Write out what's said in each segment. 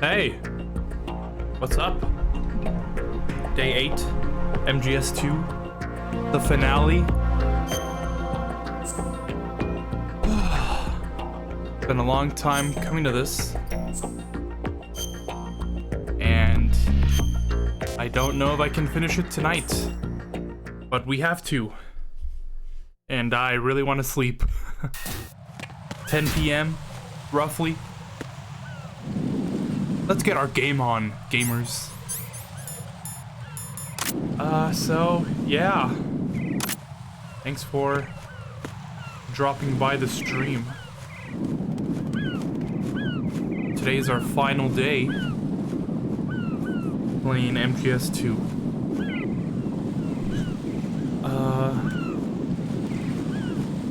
Hey, what's up? Day 8, MGS2, the finale. It's been a long time coming to this, and I don't know if I can finish it tonight, but we have to, and I really want to sleep. 10 p.m. roughly. Let's get our game on, gamers. So, yeah. Thanks for dropping by the stream. Today is our final day playing MGS2.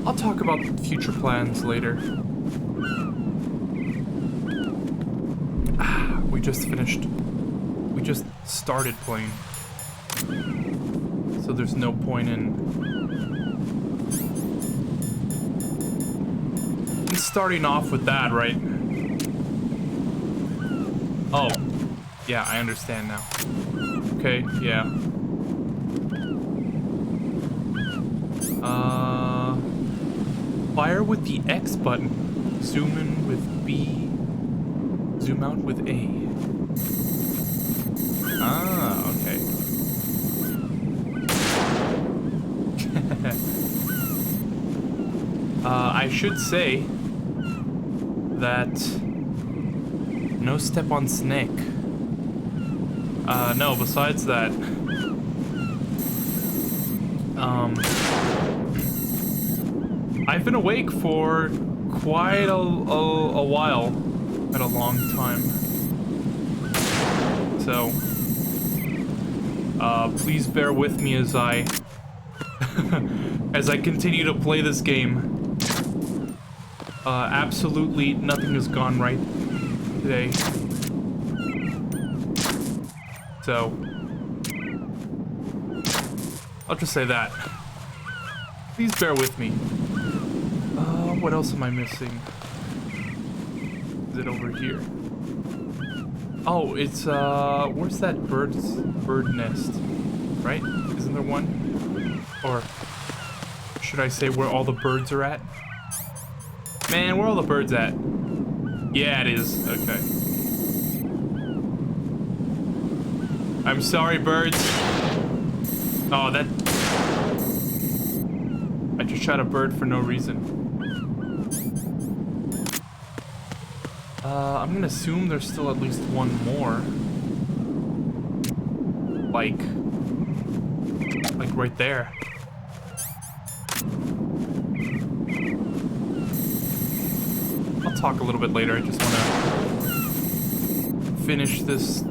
I'll talk about future plans later. We just started playing. So there's no point in starting off with that, right? Oh, yeah, I understand now. Okay, yeah. Fire with the X button. Zoom in with B. Zoom out with A. Ah, okay. I should say that no step on snake. No, besides that, I've been awake for quite a while, at a long time. So, please bear with me as I as I continue to play this game. Absolutely nothing has gone right today. So, I'll just say that. Please bear with me. What else am I missing? Is it over here? Oh, it's, where's that bird nest? Right? Isn't there one? Or should I say where all the birds are at? Man, where are all the birds at? Yeah, it is. Okay. I'm sorry, birds. Oh, that... I just shot a bird for no reason. I'm gonna assume there's still at least one more. Like right there. I'll talk a little bit later. I just want to finish this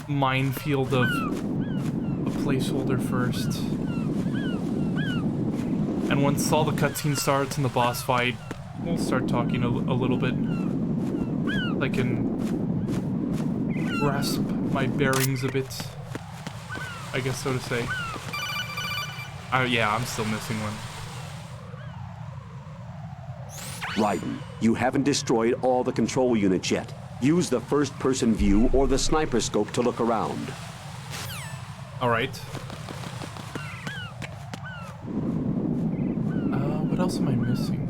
minefield of a placeholder first. And once all the cutscene starts and the boss fight, we'll start talking a little bit. I can grasp my bearings a bit, I guess so to say. Yeah, I'm still missing one. Raiden, you haven't destroyed all the control units yet. Use the first-person view or the sniper scope to look around. All right. What else am I missing?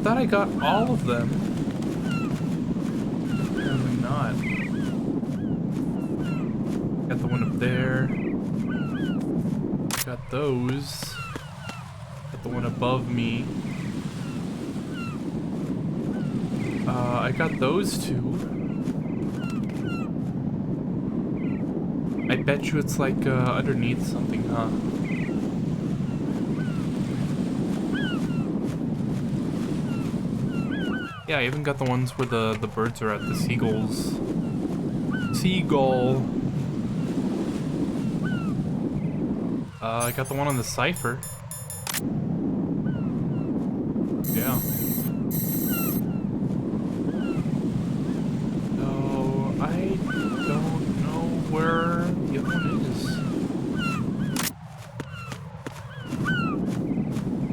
Thought I got all of them. Apparently not. Got the one up there. Got those. Got the one above me. I got those two. I bet you it's like underneath something, huh? Yeah, I even got the ones where the birds are at, the seagulls. Seagull. I got the one on the cipher. Yeah. So, I don't know where the other one is.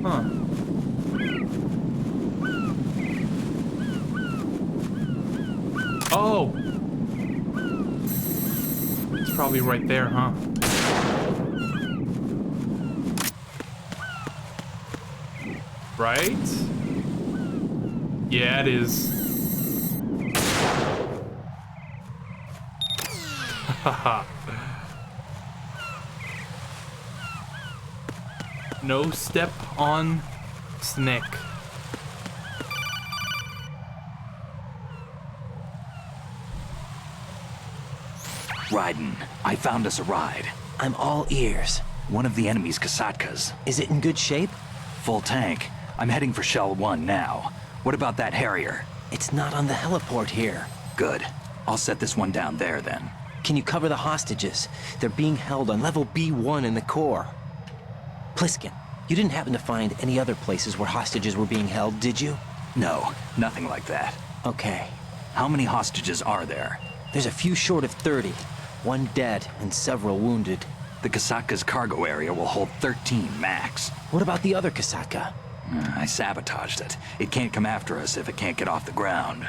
Huh. Oh! It's probably right there, huh? Right? Yeah, it is. Haha. No step on Snake. Raiden, I found us a ride. I'm all ears. One of the enemy's Kasatkas. Is it in good shape? Full tank. I'm heading for Shell 1 now. What about that Harrier? It's not on the heliport here. Good. I'll set this one down there then. Can you cover the hostages? They're being held on level B1 in the core. Pliskin, you didn't happen to find any other places where hostages were being held, did you? No, nothing like that. Okay. How many hostages are there? There's a few short of 30. One dead and several wounded. The Kasatka's cargo area will hold 13 max. What about the other Kasatka? I sabotaged it. It can't come after us if it can't get off the ground.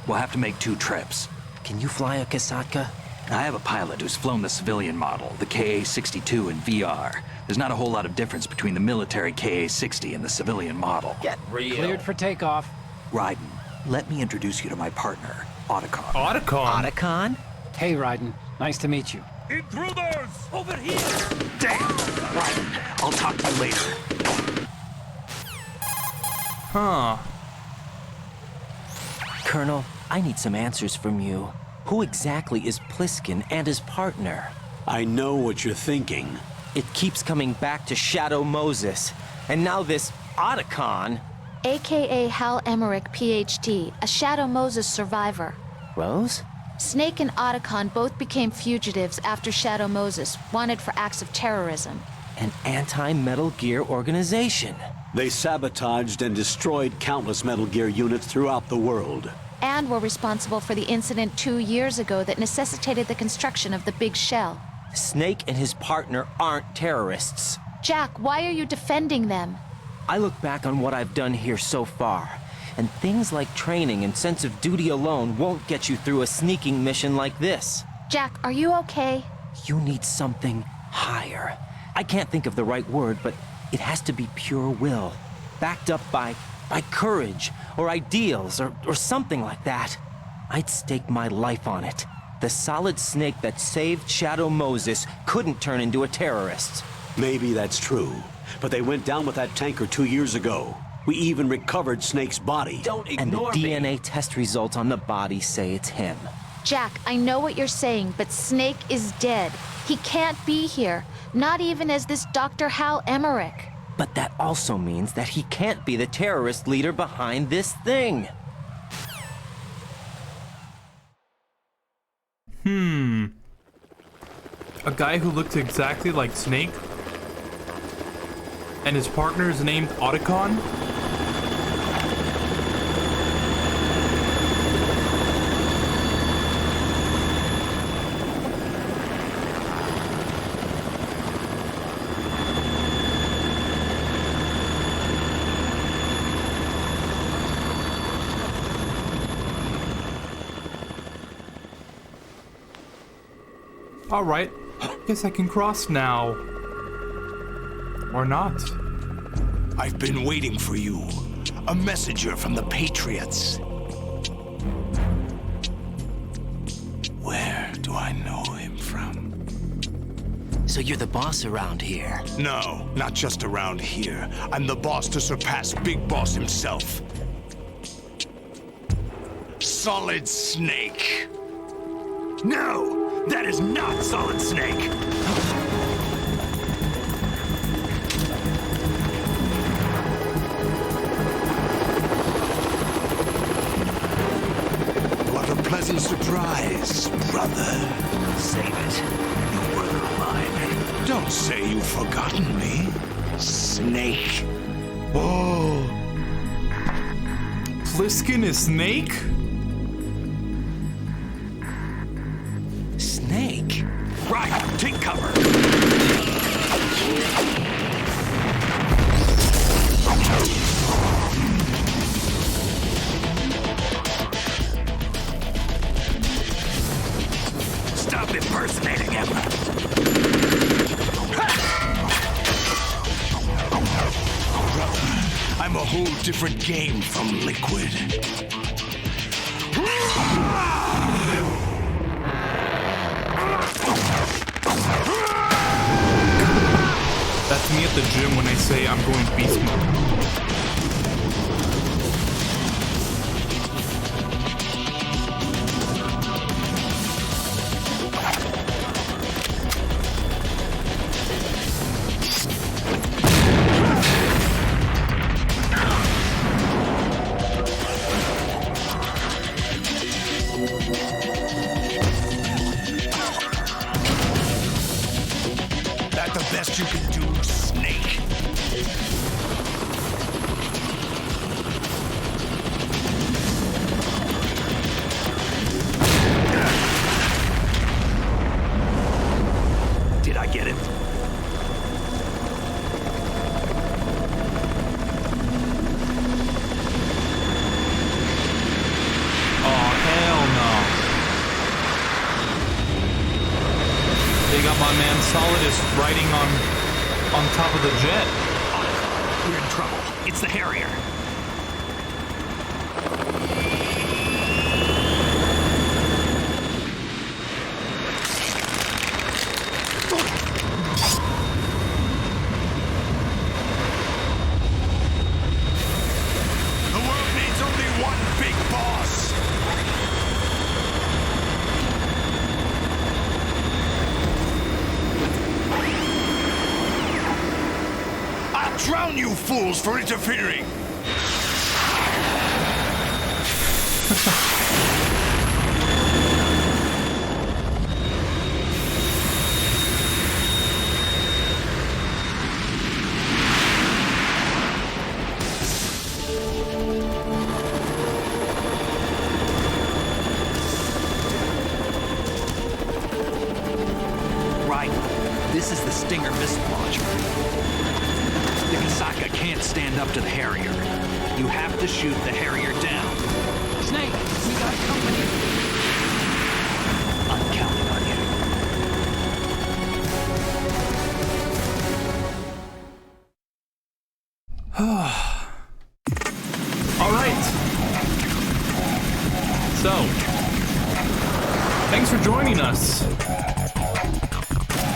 We'll have to make 2 trips. Can you fly a Kasatka? I have a pilot who's flown the civilian model, the KA-62 in VR. There's not a whole lot of difference between the military KA-60 and the civilian model. Get real. Cleared for takeoff. Raiden, let me introduce you to my partner, Otacon. Otacon? Otacon? Hey, Raiden. Nice to meet you. Intruders! Over here! Damn! Raiden, I'll talk to you later. Huh. Colonel, I need some answers from you. Who exactly is Pliskin and his partner? I know what you're thinking. It keeps coming back to Shadow Moses. And now this Otacon. AKA Hal Emmerich, PhD, a Shadow Moses survivor. Rose? Snake and Otacon both became fugitives after Shadow Moses, wanted for acts of terrorism. An anti-Metal Gear organization. They sabotaged and destroyed countless Metal Gear units throughout the world. And were responsible for the incident 2 years ago that necessitated the construction of the Big Shell. Snake and his partner aren't terrorists. Jack, why are you defending them? I look back on what I've done here so far, and things like training and sense of duty alone won't get you through a sneaking mission like this. Jack, are you okay? You need something higher. I can't think of the right word, but it has to be pure will, backed up by courage, or ideals, or something like that. I'd stake my life on it. The solid Snake that saved Shadow Moses couldn't turn into a terrorist. Maybe that's true, but they went down with that tanker 2 years ago. We even recovered Snake's body. Don't ignore me. And the DNA test results on the body say it's him. Jack, I know what you're saying, but Snake is dead. He can't be here, not even as this Dr. Hal Emmerich. But that also means that he can't be the terrorist leader behind this thing. A guy who looked exactly like Snake? And his partner is named Otacon? Alright, guess I can cross now. Or not. I've been waiting for you. A messenger from the Patriots. Where do I know him from? So you're the boss around here. No, not just around here. I'm the boss to surpass Big Boss himself. Solid Snake. No, that is not Solid Snake. What a pleasant surprise, brother. Save it. You brother of mine. Don't say you've forgotten me, Snake. Oh, Pliskin is Snake? Snake? Right, take cover. impersonating him. I'm a whole different game from Liquid. That's me at the gym when I say I'm going beast mode. That the best you can do, Snake? Did I get it? Oh, hell no. They got my man Solidus riding on top of the jet. We're in trouble. It's the Harrier. The world needs only one big boss. I'll drown you fools for interfering. Right. This is the Stinger missile launcher. The Kasaka can't stand up to the Harrier. You have to shoot the Harrier down. Snake, we got company. I'm counting on you. All right. So, thanks for joining us.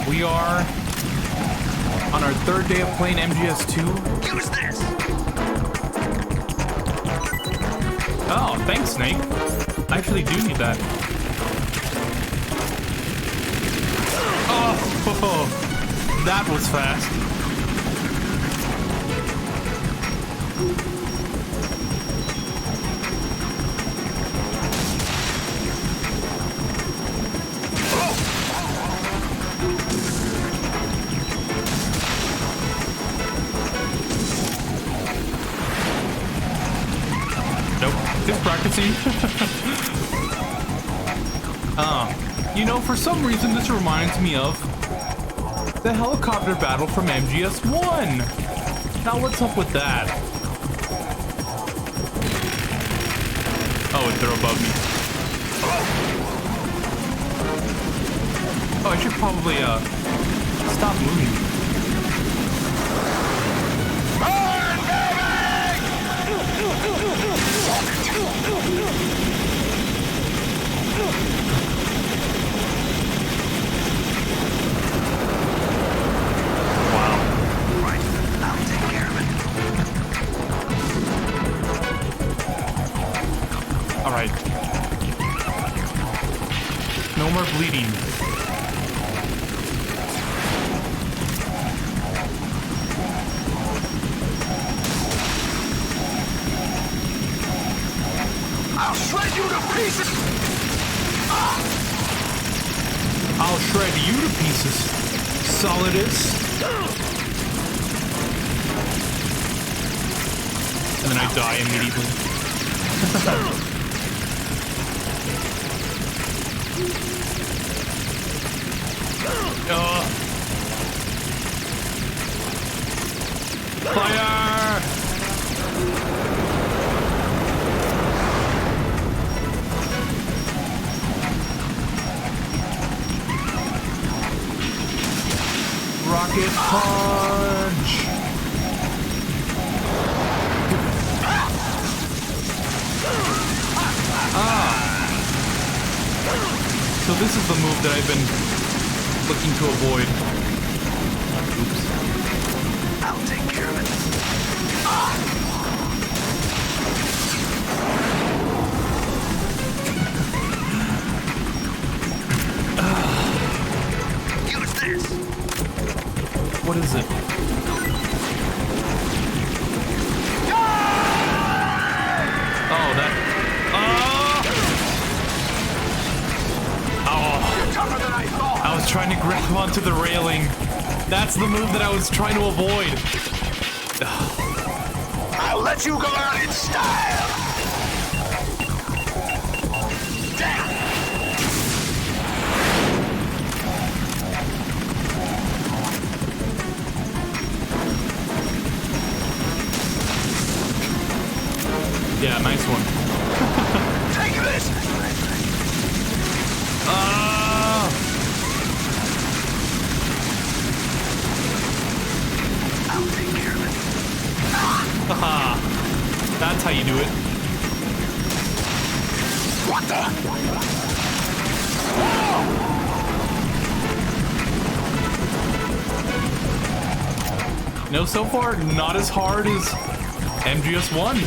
We are on our third day of playing MGS2. Use this! Oh, thanks, Snake. I actually do need that. Oh, that was fast. Nope, just practicing. You know, for some reason this reminds me of the helicopter battle from MGS1. Now what's up with that? Oh, they're above me. Oh, I should probably stop moving. Alright. No more bleeding. I'll shred you to pieces. I'll shred you to pieces, Solidus. And then I die immediately. Fire! Rocket punch! So this is the move that I've been looking to avoid. Oops. I'll take care of it. Use this. What is it? Oh, that. Tougher than I thought. I was trying to grab onto the railing. That's the move that I was trying to avoid. I'll let you go out in style. Yeah, nice one. Take this. I'll take care of it. Haha. That's how you do it. What the? No, so far, not as hard as MGS1.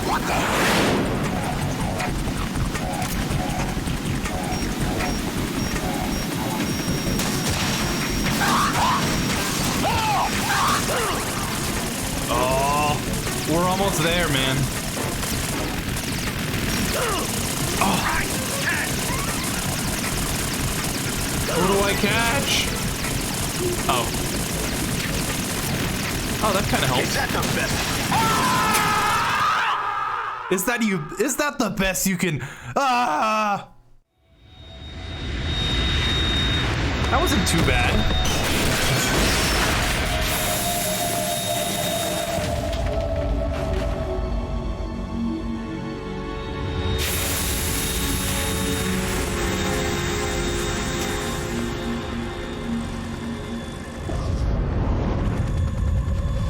What the? Oh, we're almost there, man. What do I catch? Oh. Oh, that kind of helps. Is that the best? Is that the best you can? Ah! That wasn't too bad.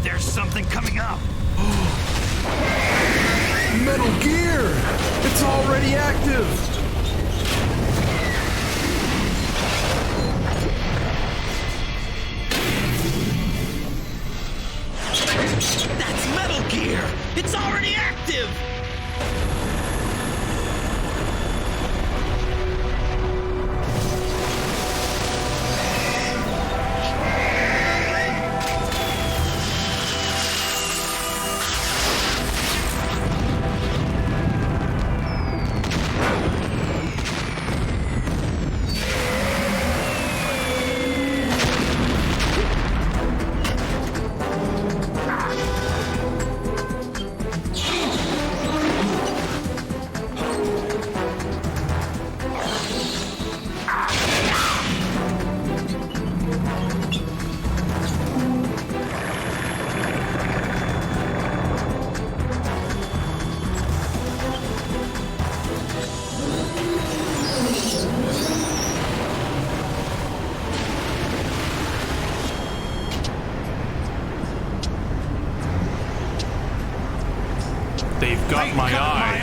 There's something coming up. Metal Gear! It's already active! That's Metal Gear! It's already active! They've got my eye.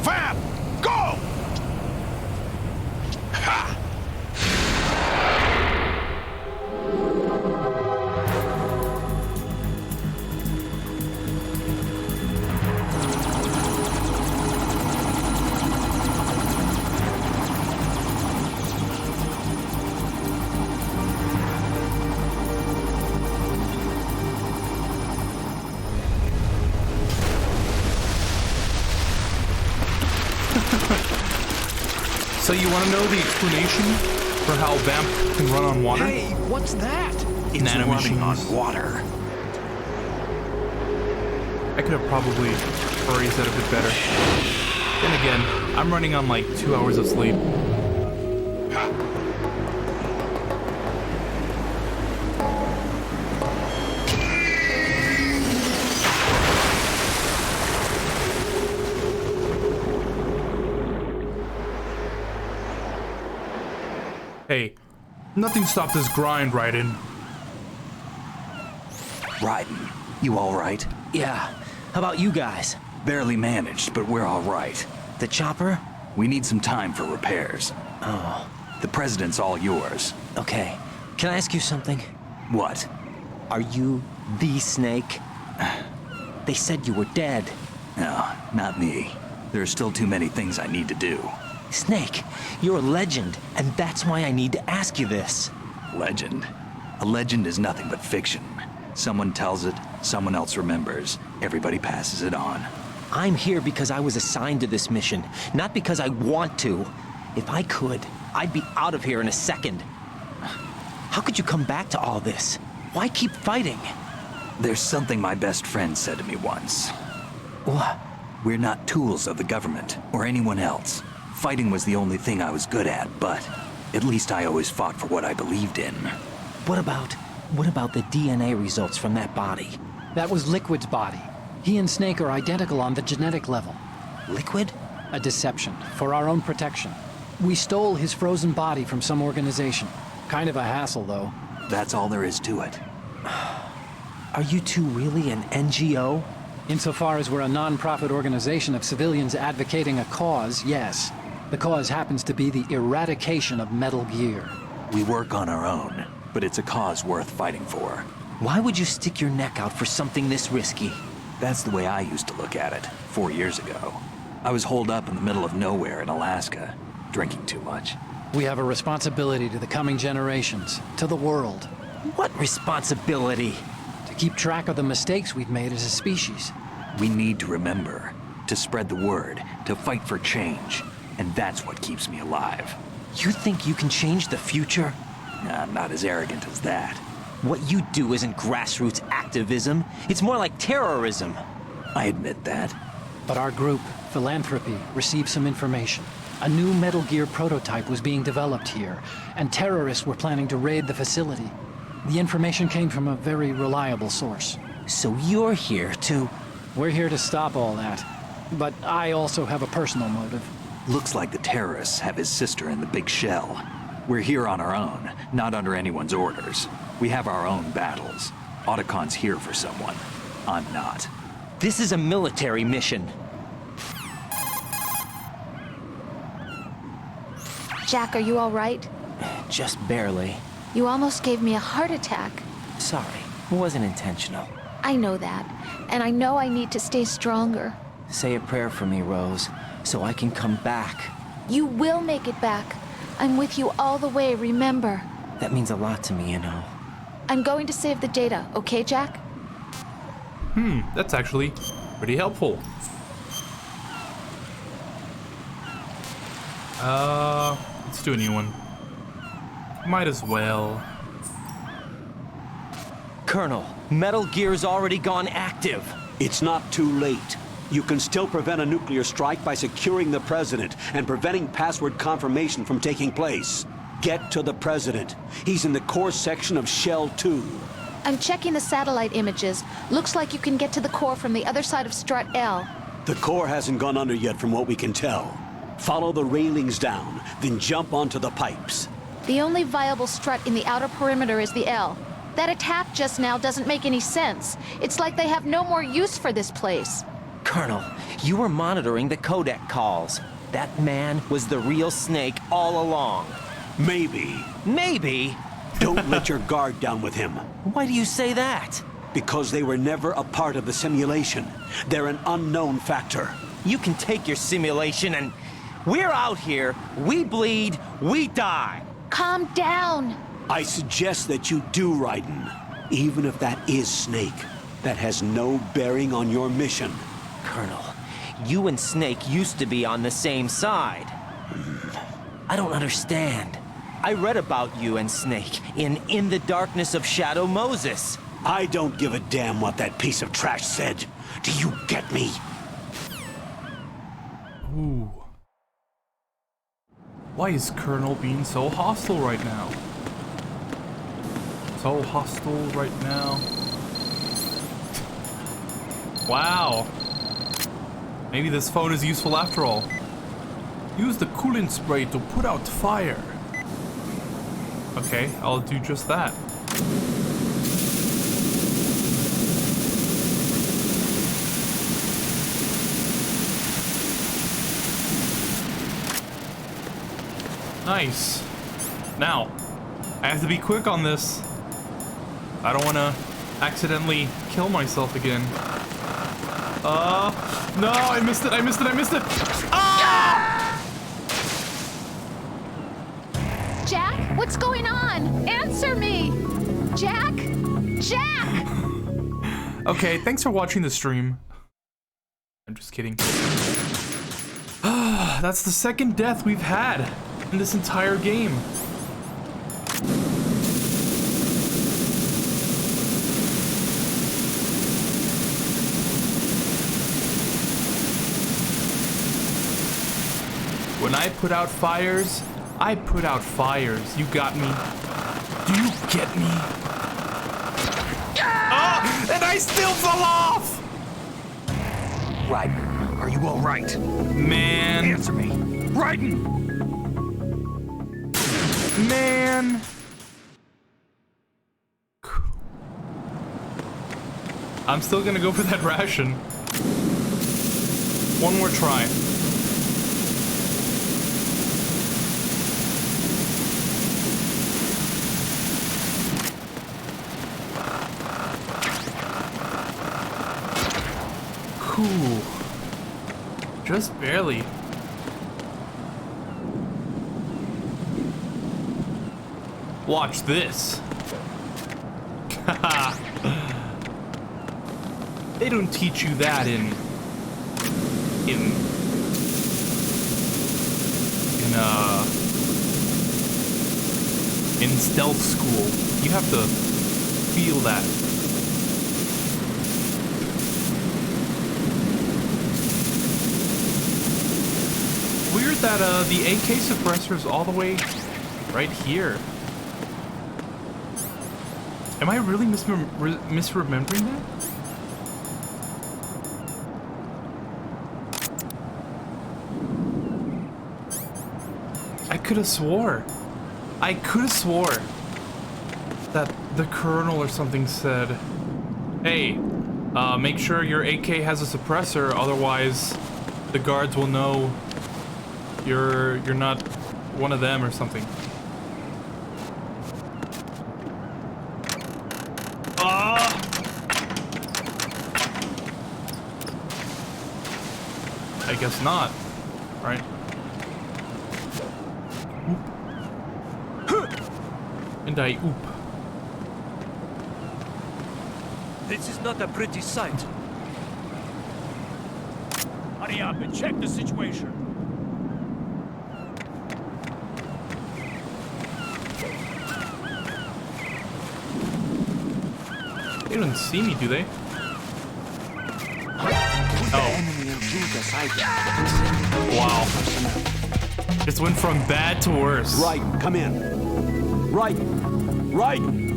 Fab, go! Ha! So you want to know the explanation for how Vamp can run on water? Hey, what's that? It's running on water. I could have probably phrased that a bit better. Then again, I'm running on like 2 hours of sleep. Hey, nothing stopped this grind, Raiden. Raiden, you all right? Yeah. How about you guys? Barely managed, but we're all right. The chopper? We need some time for repairs. Oh, The president's all yours. okay. Can I ask you something? What? Are you the Snake? They said you were dead. No, not me. There are still too many things I need to do. Snake, you're a legend, and that's why I need to ask you this. Legend. A legend is nothing but fiction. Someone tells it, someone else remembers. Everybody passes it on. I'm here because I was assigned to this mission, not because I want to. If I could, I'd be out of here in a second. How could you come back to all this? Why keep fighting? There's something my best friend said to me once. What? We're not tools of the government or anyone else. Fighting was the only thing I was good at, but at least I always fought for what I believed in. What about the DNA results from that body? That was Liquid's body. He and Snake are identical on the genetic level. Liquid? A deception, for our own protection. We stole his frozen body from some organization. Kind of a hassle, though. That's all there is to it. Are you two really an NGO? Insofar as we're a non-profit organization of civilians advocating a cause, yes. The cause happens to be the eradication of Metal Gear. We work on our own, but it's a cause worth fighting for. Why would you stick your neck out for something this risky? That's the way I used to look at it 4 years ago. I was holed up in the middle of nowhere in Alaska, drinking too much. We have a responsibility to the coming generations, to the world, What responsibility? to keep track of the mistakes we've made as a species. We need to remember, to spread the word, to fight for change, and that's what keeps me alive. You think you can change the future? I'm not as arrogant as that. What you do isn't grassroots activism. It's more like terrorism. I admit that. But our group, Philanthropy, received some information. A new Metal Gear prototype was being developed here, and terrorists were planning to raid the facility. The information came from a very reliable source. So you're here to... We're here to stop all that. But I also have a personal motive. Looks like the terrorists have his sister in the big shell. We're here on our own, not under anyone's orders. We have our own battles. Otacon's here for someone. I'm not. This is a military mission. Jack, are you all right? Just barely. You almost gave me a heart attack. Sorry, it wasn't intentional. I know that, and I know I need to stay stronger. Say a prayer for me, Rose, so I can come back. You will make it back. I'm with you all the way, remember. That means a lot to me, you know. I'm going to save the data, okay, Jack? That's actually pretty helpful. Let's do a new one. Might as well. Colonel, Metal Gear's already gone active. It's not too late. You can still prevent a nuclear strike by securing the president and preventing password confirmation from taking place. Get to the president. He's in the core section of Shell 2. I'm checking the satellite images. Looks like you can get to the core from the other side of Strut L. The core hasn't gone under yet from what we can tell. Follow the railings down, then jump onto the pipes. The only viable strut in the outer perimeter is the L. That attack just now doesn't make any sense. It's like they have no more use for this place. Colonel, you were monitoring the codec calls. That man was the real Snake all along. Maybe. Maybe? Don't let your guard down with him. Why do you say that? Because they were never a part of the simulation. They're an unknown factor. You can take your simulation and... We're out here, we bleed, we die. Calm down. I suggest that you do, Raiden. Even if that is Snake, that has no bearing on your mission. Colonel, you and Snake used to be on the same side. I don't understand. I read about you and Snake in the Darkness of Shadow Moses. I don't give a damn what that piece of trash said. Do you get me? Ooh. Why is Colonel being so hostile right now? So hostile right now. Wow. Maybe this phone is useful after all. Use the coolant spray to put out fire. Okay, I'll do just that. Nice. Now, I have to be quick on this. I don't want to accidentally kill myself again. No, I missed it, I missed it, I missed it! Ah! Jack, what's going on? Answer me! Jack? Jack! Okay, thanks for watching the stream. I'm just kidding. That's the second death we've had in this entire game. When I put out fires, I put out fires. You got me? Do you get me? Oh, and I still fell off! Raiden, are you all right? Man. Answer me. Raiden! Man. I'm still gonna go for that ration. One more try. Cool. Just barely. Watch this. They don't teach you that in stealth school. You have to feel that. Weird that the AK suppressor is all the way right here. Am I really misremembering that? I could have swore that the colonel or something said, hey, make sure your AK has a suppressor, otherwise the guards will know you're not one of them or something. I guess not, right? And I oop. This is not a pretty sight. Hurry up and check the situation. They don't see me, do they? Wow. Just went from bad to worse. Raiden, come in. Raiden! Raiden!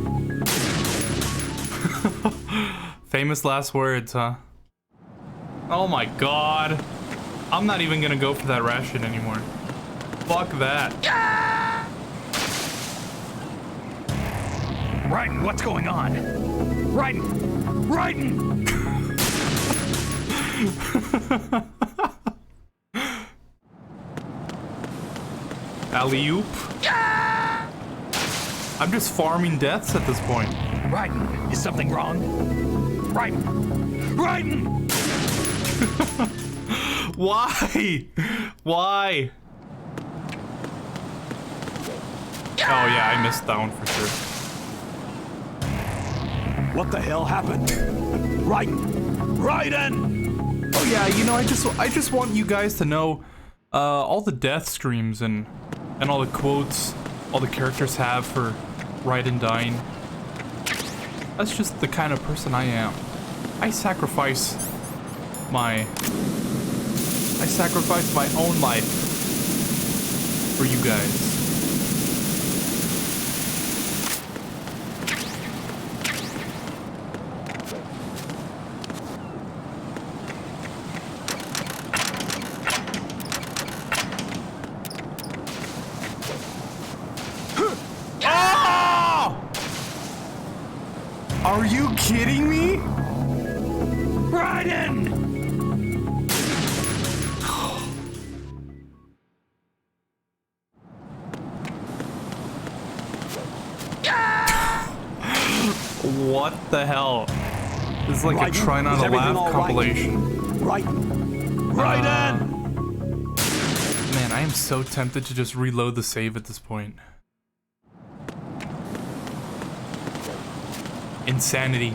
Famous last words, huh? Oh my god. I'm not even gonna go for that ration anymore. Fuck that. Raiden, what's going on? Raiden! Raiden! Alley-oop. I'm just farming deaths at this point. Raiden, is something wrong? Raiden! Raiden! Why? Why? Oh yeah, I missed that one for sure. What the hell happened? Raiden! Raiden! Oh yeah, you know, I just want you guys to know all the death streams and all the quotes all the characters have for Raiden dying. That's just the kind of person I am. I sacrifice my own life for you guys. Ah! kidding me? Raiden! What the hell? This is like Raiden, a try not is to everything laugh all right? compilation. Right. Man, I am so tempted to just reload the save at this point. Insanity.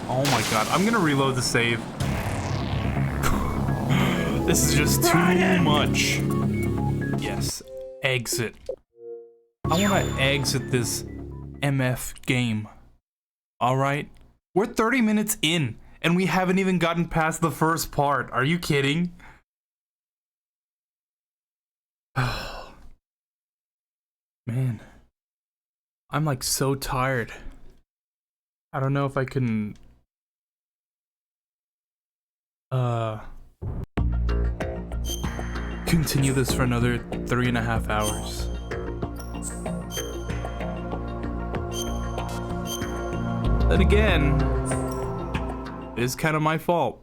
Oh my god, I'm gonna reload the save. This is just too much. Yes, exit. I wanna exit this MF game. Alright? We're 30 minutes in, and we haven't even gotten past the first part. Are you kidding? Man. I'm like so tired. I don't know if I can... continue this for another 3.5 hours. Then again, it is kind of my fault.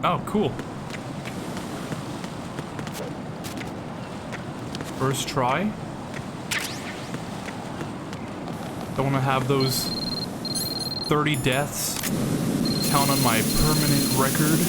Oh, cool. First try. Don't want to have those 30 deaths count on my permanent record.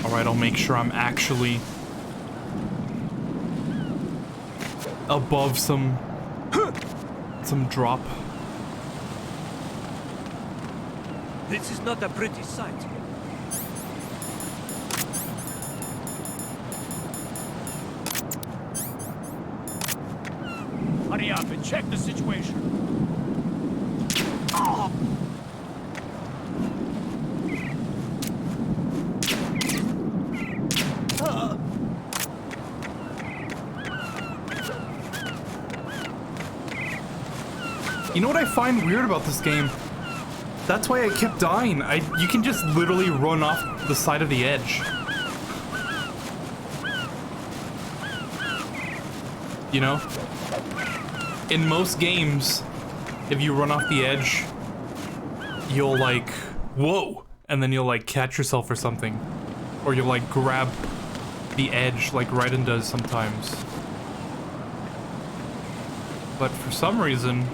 Alright, I'll make sure I'm actually above some drop. This is not a pretty sight. Hurry up and check the situation. You know what I find weird about this game? That's why I kept dying. You can just literally run off the side of the edge. You know? In most games, if you run off the edge, you'll like, whoa, and then you'll like catch yourself or something. Or you'll like grab the edge like Raiden does sometimes. But for some reason,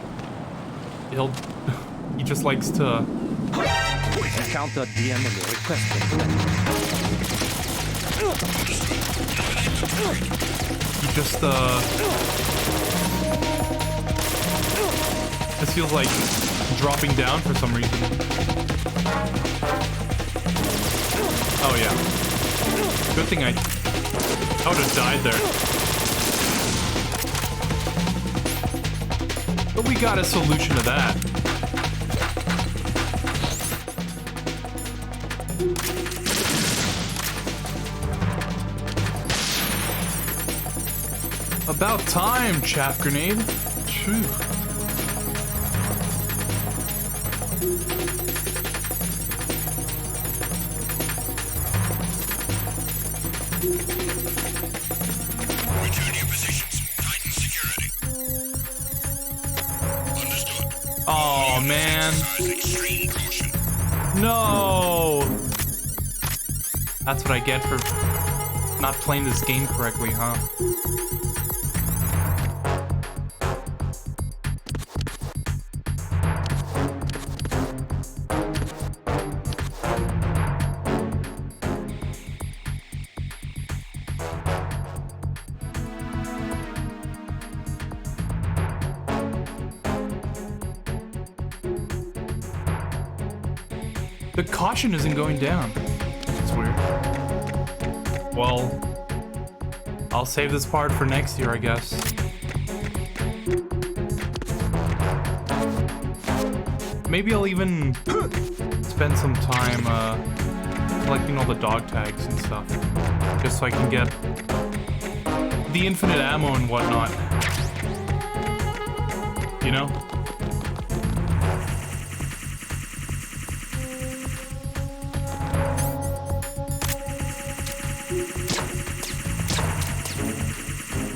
he just likes to... Encounter DM requested. He just, this feels like dropping down for some reason. Oh yeah. Good thing I would have died there. But we got a solution to that. About time, chaff grenade. Phew. Return to your positions. Tighten security. Understood. Oh man. Exercise extreme caution. No. That's what I get for not playing this game correctly, huh? The caution isn't going down. It's weird. Well, I'll save this part for next year, I guess. Maybe I'll even spend some time collecting all the dog tags and stuff. Just so I can get the infinite ammo and whatnot. You know?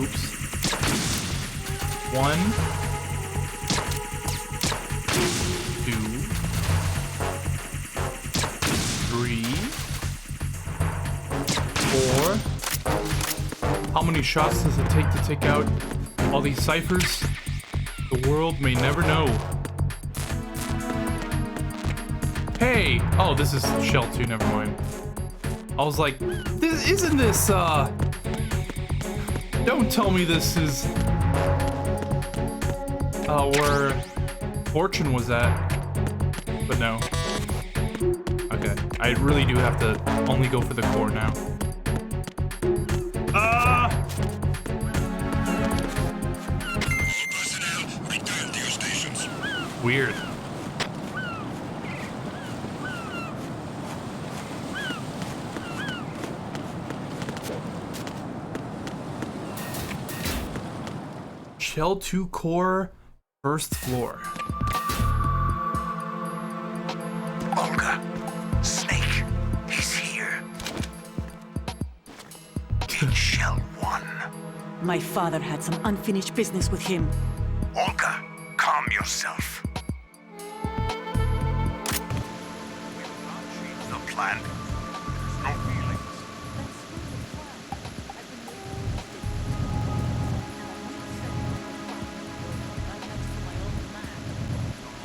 Oops. 1, 2, 3, 4. How many shots does it take to take out all these ciphers? The world may never know. Hey! Oh, this is Shell 2, never mind. I was like, isn't this, don't tell me this is, where Fortune was at. But no. Okay, I really do have to only go for the core now. Weird. Shell 2 core, first floor. Olga, Snake, he's here. In Shell 1. My father had some unfinished business with him. Olga, calm yourself. The plan. No feelings.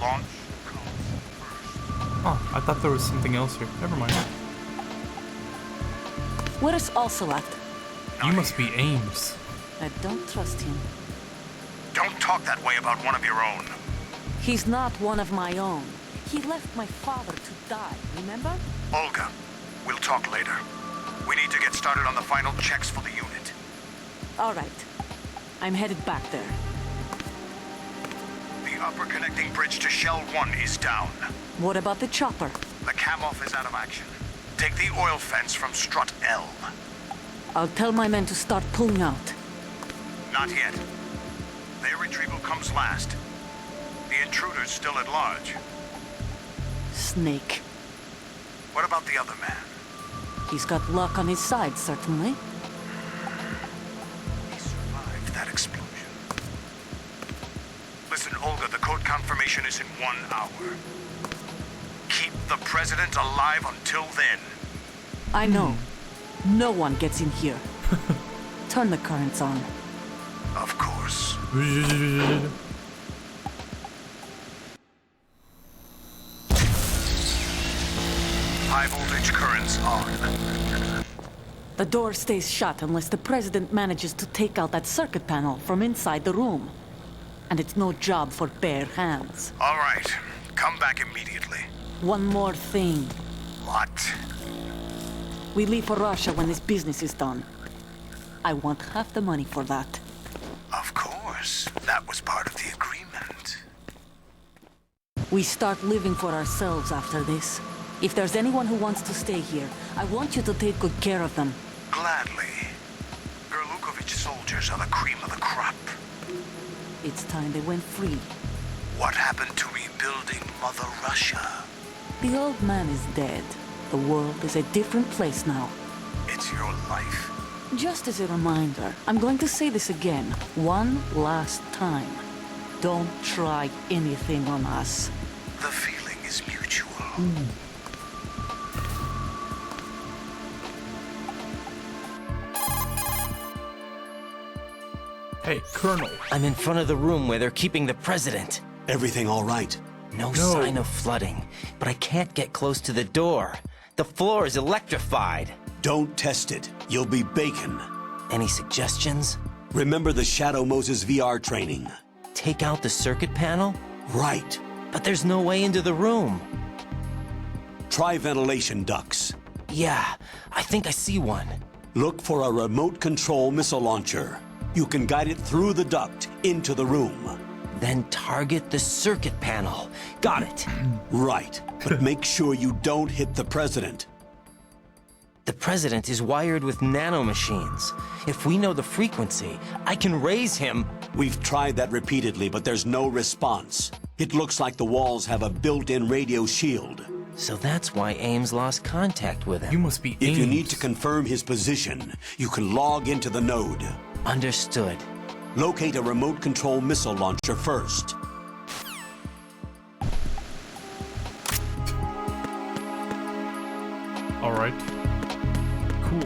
Launch comes first. Oh, I thought there was something else here. Never mind. Where's Ocelot? You must be Ames. I don't trust him. Don't talk that way about one of your own. He's not one of my own. He left my father to die, remember? Olga, we'll talk later. We need to get started on the final checks for the unit. All right. I'm headed back there. The upper connecting bridge to Shell 1 is down. What about the chopper? The cam-off is out of action. Take the oil fence from strut L. I'll tell my men to start pulling out. Not yet. Their retrieval comes last. The intruder's still at large. Snake. What about the other man? He's got luck on his side, certainly. He survived that explosion. Listen, Olga, the code confirmation is in 1 hour. Keep the president alive until then. I know. No one gets in here. Turn the currents on. Of course. High voltage currents on. The door stays shut unless the president manages to take out that circuit panel from inside the room. And it's no job for bare hands. All right. Come back immediately. One more thing. What? We leave for Russia when this business is done. I want half the money for that. Of course. That was part of the agreement. We start living for ourselves after this. If there's anyone who wants to stay here, I want you to take good care of them. Gladly. Gerlukovich soldiers are the cream of the crop. It's time they went free. What happened to rebuilding Mother Russia? The old man is dead. The world is a different place now. It's your life. Just as a reminder, I'm going to say this again, one last time. Don't try anything on us. The feeling is mutual. Hey, Colonel. I'm in front of the room where they're keeping the president. Everything all right? No sign of flooding, but I can't get close to the door. The floor is electrified. Don't test it. You'll be bacon. Any suggestions? Remember the Shadow Moses VR training? Take out the circuit panel? Right. But there's no way into the room. Try ventilation ducts. Yeah, I think I see one. Look for a remote control missile launcher. You can guide it through the duct into the room. Then target the circuit panel. Got it. Right. But make sure you don't hit the president. The president is wired with nanomachines. If we know the frequency, I can raise him. We've tried that repeatedly, but there's no response. It looks like the walls have a built-in radio shield. So that's why Ames lost contact with You him. must be If you Ames. need to confirm his position, you can log into the node. Understood. Locate a remote control missile launcher first. All right. Cool.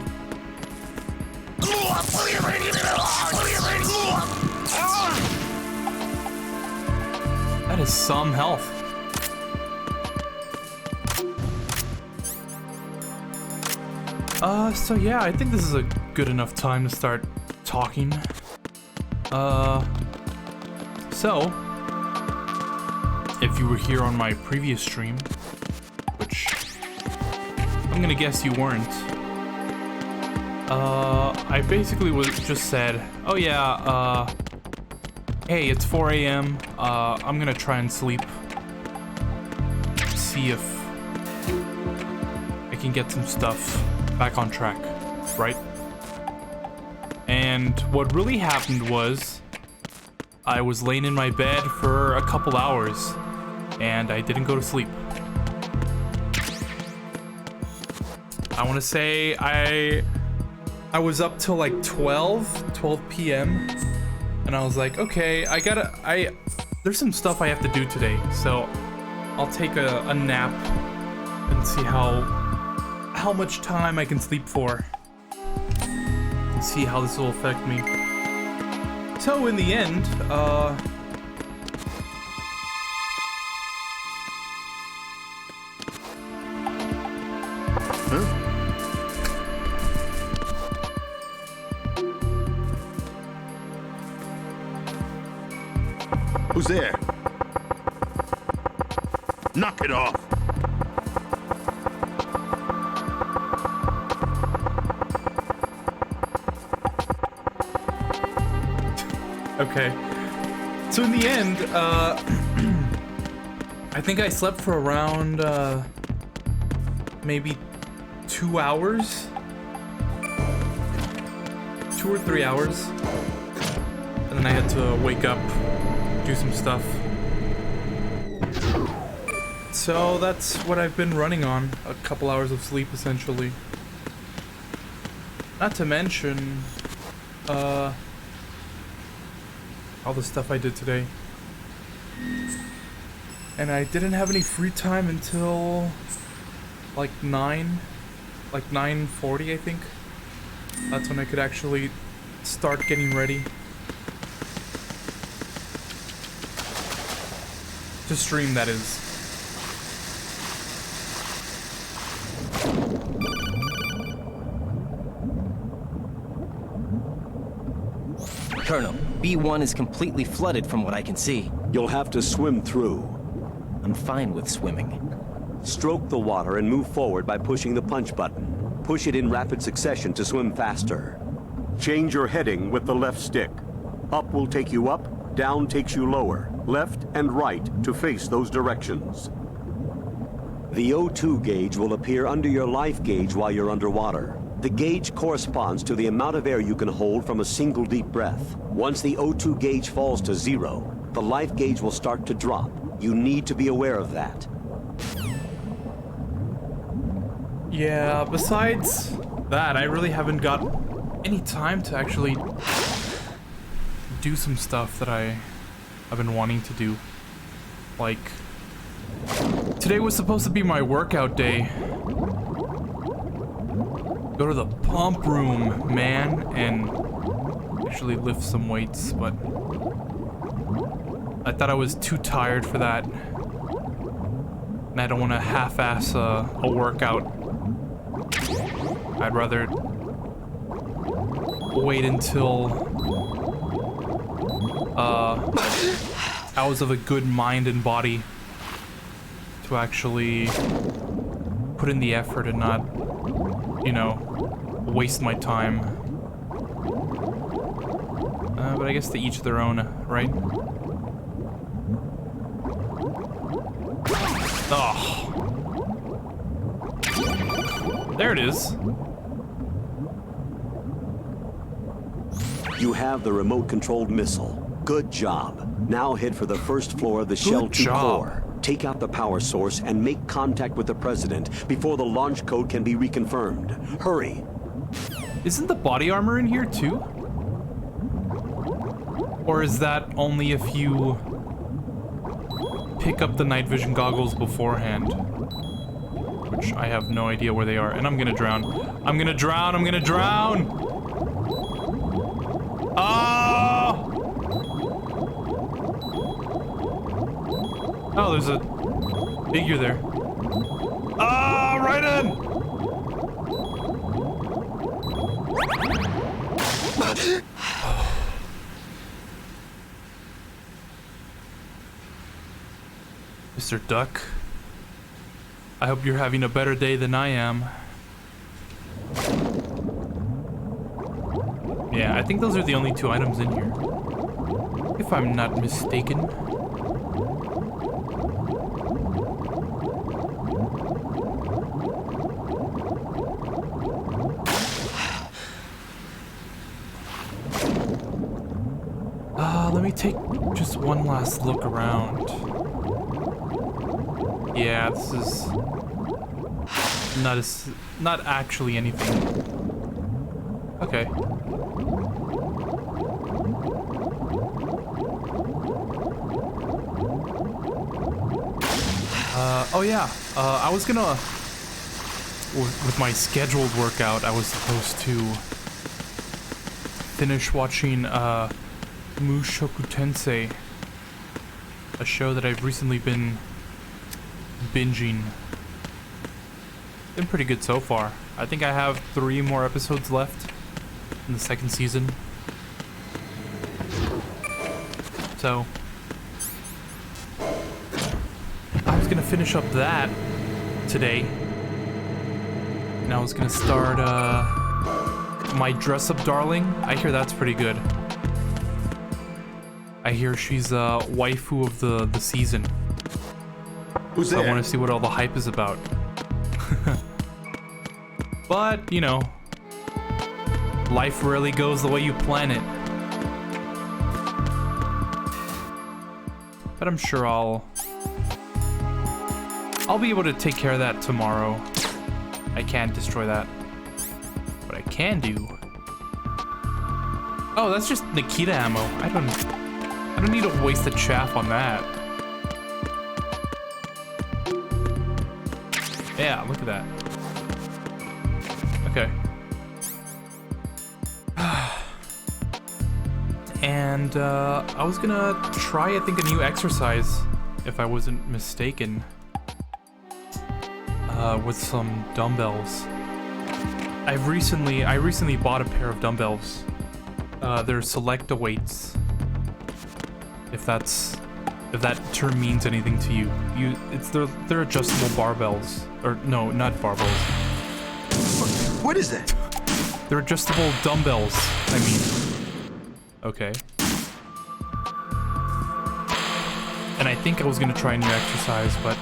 That is some health. So yeah, I think this is a good enough time to start talking. So, if you were here on my previous stream, which I'm gonna guess you weren't, I basically just said, oh yeah, hey, it's 4 a.m., I'm gonna try and sleep, see if I can get some stuff back on track, right? And what really happened was, I was laying in my bed for a couple hours, and I didn't go to sleep. I want to say I was up till like 12 p.m. and I was like, okay, there's some stuff I have to do today, so I'll take a nap and see how much time I can sleep for and see how this will affect me. So in the end, Who's there? Knock it off. okay. So in the end, I think I slept for around, maybe 2 hours? 2 or 3 hours. And then I had to wake up, do some stuff. So that's what I've been running on, a couple hours of sleep essentially. Not to mention, all the stuff I did today. And I didn't have any free time until like 9:40 I think. That's when I could actually start getting ready to stream, that is. Colonel, B1 is completely flooded from what I can see. You'll have to swim through. I'm fine with swimming. Stroke the water and move forward by pushing the punch button. Push it in rapid succession to swim faster. Change your heading with the left stick. Up will take you up, down takes you lower. Left and right to face those directions. The O2 gauge will appear under your life gauge while you're underwater. The gauge corresponds to the amount of air you can hold from a single deep breath. Once the O2 gauge falls to 0, the life gauge will start to drop. You need to be aware of that. Yeah, besides that, I really haven't got any time to actually do some stuff that I've been wanting to do. Like, today was supposed to be my workout day. Go to the pump room, man, and actually lift some weights, but I thought I was too tired for that. And I don't want to half-ass a workout. I'd rather wait until I was of a good mind and body to actually put in the effort and not, you know, waste my time. But I guess to each their own, right? Oh. There it is. You have the remote-controlled missile. Good job. Now head for the first floor of the Shell 2 job. core. Take out the power source and make contact with the President before the launch code can be reconfirmed. Hurry. Isn't the body armor in here too? Or is that only if you pick up the night vision goggles beforehand? Which I have no idea where they are. And I'm gonna drown. I'm gonna drown! I'm gonna drown! Oh! Oh, there's a figure there. Ah, right in! Mr. Duck, I hope you're having a better day than I am. Yeah, I think those are the only 2 items in here, if I'm not mistaken. Let me take just one last look around. Yeah, this is not actually anything. Okay. Oh yeah, I was gonna, with my scheduled workout, I was supposed to finish watching, Mushoku Tensei, a show that I've recently been binging. Been pretty good so far. I think I have 3 more episodes left in the 2nd season. So I was gonna finish up that today, and I was gonna start my Dress Up Darling. I hear that's pretty good. I hear she's a waifu of the season. Who's so there? I want to see what all the hype is about. But, you know, life rarely goes the way you plan it. But I'm sure I'll be able to take care of that tomorrow. I can't destroy that. What I can do... Oh, that's just Nikita ammo. I don't need to waste the chaff on that. Yeah, look at that. Okay. And I was gonna try, I think, a new exercise, if I wasn't mistaken, with some dumbbells. I recently bought a pair of dumbbells. They're Selecta weights. If that term means anything to you. They're adjustable barbells. Or no, not barbells. What is that? They're adjustable dumbbells, I mean. Okay. And I think I was gonna try a new exercise, but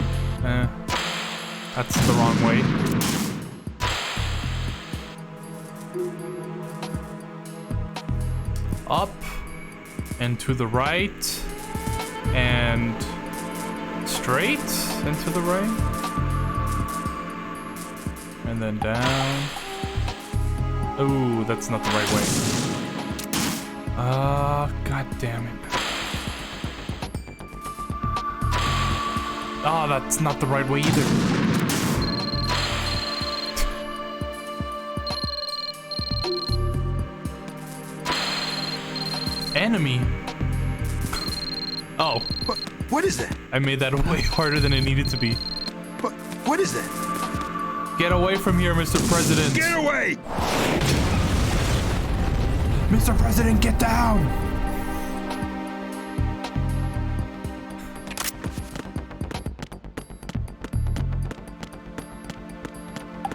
that's the wrong way. Up and to the right and straight and to the right and then down. Oh, that's not the right way. God damn it. Oh, that's not the right way either. Enemy. Oh. What is that? I made that way harder than it needed to be. What is that? Get away from here, Mr. President. Get away! Mr. President, get down!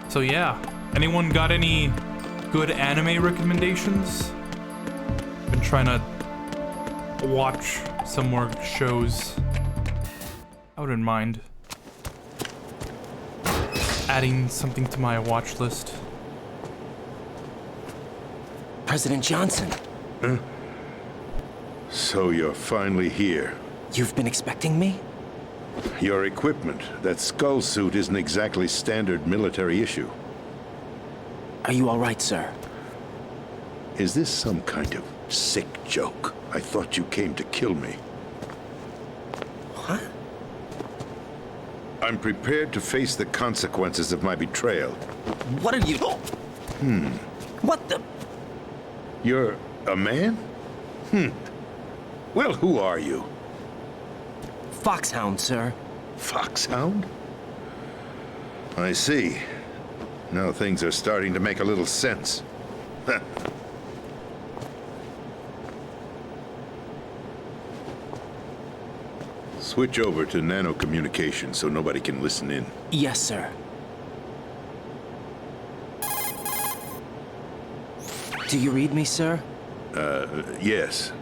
So yeah, anyone got any good anime recommendations? Been trying to watch some more shows. I wouldn't mind adding something to my watch list. President Johnson, So you're finally here. You've been expecting me? Your equipment, that skull suit, isn't exactly standard military issue. Are you all right, sir? Is this some kind of sick joke? I thought you came to kill me. What? I'm prepared to face the consequences of my betrayal. What are you... What the... You're a man? Well, who are you? Foxhound, sir. Foxhound? I see. Now things are starting to make a little sense. Switch over to nano-communication so nobody can listen in. Yes, sir. Do you read me, sir? Yes.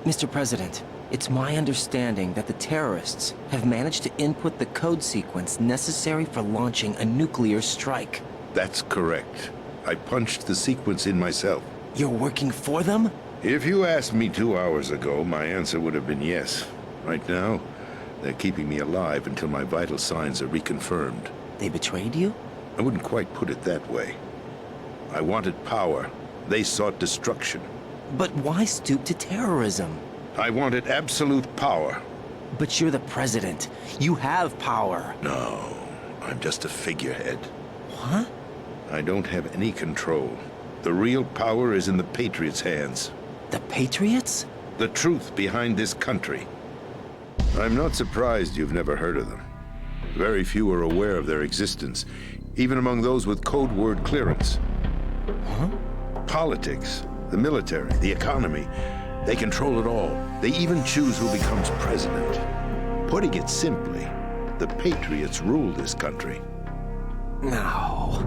Mr. President, it's my understanding that the terrorists have managed to input the code sequence necessary for launching a nuclear strike. That's correct. I punched the sequence in myself. You're working for them? If you asked me 2 hours ago, my answer would have been yes. Right now, they're keeping me alive until my vital signs are reconfirmed. They betrayed you? I wouldn't quite put it that way. I wanted power. They sought destruction. But why stoop to terrorism? I wanted absolute power. But you're the president. You have power. No, I'm just a figurehead. What? I don't have any control. The real power is in the Patriots' hands. The Patriots? The truth behind this country. I'm not surprised you've never heard of them. Very few are aware of their existence, even among those with code word clearance. Huh? Politics, the military, the economy, they control it all. They even choose who becomes president. Putting it simply, the Patriots rule this country. No.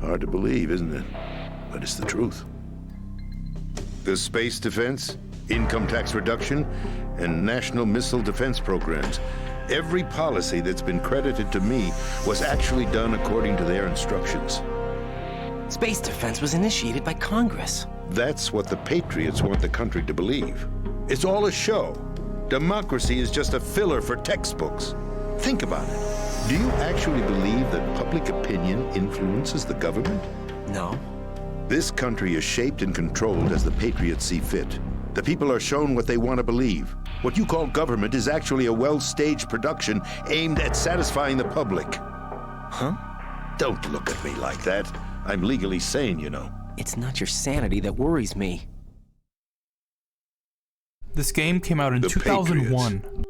Hard to believe, isn't it? But it's the truth. The space defense, income tax reduction, and national missile defense programs. Every policy that's been credited to me was actually done according to their instructions. Space defense was initiated by Congress. That's what the Patriots want the country to believe. It's all a show. Democracy is just a filler for textbooks. Think about it. Do you actually believe that public opinion influences the government? No. This country is shaped and controlled as the Patriots see fit. The people are shown what they want to believe. What you call government is actually a well-staged production aimed at satisfying the public. Huh? Don't look at me like that. I'm legally sane, you know. It's not your sanity that worries me. This game came out in The 2001. Patriots.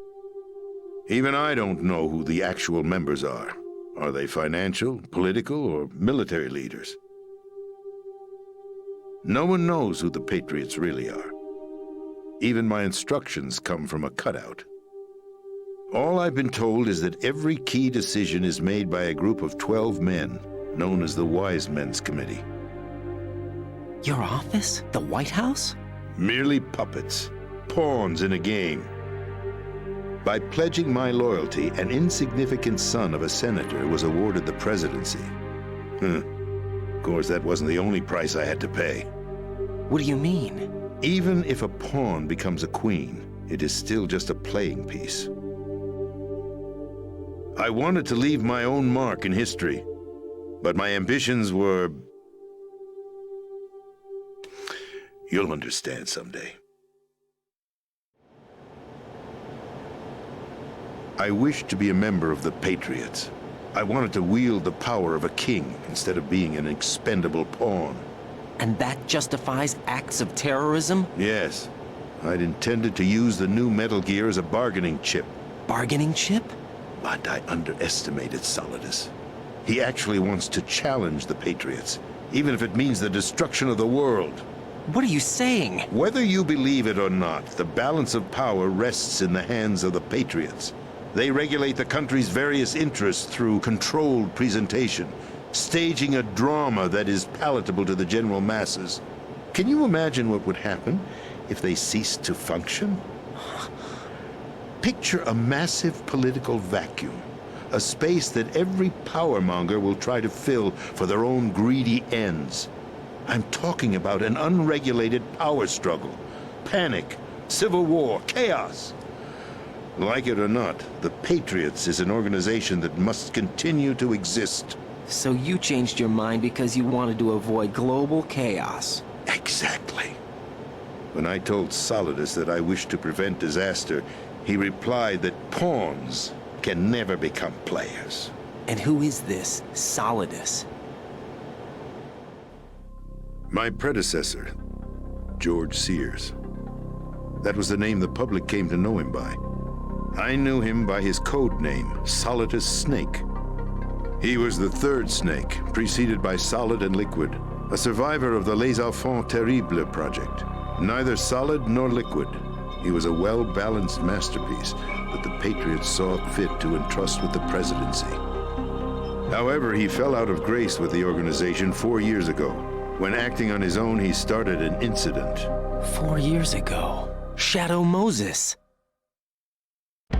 Even I don't know who the actual members are. Are they financial, political, or military leaders? No one knows who the Patriots really are. Even my instructions come from a cutout. All I've been told is that every key decision is made by a group of 12 men, known as the Wise Men's Committee. Your office? The White House? Merely puppets, pawns in a game. By pledging my loyalty, an insignificant son of a senator was awarded the presidency. Of course, that wasn't the only price I had to pay. What do you mean? Even if a pawn becomes a queen, it is still just a playing piece. I wanted to leave my own mark in history, but my ambitions were... You'll understand someday. I wished to be a member of the Patriots. I wanted to wield the power of a king instead of being an expendable pawn. And that justifies acts of terrorism? Yes. I'd intended to use the new Metal Gear as a bargaining chip. Bargaining chip? But I underestimated Solidus. He actually wants to challenge the Patriots, even if it means the destruction of the world. What are you saying? Whether you believe it or not, the balance of power rests in the hands of the Patriots. They regulate the country's various interests through controlled presentation, staging a drama that is palatable to the general masses. Can you imagine what would happen if they ceased to function? Picture a massive political vacuum, a space that every powermonger will try to fill for their own greedy ends. I'm talking about an unregulated power struggle. Panic, civil war, chaos. Like it or not, the Patriots is an organization that must continue to exist. So you changed your mind because you wanted to avoid global chaos. Exactly. When I told Solidus that I wished to prevent disaster, he replied that pawns can never become players. And who is this Solidus? My predecessor, George Sears. That was the name the public came to know him by. I knew him by his code name, Solidus Snake. He was the third Snake, preceded by Solid and Liquid, a survivor of the Les Enfants Terribles project. Neither solid nor liquid, he was a well-balanced masterpiece that the Patriots saw fit to entrust with the presidency. However, he fell out of grace with the organization 4 years ago. When acting on his own, he started an incident. 4 years ago? Shadow Moses.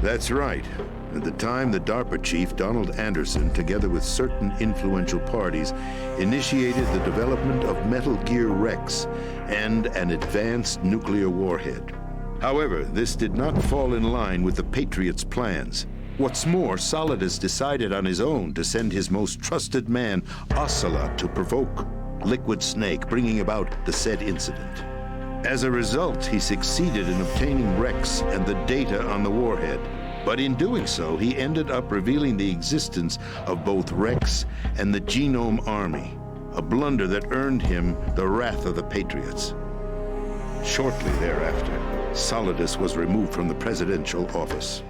That's right. At the time, the DARPA chief, Donald Anderson, together with certain influential parties, initiated the development of Metal Gear Rex and an advanced nuclear warhead. However, this did not fall in line with the Patriots' plans. What's more, Solidus decided on his own to send his most trusted man, Ocelot, to provoke Liquid Snake, bringing about the said incident. As a result, he succeeded in obtaining Rex and the data on the warhead. But in doing so, he ended up revealing the existence of both Rex and the Genome Army, a blunder that earned him the wrath of the Patriots. Shortly thereafter, Solidus was removed from the presidential office.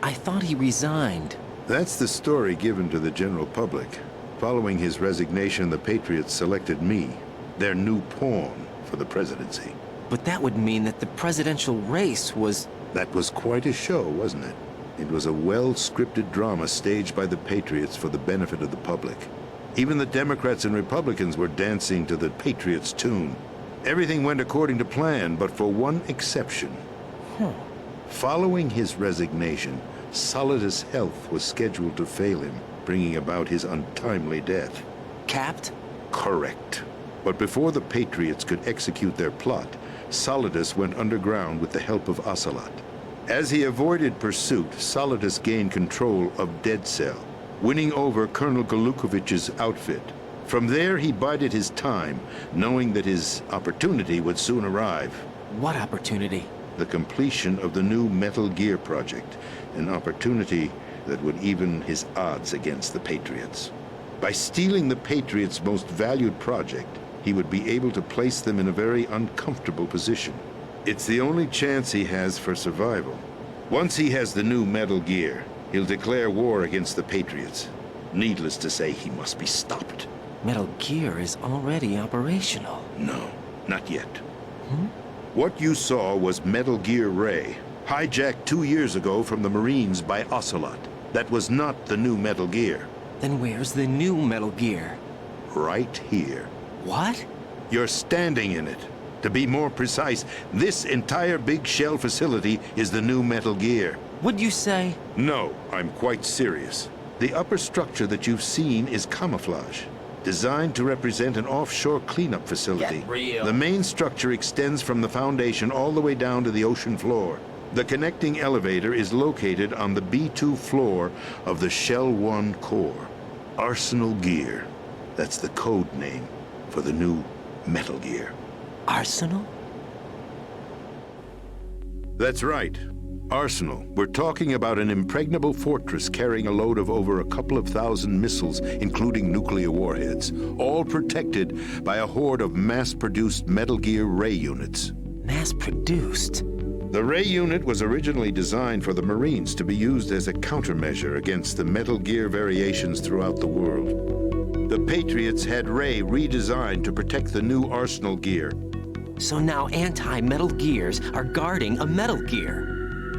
I thought he resigned. That's the story given to the general public. Following his resignation, the Patriots selected me, their new pawn, for the presidency. But that would mean that the presidential race was... That was quite a show, wasn't it? It was a well-scripted drama staged by the Patriots for the benefit of the public. Even the Democrats and Republicans were dancing to the Patriots' tune. Everything went according to plan, but for one exception. Following his resignation, Solidus' health was scheduled to fail him, bringing about his untimely death. Capped? Correct. But before the Patriots could execute their plot, Solidus went underground with the help of Ocelot. As he avoided pursuit, Solidus gained control of Dead Cell, winning over Colonel Golukovich's outfit. From there, he bided his time, knowing that his opportunity would soon arrive. What opportunity? The completion of the new Metal Gear project, an opportunity that would even his odds against the Patriots. By stealing the Patriots' most valued project, he would be able to place them in a very uncomfortable position. It's the only chance he has for survival. Once he has the new Metal Gear, he'll declare war against the Patriots. Needless to say, he must be stopped. Metal Gear is already operational. No, not yet. What you saw was Metal Gear Ray, hijacked 2 years ago from the Marines by Ocelot. That was not the new Metal Gear. Then where's the new Metal Gear? Right here. What? You're standing in it. To be more precise, this entire big shell facility is the new Metal Gear. Would you say? No, I'm quite serious. The upper structure that you've seen is camouflage, designed to represent an offshore cleanup facility. Get real. The main structure extends from the foundation all the way down to the ocean floor. The connecting elevator is located on the B2 floor of the Shell 1 core. Arsenal Gear. That's the code name for the new Metal Gear. Arsenal? That's right. Arsenal. We're talking about an impregnable fortress carrying a load of over a couple of thousand missiles, including nuclear warheads, all protected by a horde of mass-produced Metal Gear Ray units. Mass-produced? The Ray unit was originally designed for the Marines to be used as a countermeasure against the Metal Gear variations throughout the world. The Patriots had Ray redesigned to protect the new Arsenal Gear. So now anti-Metal Gears are guarding a Metal Gear.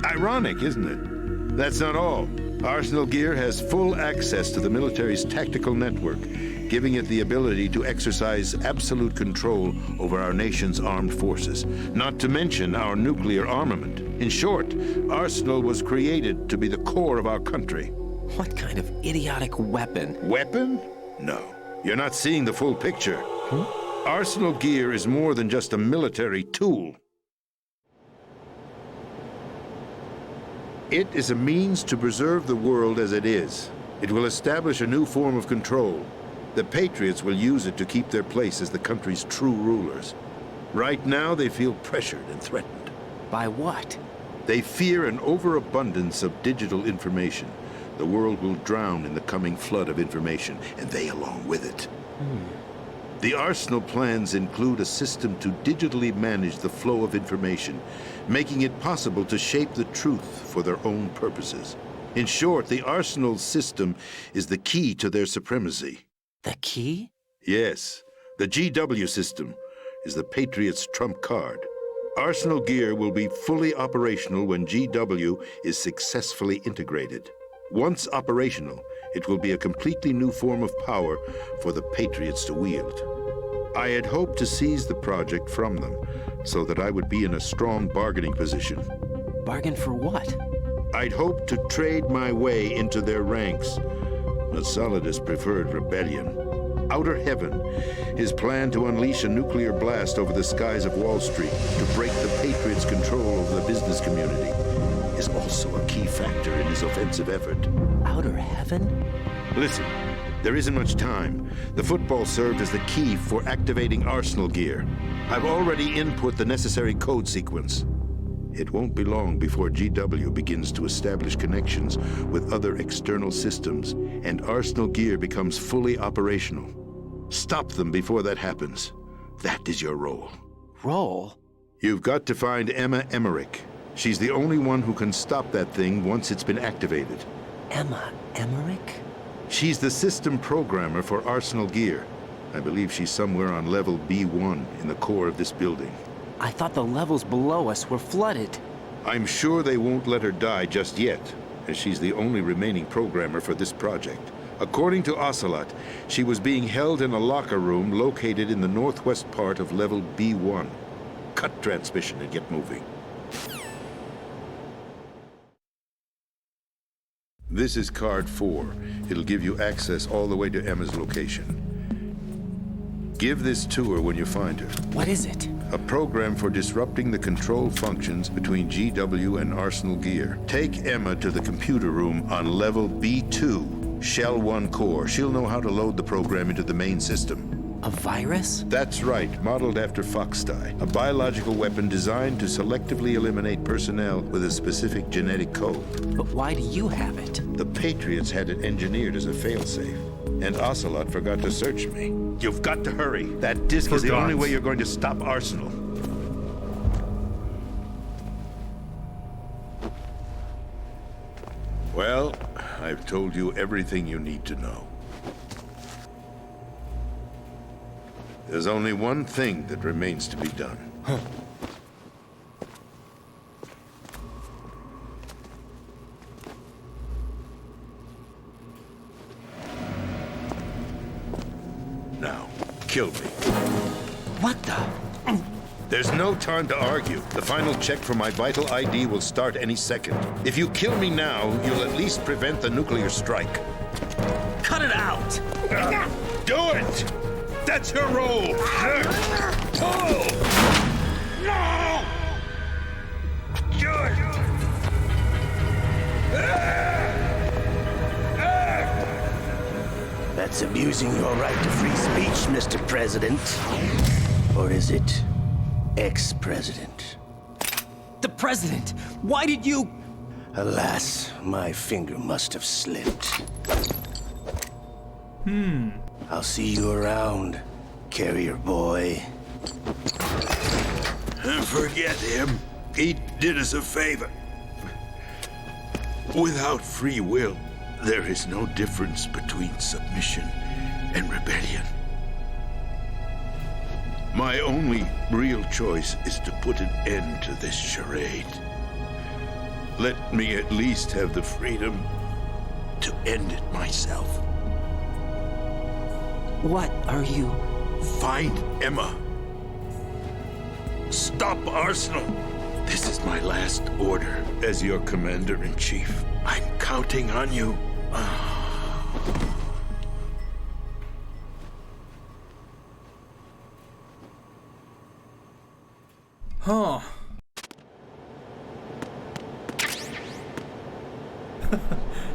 Ironic, isn't it? That's not all. Arsenal Gear has full access to the military's tactical network, giving it the ability to exercise absolute control over our nation's armed forces, not to mention our nuclear armament. In short, Arsenal was created to be the core of our country. What kind of idiotic weapon? Weapon? No. You're not seeing the full picture. Arsenal gear is more than just a military tool. It is a means to preserve the world as it is. It will establish a new form of control. The Patriots will use it to keep their place as the country's true rulers. Right now, they feel pressured and threatened. By what? They fear an overabundance of digital information. The world will drown in the coming flood of information, and they along with it. The Arsenal plans include a system to digitally manage the flow of information, making it possible to shape the truth for their own purposes. In short, the Arsenal system is the key to their supremacy. The key? Yes. The GW system is the Patriots' trump card. Arsenal gear will be fully operational when GW is successfully integrated. Once operational, it will be a completely new form of power for the Patriots to wield. I had hoped to seize the project from them, so that I would be in a strong bargaining position. Bargain for what? I'd hoped to trade my way into their ranks, but Solidus preferred rebellion. Outer Heaven, his plan to unleash a nuclear blast over the skies of Wall Street to break the Patriots' control over the business community, is also a key factor in his offensive effort. Outer Heaven? Listen, there isn't much time. The football served as the key for activating Arsenal gear. I've already input the necessary code sequence. It won't be long before GW begins to establish connections with other external systems, and Arsenal gear becomes fully operational. Stop them before that happens. That is your role. Role? You've got to find Emma Emmerich. She's the only one who can stop that thing once it's been activated. Emma Emmerich? She's the system programmer for Arsenal gear. I believe she's somewhere on level B1 in the core of this building. I thought the levels below us were flooded. I'm sure they won't let her die just yet, as she's the only remaining programmer for this project. According to Ocelot, she was being held in a locker room located in the northwest part of level B1. Cut transmission and get moving. This is card 4. It'll give you access all the way to Emma's location. Give this to her when you find her. What is it? A program for disrupting the control functions between GW and Arsenal gear. Take Emma to the computer room on level B2, Shell 1 core. She'll know how to load the program into the main system. A virus? That's right, modeled after Foxdie, a biological weapon designed to selectively eliminate personnel with a specific genetic code. But why do you have it? The Patriots had it engineered as a failsafe, and Ocelot forgot to search me. You've got to hurry. That disk is the only way you're going to stop Arsenal. Well, I've told you everything you need to know. There's only one thing that remains to be done. Now, kill me. What the? There's no time to argue. The final check for my vital ID will start any second. If you kill me now, you'll at least prevent the nuclear strike. Cut it out! Do it! That's your role! Pull! No! That's abusing your right to free speech, Mr. President. Or is it ex-president? The president! Why did you... Alas, my finger must have slipped. I'll see you around, carrier boy. Forget him. He did us a favor. Without free will, there is no difference between submission and rebellion. My only real choice is to put an end to this charade. Let me at least have the freedom to end it myself. What are you... Find Emma. Stop Arsenal. This is my last order as your commander-in-chief. I'm counting on you. Huh.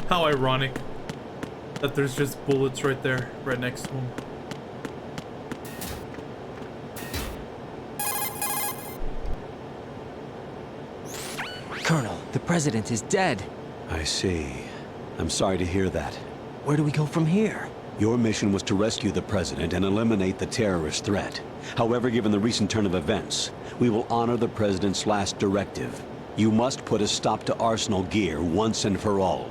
How ironic that there's just bullets right there, right next to him. Colonel, the president is dead. I see. I'm sorry to hear that. Where do we go from here? Your mission was to rescue the president and eliminate the terrorist threat. However, given the recent turn of events, we will honor the president's last directive. You must put a stop to Arsenal Gear once and for all.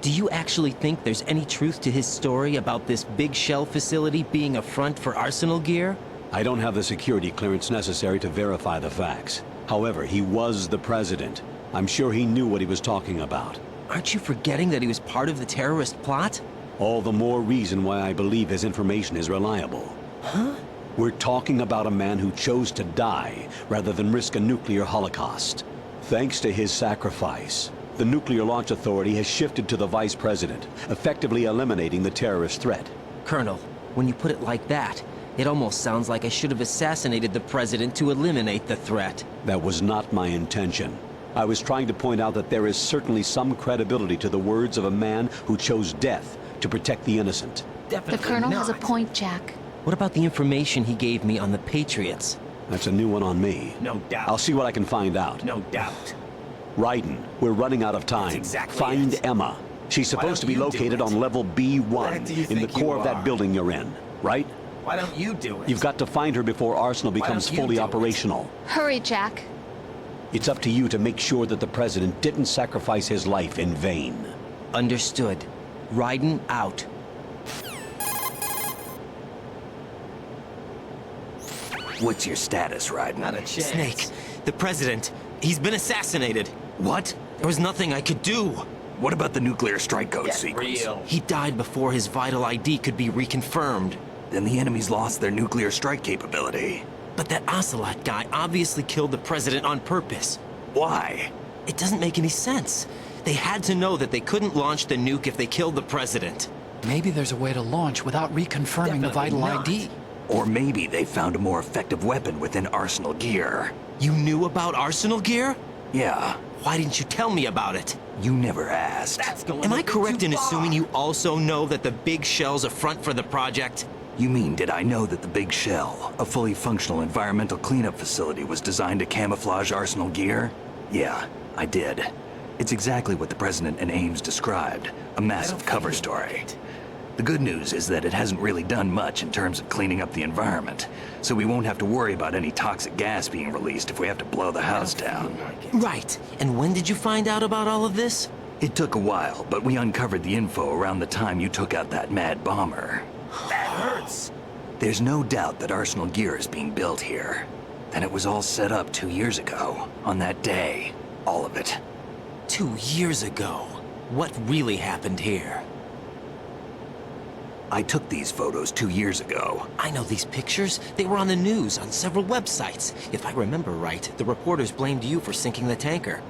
Do you actually think there's any truth to his story about this big shell facility being a front for Arsenal Gear? I don't have the security clearance necessary to verify the facts. However, he was the president. I'm sure he knew what he was talking about. Aren't you forgetting that he was part of the terrorist plot? All the more reason why I believe his information is reliable. Huh? We're talking about a man who chose to die rather than risk a nuclear holocaust. Thanks to his sacrifice, the Nuclear Launch Authority has shifted to the vice president, effectively eliminating the terrorist threat. Colonel, when you put it like that, it almost sounds like I should have assassinated the president to eliminate the threat. That was not my intention. I was trying to point out that there is certainly some credibility to the words of a man who chose death to protect the innocent. The Colonel has a point, Jack. What about the information he gave me on the Patriots? That's a new one on me. No doubt. I'll see what I can find out. No doubt. Raiden, we're running out of time. That's exactly Find it. Emma. She's Why supposed to don't be you do located it? on level Where B1 do you in the think you core of that are? building you're in, right? Why don't you do it? You've got to find her before Arsenal becomes don't you fully do it? operational. Hurry, Jack. It's up to you to make sure that the president didn't sacrifice his life in vain. Understood. Raiden out. What's your status, Raiden? Not a chance. Snake, the president, he's been assassinated. What? There was nothing I could do. What about the nuclear strike code Get sequence? real. He died before his vital ID could be reconfirmed. Then the enemy's lost their nuclear strike capability. But that Ocelot guy obviously killed the president on purpose. Why? It doesn't make any sense. They had to know that they couldn't launch the nuke if they killed the president. Maybe there's a way to launch without reconfirming the vital ID. Or maybe they found a more effective weapon within Arsenal Gear. You knew about Arsenal Gear? Yeah, Why didn't you tell me about it? you never asked. That's going Am a I bit correct too in far. assuming you also know that the big shell's a front for the project? You mean, did I know that the Big Shell, a fully functional environmental cleanup facility, was designed to camouflage Arsenal Gear? Yeah, I did. It's exactly what the President and Ames described, a massive cover story. The good news is that it hasn't really done much in terms of cleaning up the environment, so we won't have to worry about any toxic gas being released if we have to blow the house down. Right. And when did you find out about all of this? It took a while, but we uncovered the info around the time you took out that mad bomber. That hurts. There's no doubt that Arsenal Gear is being built here. And it was all set up 2 years ago, on that day. All of it. 2 years ago. What really happened here? I took these photos 2 years ago. I know these pictures. They were on the news, on several websites. If I remember right, the reporters blamed you for sinking the tanker.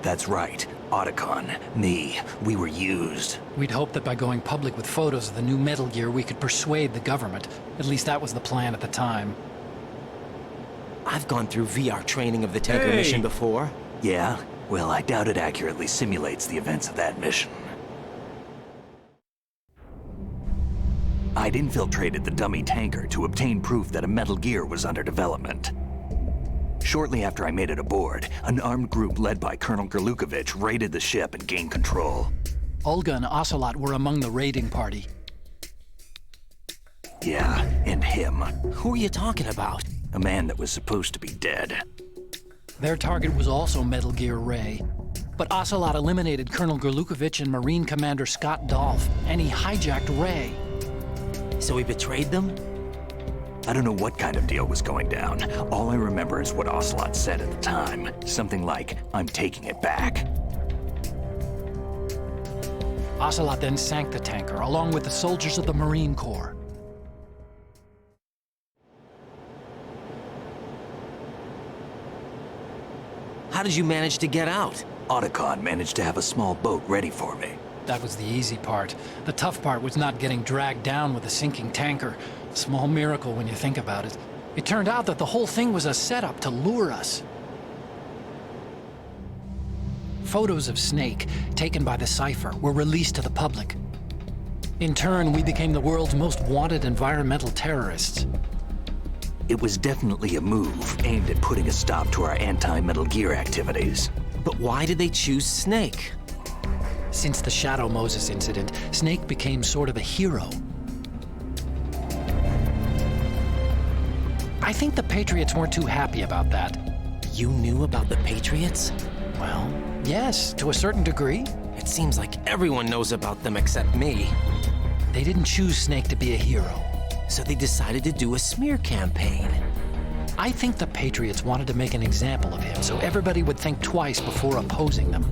That's right. Otacon, me, we were used. We'd hoped that by going public with photos of the new Metal Gear, we could persuade the government. At least that was the plan at the time. I've gone through VR training of the tanker Hey. mission before. Yeah? Well, I doubt it accurately simulates the events of that mission. I'd infiltrated the dummy tanker to obtain proof that a Metal Gear was under development. Shortly after I made it aboard, an armed group led by Colonel Gerlukovich raided the ship and gained control. Olga and Ocelot were among the raiding party. Yeah, and him. Who are you talking about? A man that was supposed to be dead. Their target was also Metal Gear Ray. But Ocelot eliminated Colonel Gerlukovich and Marine Commander Scott Dolph, and he hijacked Ray. So he betrayed them? I don't know what kind of deal was going down. All I remember is what Ocelot said at the time. Something like, "I'm taking it back." Ocelot then sank the tanker, along with the soldiers of the Marine Corps. How did you manage to get out? Otacon managed to have a small boat ready for me. That was the easy part. The tough part was not getting dragged down with a sinking tanker. Small miracle when you think about it. It turned out that the whole thing was a setup to lure us. Photos of Snake, taken by the Cypher, were released to the public. In turn, we became the world's most wanted environmental terrorists. It was definitely a move aimed at putting a stop to our anti-Metal Gear activities. But why did they choose Snake? Since the Shadow Moses incident, Snake became sort of a hero. I think the Patriots weren't too happy about that. You knew about the Patriots? Well, yes, to a certain degree. It seems like everyone knows about them except me. They didn't choose Snake to be a hero. So they decided to do a smear campaign. I think the Patriots wanted to make an example of him so everybody would think twice before opposing them.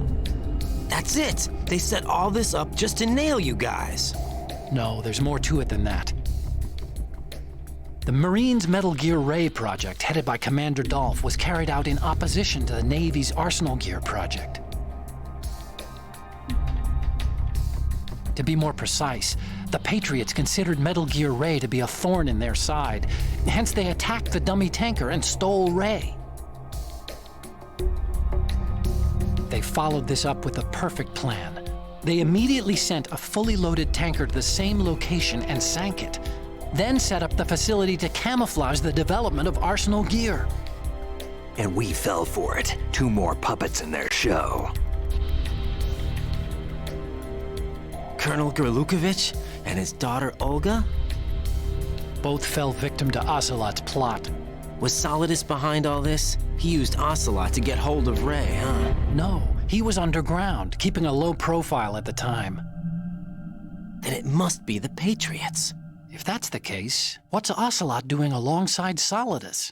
That's it! They set all this up just to nail you guys. No, there's more to it than that. The Marines' Metal Gear Ray project, headed by Commander Dolph, was carried out in opposition to the Navy's Arsenal Gear project. To be more precise, the Patriots considered Metal Gear Ray to be a thorn in their side. Hence, they attacked the dummy tanker and stole Ray. They followed this up with a perfect plan. They immediately sent a fully loaded tanker to the same location and sank it, then set up the facility to camouflage the development of Arsenal Gear. And we fell for it. 2 more puppets in their show. Colonel Gerlukovich and his daughter Olga? Both fell victim to Ocelot's plot. Was Solidus behind all this? He used Ocelot to get hold of Ray, huh? No, he was underground, keeping a low profile at the time. Then it must be the Patriots. If that's the case, what's Ocelot doing alongside Solidus?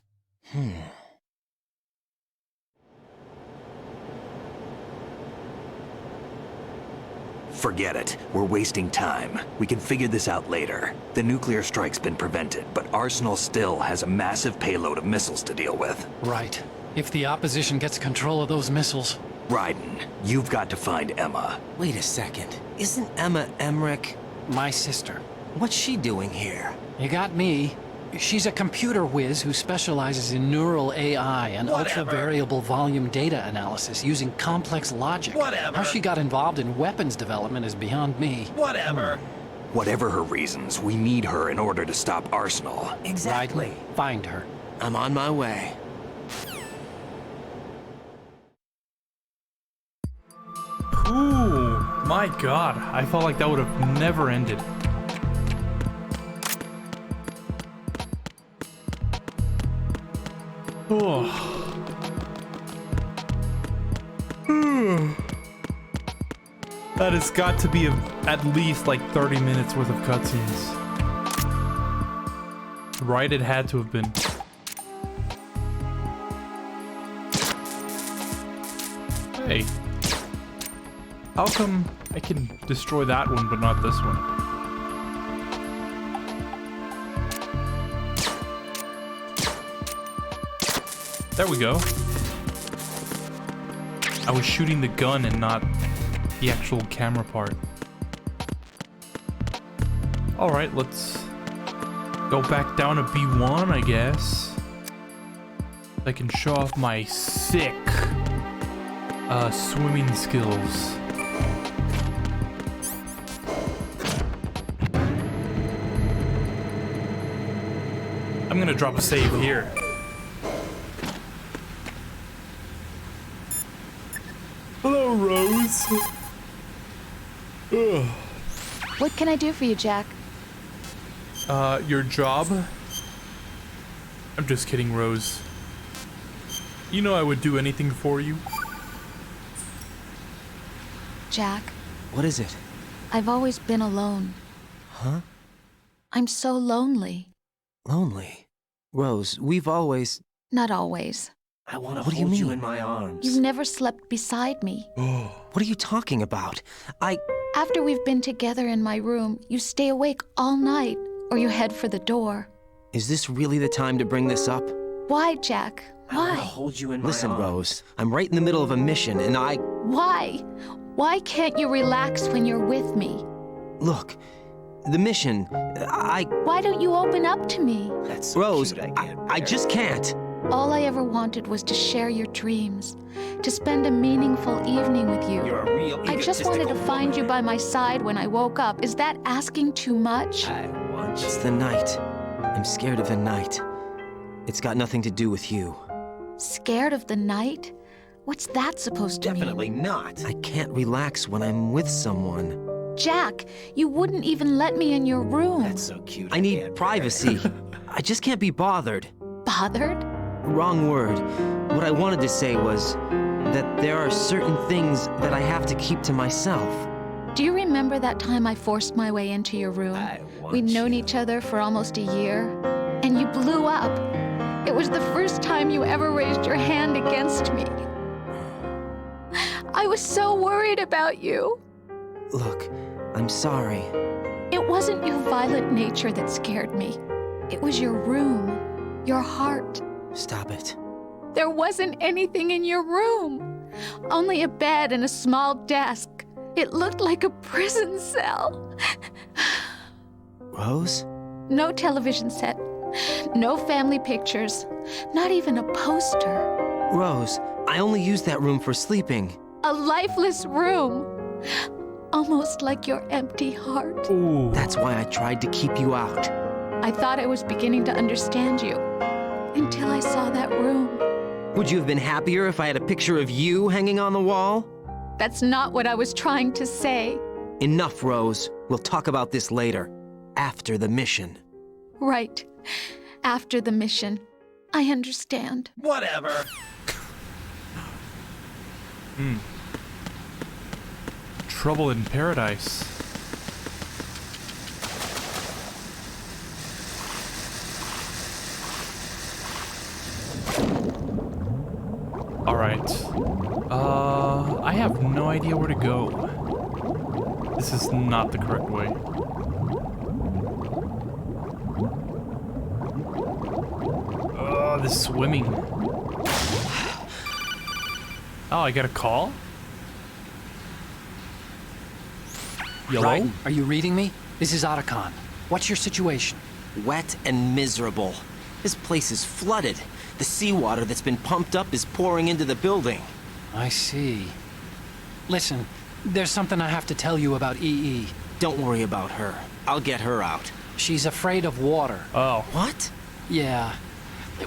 Forget it. We're wasting time. We can figure this out later. The nuclear strike's been prevented, but Arsenal still has a massive payload of missiles to deal with. Right. If the opposition gets control of those missiles... Raiden, you've got to find Emma. Wait a second. Isn't Emma Emmerich... my sister? What's she doing here? You got me. She's a computer whiz who specializes in neural AI and ultra-variable volume data analysis using complex logic. How she got involved in weapons development is beyond me. Whatever her reasons, we need her in order to stop Arsenal. Exactly. Raiden, find her. I'm on my way. Ooh, my god. I felt like that would have never ended. Oh. That has got to be at least like 30 minutes worth of cutscenes. Right, it had to have been. Hey. How come I can destroy that one but not this one? There we go. I was shooting the gun and not the actual camera part. Alright, let's go back down to B1, I guess. I can show off my sick swimming skills. I'm gonna drop a save here. Hello, Rose. Ugh. What can I do for you, Jack? Your job? I'm just kidding, Rose. You know I would do anything for you. Jack, What is it? I've always been alone. Huh? I'm so lonely. Lonely? Rose, we've always... Not always. I want to What do you hold you mean? in my arms. You've never slept beside me. What are you talking about? After we've been together in my room, you stay awake all night, or you head for the door. Is this really the time to bring this up? Why, Jack? I want to Why? hold you in my Listen, arms. Rose, I'm right in the middle of a mission, and Why? Why can't you relax when you're with me? Look, the mission, Why don't you open up to me? That's so Rose, cute, I just can't. All I ever wanted was to share your dreams, to spend a meaningful evening with you. You're a real I just wanted to find you by my side when I woke up. Is that asking too much? It's the night. I'm scared of the night. It's got nothing to do with you. Scared of the night? What's that supposed to mean? Definitely not. I can't relax when I'm with someone. Jack, you wouldn't even let me in your room. That's so cute. I need privacy. I just can't be bothered. Bothered? Wrong word. What I wanted to say was that there are certain things that I have to keep to myself. Do you remember that time I forced my way into your room? We'd known each other for almost a year, and you blew up. It was the first time you ever raised your hand against me. I was so worried about you. Look, I'm sorry. It wasn't your violent nature that scared me. It was your room, your heart. Stop it. There wasn't anything in your room. Only a bed and a small desk. It looked like a prison cell. Rose? No television set. No family pictures. Not even a poster. Rose, I only use that room for sleeping. A lifeless room. Almost like your empty heart. Ooh. That's why I tried to keep you out. I thought I was beginning to understand you. Until I saw that room. Would you have been happier if I had a picture of you hanging on the wall? That's not what I was trying to say. Enough, Rose. We'll talk about this later. After the mission. Right. After the mission. I understand. Whatever. Trouble in paradise. All right. I have no idea where to go. This is not the correct way. This swimming. Oh, I got a call? Yellow? Raiden, are you reading me? This is Otacon. What's your situation? Wet and miserable. This place is flooded. The seawater that's been pumped up is pouring into the building. I see. Listen, there's something I have to tell you about EE. Don't worry about her. I'll get her out. She's afraid of water. Oh. What? Yeah.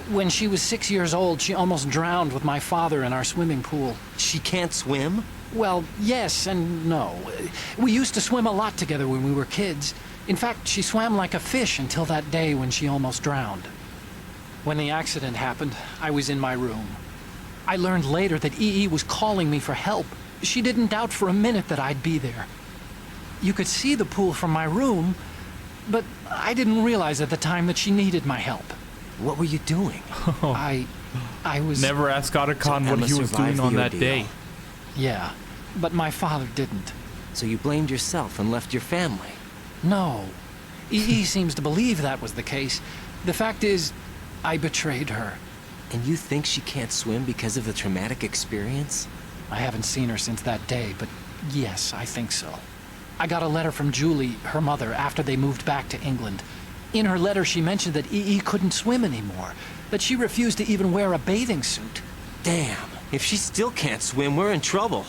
When she was 6 years old, she almost drowned with my father in our swimming pool. She can't swim? Well, yes and no. We used to swim a lot together when we were kids. In fact, she swam like a fish until that day when she almost drowned. When the accident happened, I was in my room. I learned later that EE was calling me for help. She didn't doubt for a minute that I'd be there. You could see the pool from my room, but I didn't realize at the time that she needed my help. What were you doing? I was... Never ask Otacon what he was doing on that day. Yeah, but my father didn't. So you blamed yourself and left your family? No. EE seems to believe that was the case. The fact is, I betrayed her. And you think she can't swim because of the traumatic experience? I haven't seen her since that day, but yes, I think so. I got a letter from Julie, her mother, after they moved back to England. In her letter, she mentioned that EE couldn't swim anymore, that she refused to even wear a bathing suit. Damn, if she still can't swim, we're in trouble.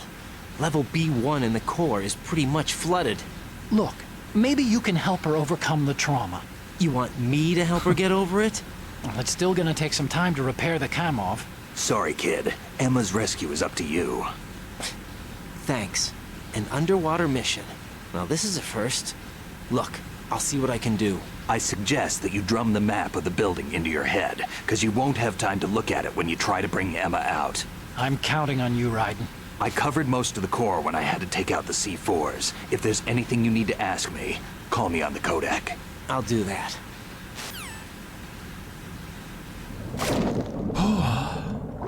Level B1 in the core is pretty much flooded. Look, maybe you can help her overcome the trauma. You want me to help her get over it? Well, it's still gonna take some time to repair the Kamov. Sorry, kid. Emma's rescue is up to you. Thanks. An underwater mission. Well, this is a first. Look, I'll see what I can do. I suggest that you drum the map of the building into your head, because you won't have time to look at it when you try to bring Emma out. I'm counting on you, Raiden. I covered most of the core when I had to take out the C4s. If there's anything you need to ask me, call me on the Kodak. I'll do that.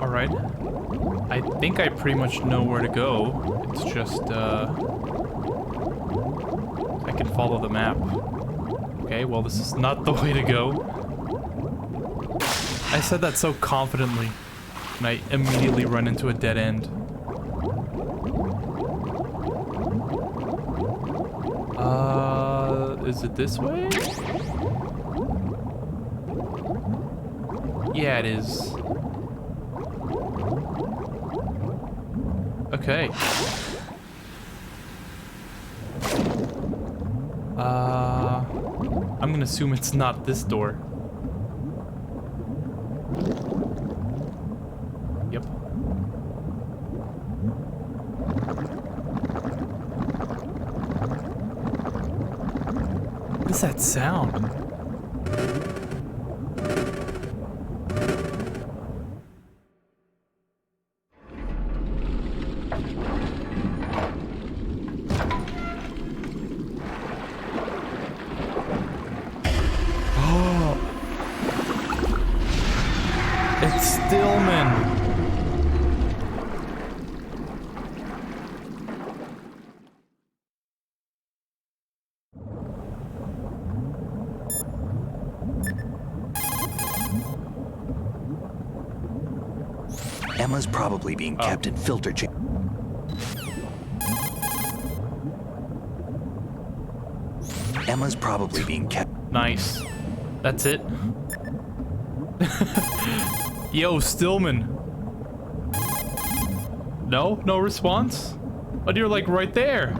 Alright. I think I pretty much know where to go. It's just, I can follow the map. Okay, well, this is not the way to go. I said that so confidently, and I immediately run into a dead end. Is it this way? Yeah, it is. Okay. I'm gonna assume it's not this door. Yep. What is that sound? It's Stillman. Emma's probably being kept in filter Emma's probably being kept. Nice. That's it. Yo, Stillman. No? No response? But you're like right there.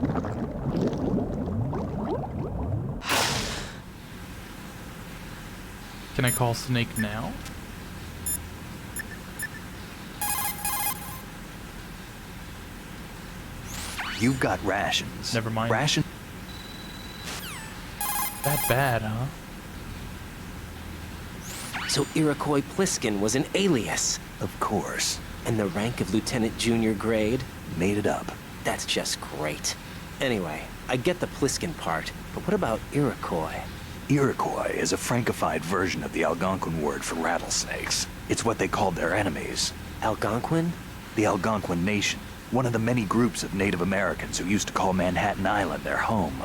Can I call Snake now? You've got rations. Never mind. Ration. That bad, huh? So Iroquois Pliskin was an alias. Of course. And the rank of Lieutenant Junior grade? Made it up. That's just great. Anyway, I get the Pliskin part, but what about Iroquois? Iroquois is a Frankified version of the Algonquin word for rattlesnakes. It's what they called their enemies. Algonquin? The Algonquin Nation, one of the many groups of Native Americans who used to call Manhattan Island their home.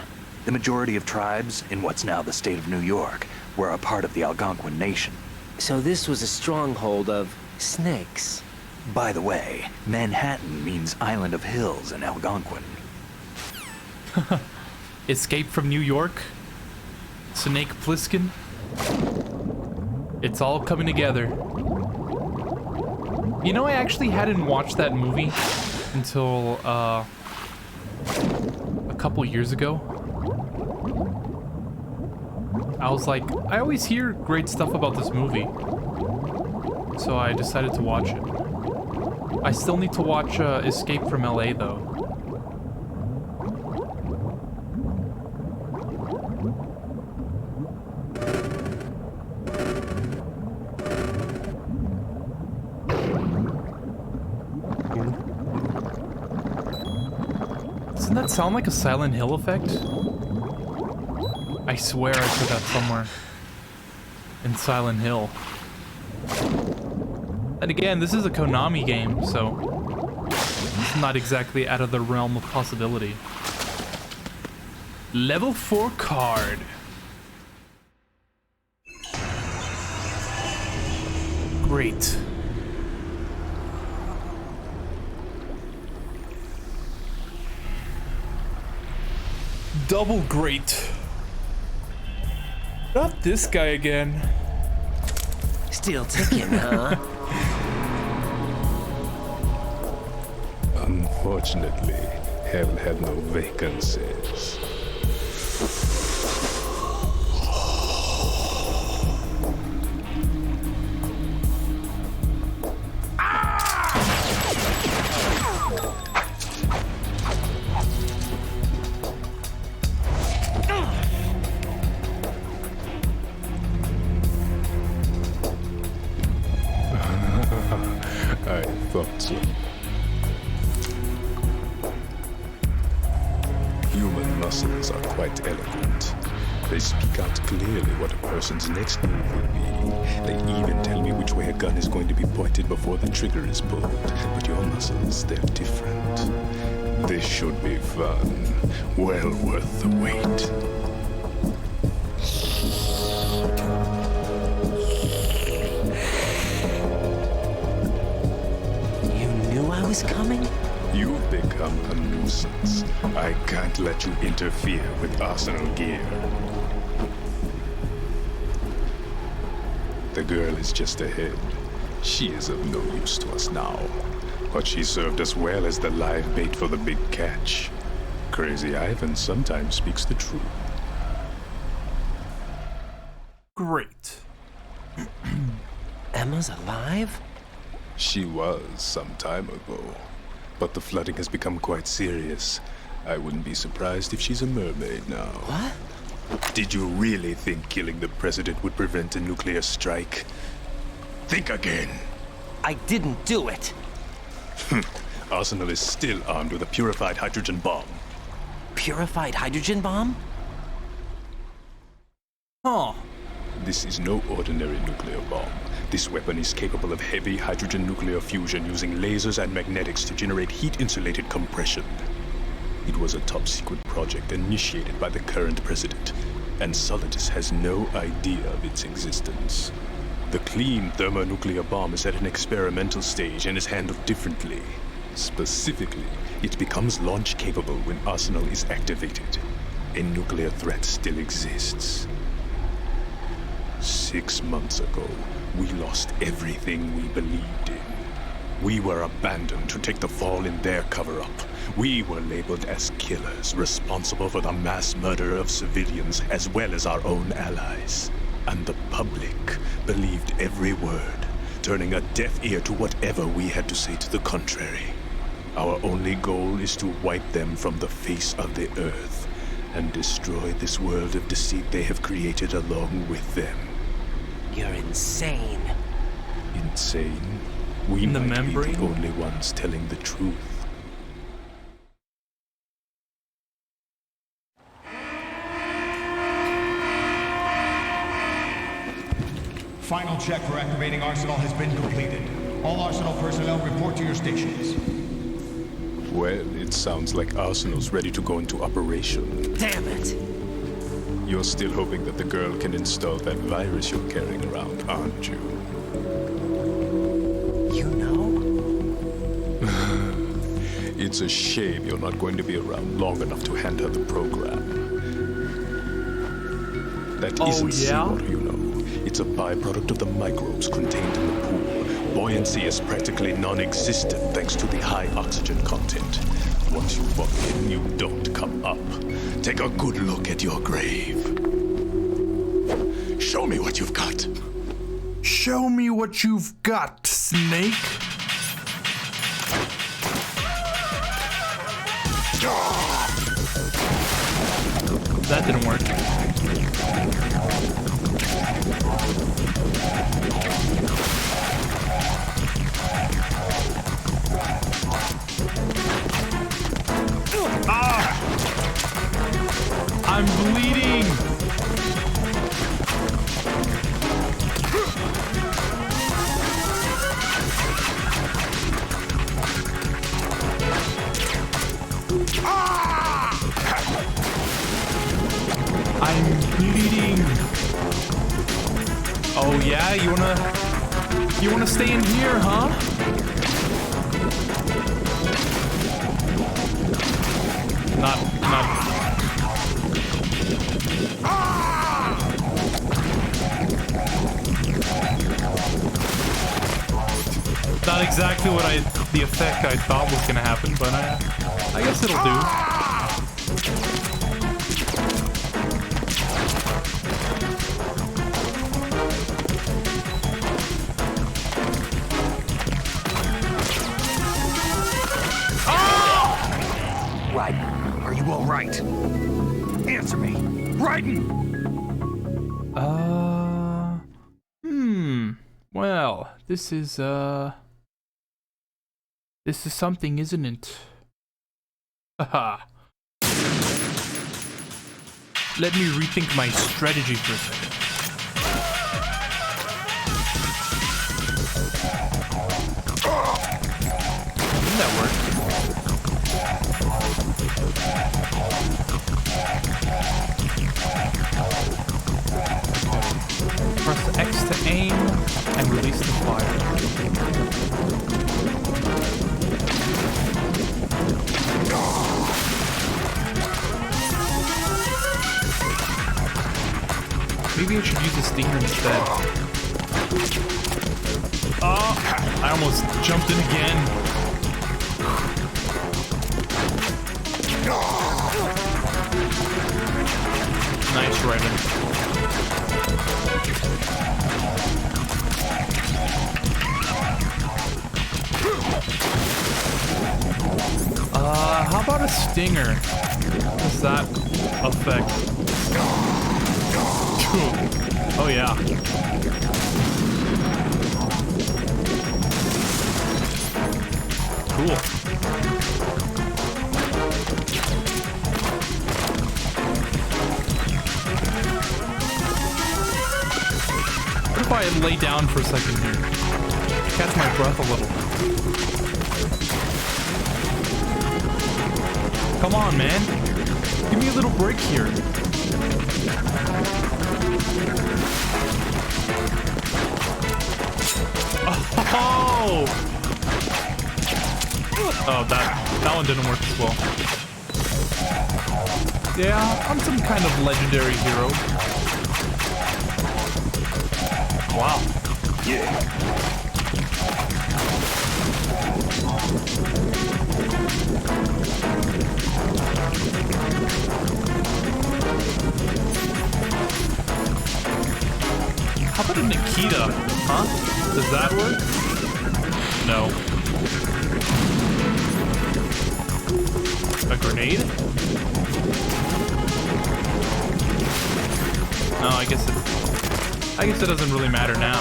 The majority of tribes in what's now the state of New York were a part of the Algonquin Nation. So this was a stronghold of snakes. By the way, Manhattan means Island of Hills in Algonquin. Escape from New York? Snake Plissken? It's all coming together. You know, I actually hadn't watched that movie until a couple years ago. I was like, I always hear great stuff about this movie. So I decided to watch it. I still need to watch Escape from LA though. Doesn't that sound like a Silent Hill effect? I swear I heard that somewhere in Silent Hill. And again, this is a Konami game, so it's not exactly out of the realm of possibility. Level 4 card. Great. Double great. Not this guy again. Still ticking, huh? Unfortunately, Hell had no vacancies. I thought so. Human muscles are quite eloquent. They speak out clearly what a person's next move will be. They even tell me which way a gun is going to be pointed before the trigger is pulled. But your muscles, they're different. This should be fun. Well worth the wait. You knew I was coming? You've become a nuisance. I can't let you interfere with Arsenal gear. The girl is just ahead. She is of no use to us now. But she served us well as the live bait for the big catch. Crazy Ivan sometimes speaks the truth. Great. Emma's alive? She was some time ago. But the flooding has become quite serious. I wouldn't be surprised if she's a mermaid now. What? Did you really think killing the president would prevent a nuclear strike? Think again. I didn't do it. Arsenal is still armed with a purified hydrogen bomb. Purified hydrogen bomb? Huh. This is no ordinary nuclear bomb. This weapon is capable of heavy hydrogen nuclear fusion using lasers and magnetics to generate heat-insulated compression. It was a top-secret project initiated by the current president, and Solidus has no idea of its existence. The clean thermonuclear bomb is at an experimental stage and is handled differently. Specifically, it becomes launch-capable when Arsenal is activated. A nuclear threat still exists. 6 months ago, we lost everything we believed in. We were abandoned to take the fall in their cover-up. We were labeled as killers, responsible for the mass murder of civilians as well as our own allies. And the public believed every word, turning a deaf ear to whatever we had to say to the contrary. Our only goal is to wipe them from the face of the earth and destroy this world of deceit they have created along with them. You're insane. Insane? We The might be membrane? the only ones telling the truth. Final check for activating Arsenal has been completed. All Arsenal personnel report to your stations. Well, it sounds like Arsenal's ready to go into operation. Damn it! You're still hoping that the girl can install that virus you're carrying around, aren't you? You know? It's a shame you're not going to be around long enough to hand her the program. That isn't seawater, you know. It's a byproduct of the microbes contained in the pool. Buoyancy is practically non-existent thanks to the high oxygen content. Once you fall in, you don't come up. Take a good look at your grave. Show me what you've got. Show me what you've got, Snake. That didn't work. I'm bleeding! I'm bleeding! Oh yeah, you wanna stay in here, huh? Not exactly what the effect I thought was gonna happen, but I guess it'll do. Raiden, are you all right? Answer me. Raiden! Well, this is something, isn't it? Haha. Let me rethink my strategy for a second. Didn't that work? Press X to aim and release the fire. Maybe I should use a stinger instead. Oh, I almost jumped in again. Nice, Raven. How about a stinger? What does that affect? Oh yeah. Cool. What if I lay down for a second here? Catch my breath a little. Come on, man. Give me a little break here. Oh! Oh, that one didn't work as well. Yeah, I'm some kind of legendary hero. Wow. Yeah. How about a Nikita? Huh? Does that work? No. A grenade? No, I guess it doesn't really matter now.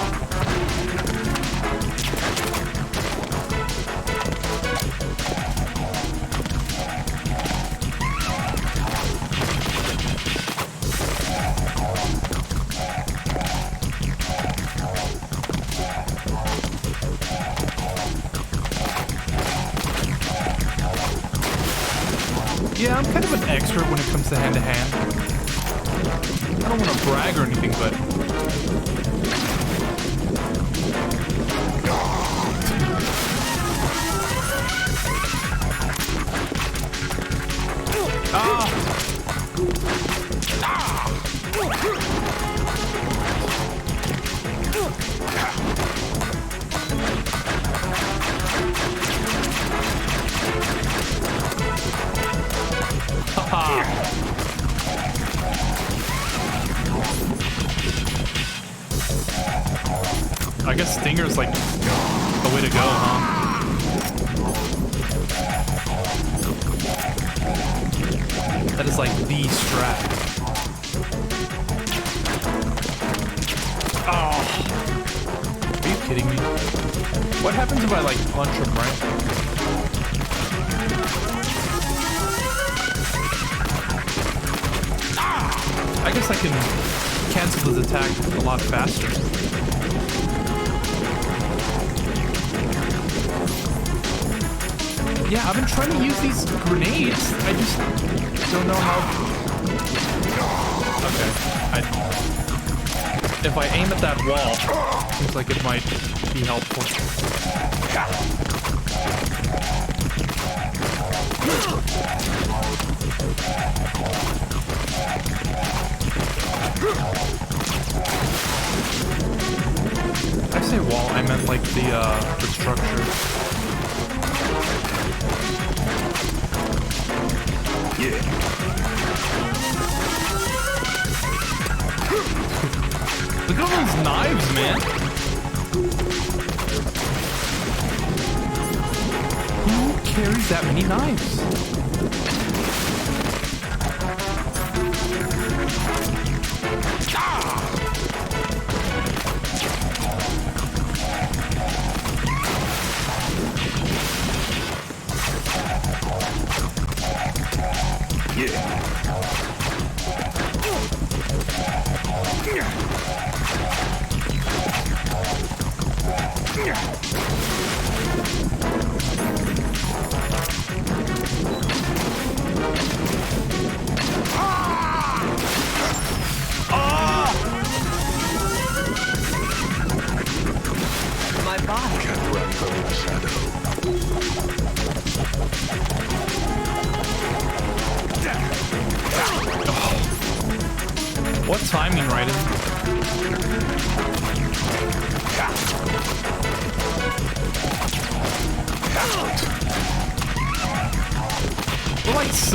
Yeah, I'm kind of an expert when it comes to hand-to-hand. I don't want to brag or anything, but... I guess Stinger's like the way to go, huh? That is like the strat. Oh! Are you kidding me? What happens if I like punch him, right? I guess I can cancel his attack a lot faster. Yeah, I've been trying to use these grenades. I just don't know how... Okay. If I aim at that wall, seems like it might be helpful. I say wall, I meant like the structure. Yeah. Look at all those knives, man. Who carries that many knives? What timing, Raiden?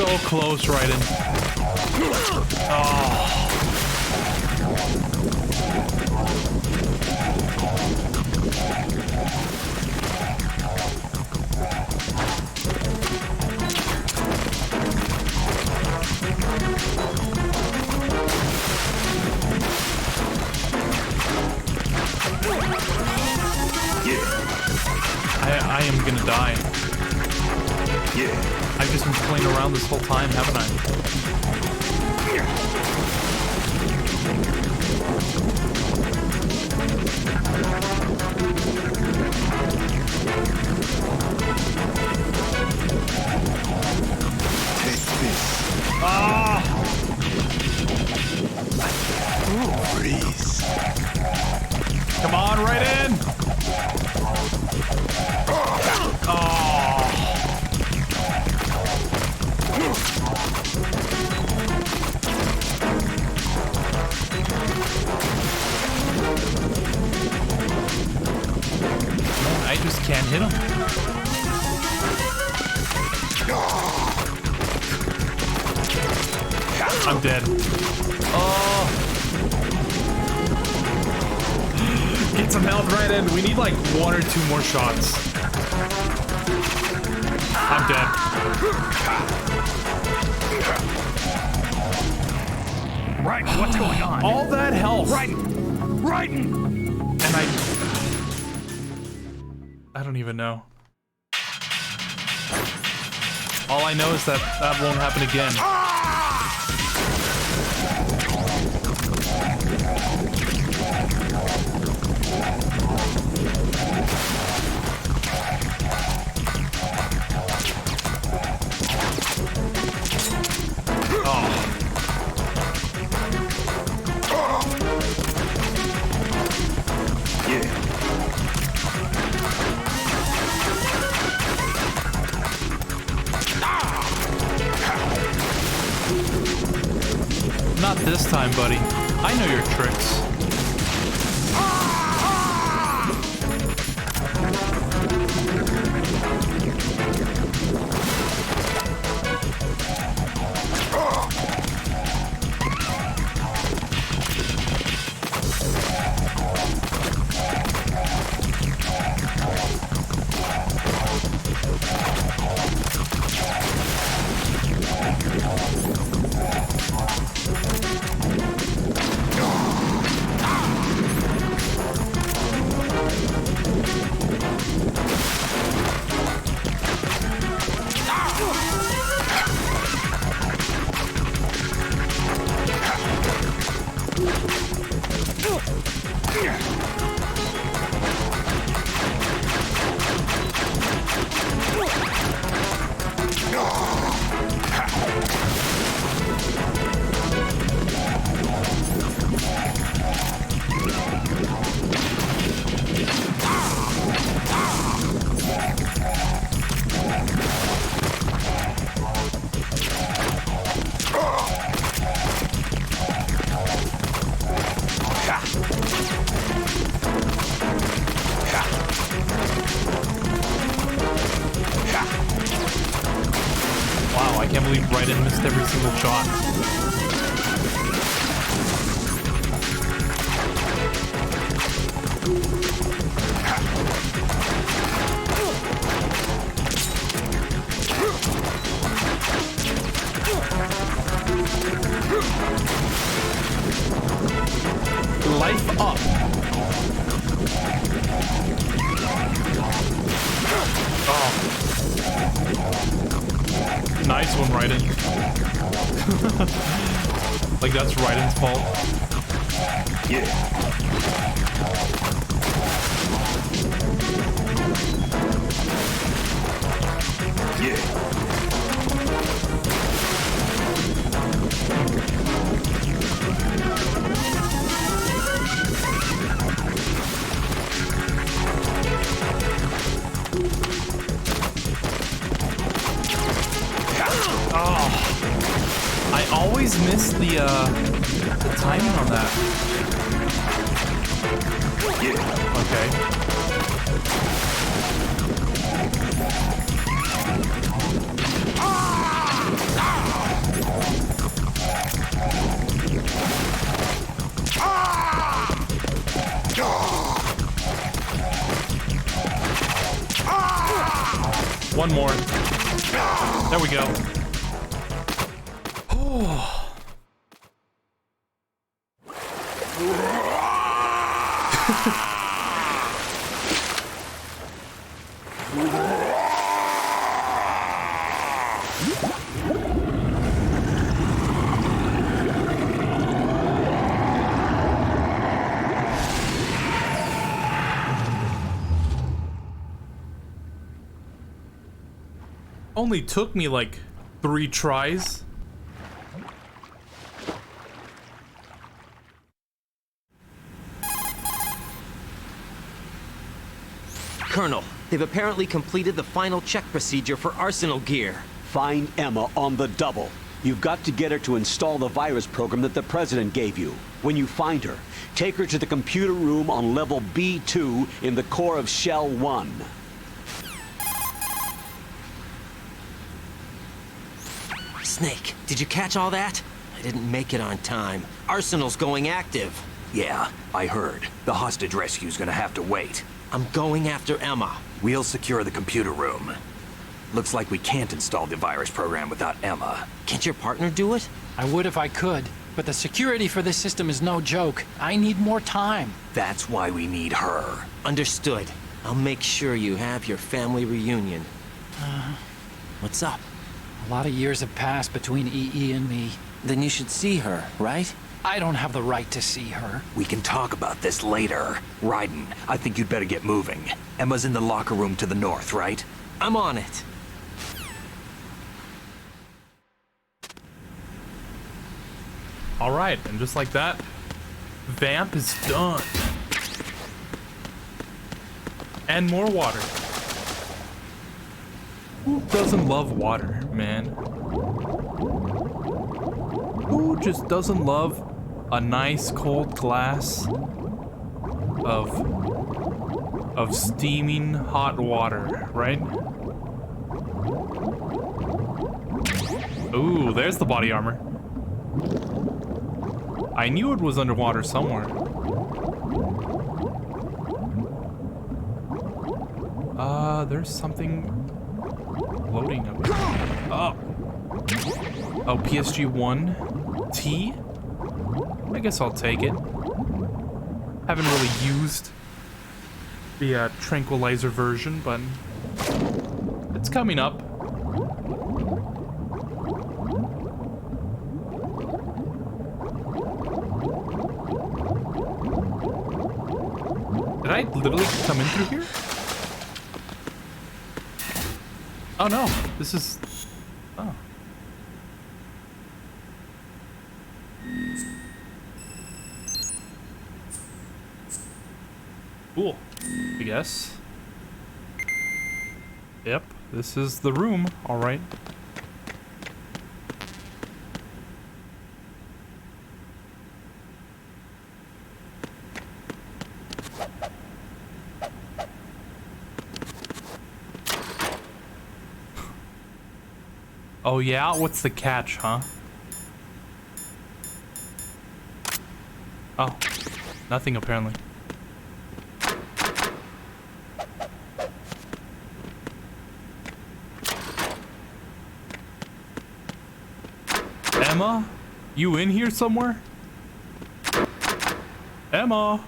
so close, Raiden. Oh. I am gonna die. I've just been playing around this whole time, haven't I? Take this. Ah! Freeze. Come on, right in! Oh. I just can't hit him. I'm dead. Oh. Get some health right in. We need like 1 or 2 more shots. I'm dead. Right, what's going on? All that health. Raiden! And I don't even know. All I know is that that won't happen again. Not this time, buddy. I know your tricks. Wow, I can't believe Raiden missed every single shot. Life up. Oh. Nice one, Raiden. Like that's Raiden's fault. Yeah. I always miss the timing on that. Okay. One more. There we go. Oh. Only took me like 3 tries. Colonel, they've apparently completed the final check procedure for arsenal gear. Find Emma on the double. You've got to get her to install the virus program that the President gave you. When you find her, take her to the computer room on level B2 in the core of Shell 1. Snake, did you catch all that? I didn't make it on time. Arsenal's going active. Yeah, I heard. The hostage rescue's gonna have to wait. I'm going after Emma. We'll secure the computer room. Looks like we can't install the virus program without Emma. Can't your partner do it? I would if I could, but the security for this system is no joke. I need more time. That's why we need her. Understood. I'll make sure you have your family reunion. What's up? A lot of years have passed between EE and me. Then you should see her, right? I don't have the right to see her. We can talk about this later. Raiden, I think you'd better get moving. Emma's in the locker room to the north, right? I'm on it. Alright, and just like that, Vamp is done. And more water. Who doesn't love water, man? Who just doesn't love a nice cold glass of steaming hot water, right? Ooh, there's the body armor. I knew it was underwater somewhere. There's something floating up here. Oh. Oh, PSG-1T? I guess I'll take it. Haven't really used the tranquilizer version, but it's coming up. Did I literally come in through here? Oh no, this is... Oh. Cool, I guess. Yep, this is the room, alright. Oh yeah? What's the catch, huh? Oh, nothing apparently. Emma? You in here somewhere? Emma?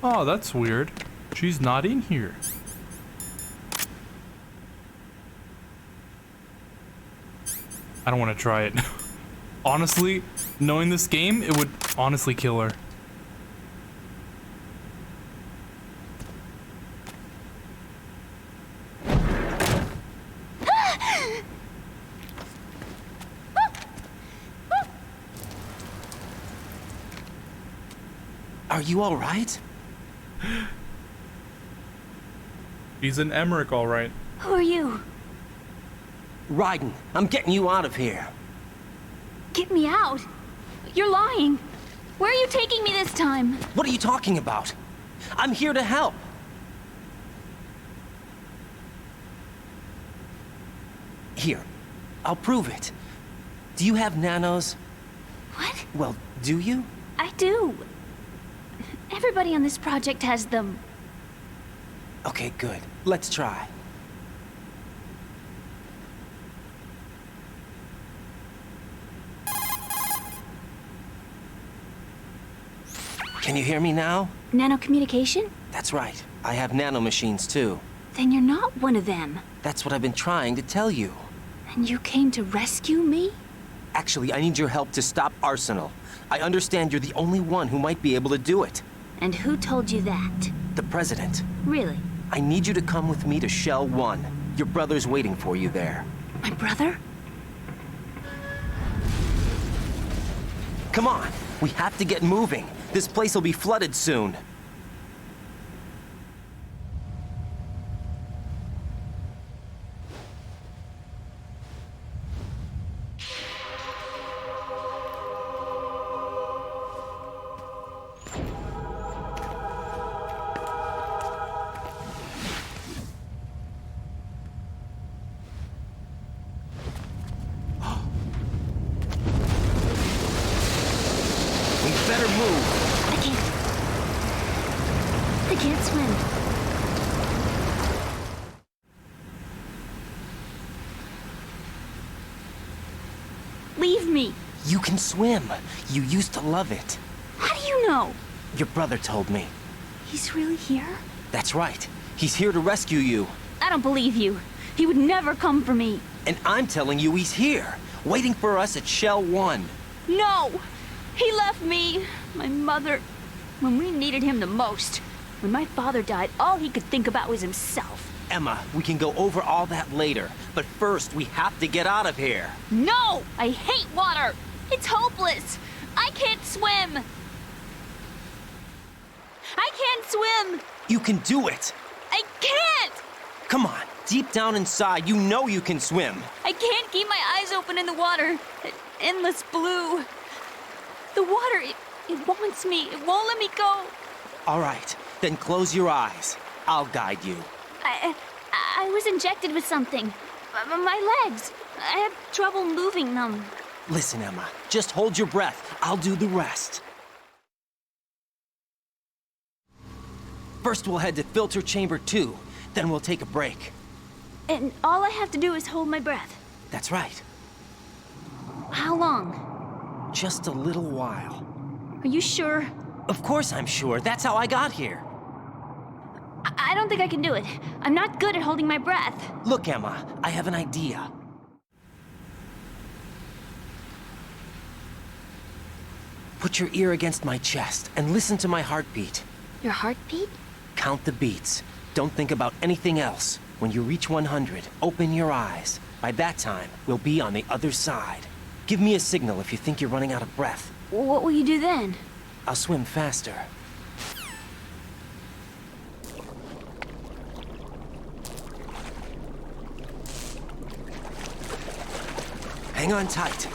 Oh, that's weird. She's not in here. I don't want to try it. Honestly, knowing this game, it would honestly kill her. Are you all right? He's an Emmerich, all right. Who are you? Raiden, I'm getting you out of here. Get me out. You're lying. Where are you taking me this time? What are you talking about? I'm here to help. Here, I'll prove it. Do you have nanos? What? Well, do you? I do. Everybody on this project has them. Okay, good. Let's try. Can you hear me now? Nanocommunication? That's right. I have nanomachines too. Then you're not one of them. That's what I've been trying to tell you. And you came to rescue me? Actually, I need your help to stop Arsenal. I understand you're the only one who might be able to do it. And who told you that? The President. Really? I need you to come with me to Shell 1. Your brother's waiting for you there. My brother? Come on, we have to get moving. This place will be flooded soon. I can't swim. Leave me. You can swim. You used to love it. How do you know? Your brother told me. He's really here? That's right. He's here to rescue you. I don't believe you. He would never come for me. And I'm telling you he's here, waiting for us at Shell 1. No! He left me, my mother, when we needed him the most. When my father died, all he could think about was himself. Emma, we can go over all that later, but first we have to get out of here. No! I hate water! It's hopeless! I can't swim! I can't swim! You can do it! I can't! Come on, deep down inside, you know you can swim. I can't keep my eyes open in the water. That endless blue. The water, it wants me. It won't let me go. All right, then close your eyes. I'll guide you. I was injected with something. My legs. I have trouble moving them. Listen, Emma, just hold your breath. I'll do the rest. First, we'll head to filter chamber 2. Then we'll take a break. And all I have to do is hold my breath. That's right. How long? Just a little while. Are you sure? Of course I'm sure. That's how I got here. I don't think I can do it. I'm not good at holding my breath. Look, Emma, I have an idea. Put your ear against my chest and listen to my heartbeat. Your heartbeat? Count the beats. Don't think about anything else. When you reach 100, open your eyes. By that time, we'll be on the other side. Give me a signal if you think you're running out of breath. What will you do then? I'll swim faster. Hang on tight.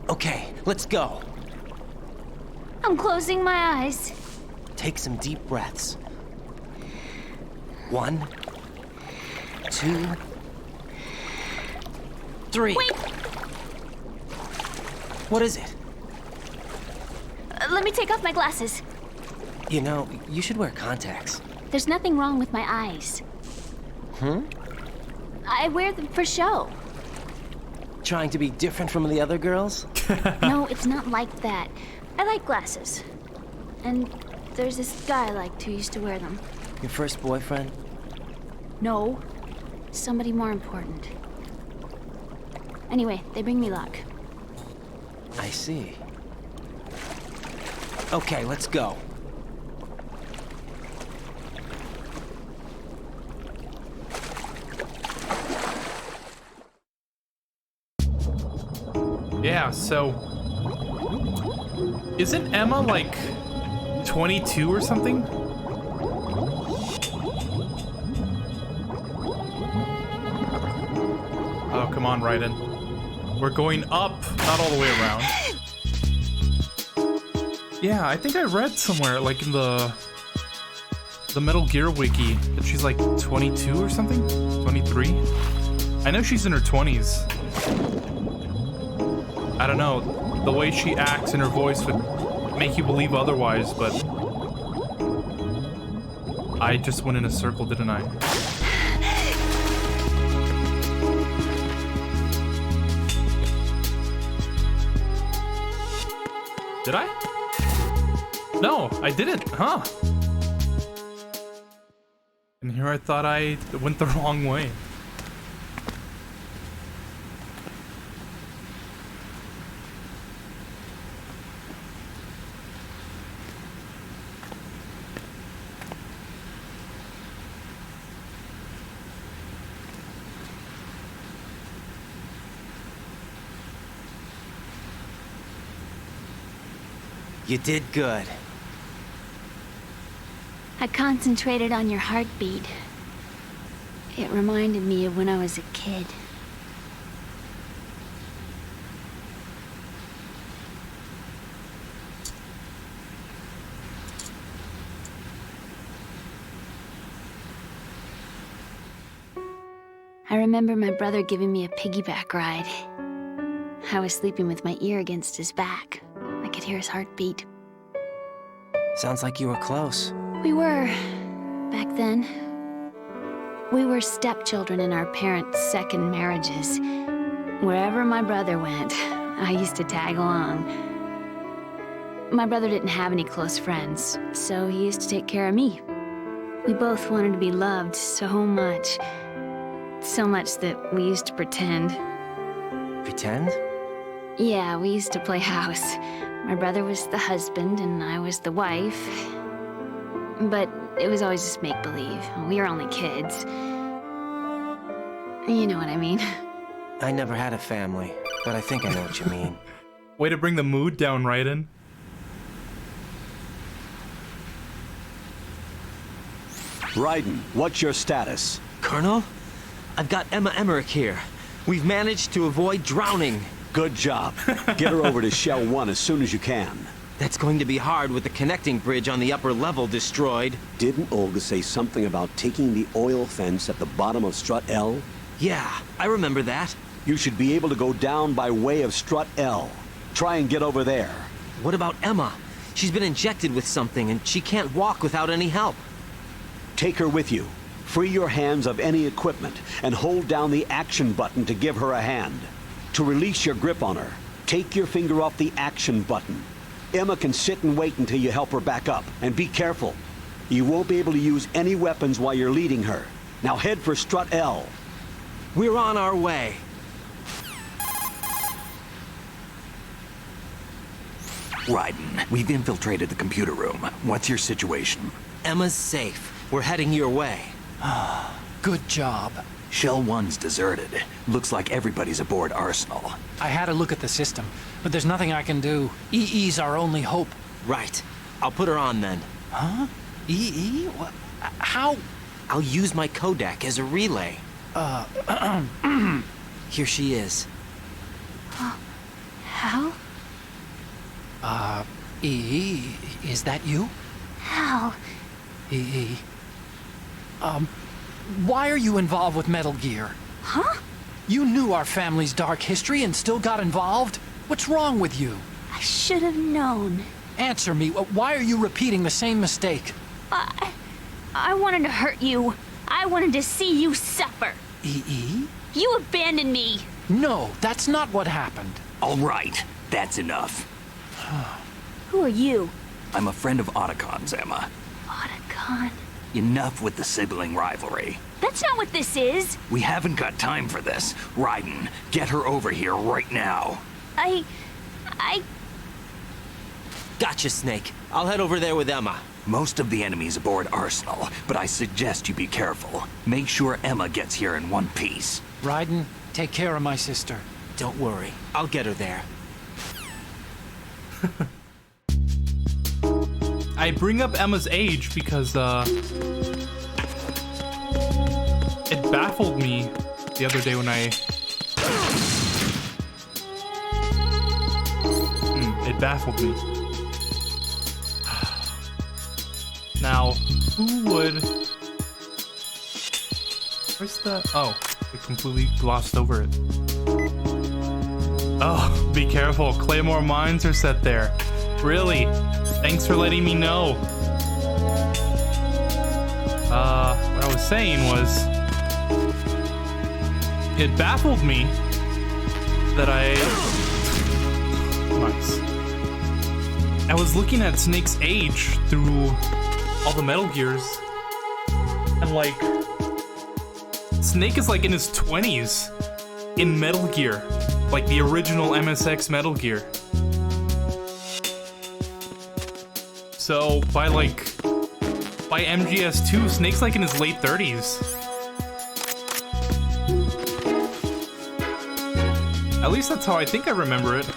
Okay, let's go. I'm closing my eyes. Take some deep breaths. 1, 2, 3. Wait! What is it? Let me take off my glasses. You know, you should wear contacts. There's nothing wrong with my eyes. I wear them for show. Trying to be different from the other girls? No, it's not like that. I like glasses. And there's this guy I liked who used to wear them. Your first boyfriend? No. Somebody more important. Anyway, they bring me luck. I see. Okay, let's go. Yeah, so... Isn't Emma, like, 22 or something? Oh, come on, Raiden. We're going up, not all the way around. Yeah, I think I read somewhere, like in the Metal Gear wiki, that she's like 22 or something? 23? I know she's in her 20s. I don't know, the way she acts and her voice would make you believe otherwise, but I just went in a circle, didn't I? Did I? No, I didn't, huh? And here I thought I went the wrong way. You did good. I concentrated on your heartbeat. It reminded me of when I was a kid. I remember my brother giving me a piggyback ride. I was sleeping with my ear against his back. I could hear his heartbeat. Sounds like you were close. We were, back then. We were stepchildren in our parents' second marriages. Wherever my brother went, I used to tag along. My brother didn't have any close friends, so he used to take care of me. We both wanted to be loved so much. So much that we used to pretend. Pretend? Yeah, we used to play house. My brother was the husband and I was the wife. But it was always just make-believe. We were only kids. You know what I mean. I never had a family, but I think I know what you mean. Way to bring the mood down, Raiden. Raiden, what's your status? Colonel? I've got Emma Emmerich here. We've managed to avoid drowning. Good job. Get her over to Shell 1 as soon as you can. That's going to be hard with the connecting bridge on the upper level destroyed. Didn't Olga say something about taking the oil fence at the bottom of Strut L? Yeah, I remember that. You should be able to go down by way of Strut L. Try and get over there. What about Emma? She's been injected with something and she can't walk without any help. Take her with you. Free your hands of any equipment and hold down the action button to give her a hand. To release your grip on her, take your finger off the action button. Emma can sit and wait until you help her back up. And be careful. You won't be able to use any weapons while you're leading her. Now head for Strut L. We're on our way. Raiden, we've infiltrated the computer room. What's your situation? Emma's safe. We're heading your way. Good job. Shell 1's deserted. Looks like everybody's aboard Arsenal. I had a look at the system, but there's nothing I can do. EE's our only hope. Right. I'll put her on then. Huh? EE? What? How? I'll use my Kodak as a relay. Here she is. How? EE, is that you? How? EE. Why are you involved with Metal Gear? Huh? You knew our family's dark history and still got involved? What's wrong with you? I should have known. Answer me. Why are you repeating the same mistake? I wanted to hurt you. I wanted to see you suffer. EE? You abandoned me. No, that's not what happened. All right, that's enough. Who are you? I'm a friend of Otacon's, Emma. Otacon? Enough with the sibling rivalry. That's not what this is. We haven't got time for this. Raiden, get her over here right now. I... Gotcha, Snake. I'll head over there with Emma. Most of the enemy's aboard Arsenal, but I suggest you be careful. Make sure Emma gets here in one piece. Raiden, take care of my sister. Don't worry. I'll get her there. I bring up Emma's age because, it baffled me the other day when it baffled me. Now, who would... Where's the... Oh, I completely glossed over it. Oh, be careful. Claymore mines are set there. Really? Thanks for letting me know. What I was saying was, it baffled me that I was looking at Snake's age through all the Metal Gears, and like, Snake is like in his 20s in Metal Gear, like the original MSX Metal Gear. So by MGS2, Snake's like in his late 30s. At least that's how I think I remember it.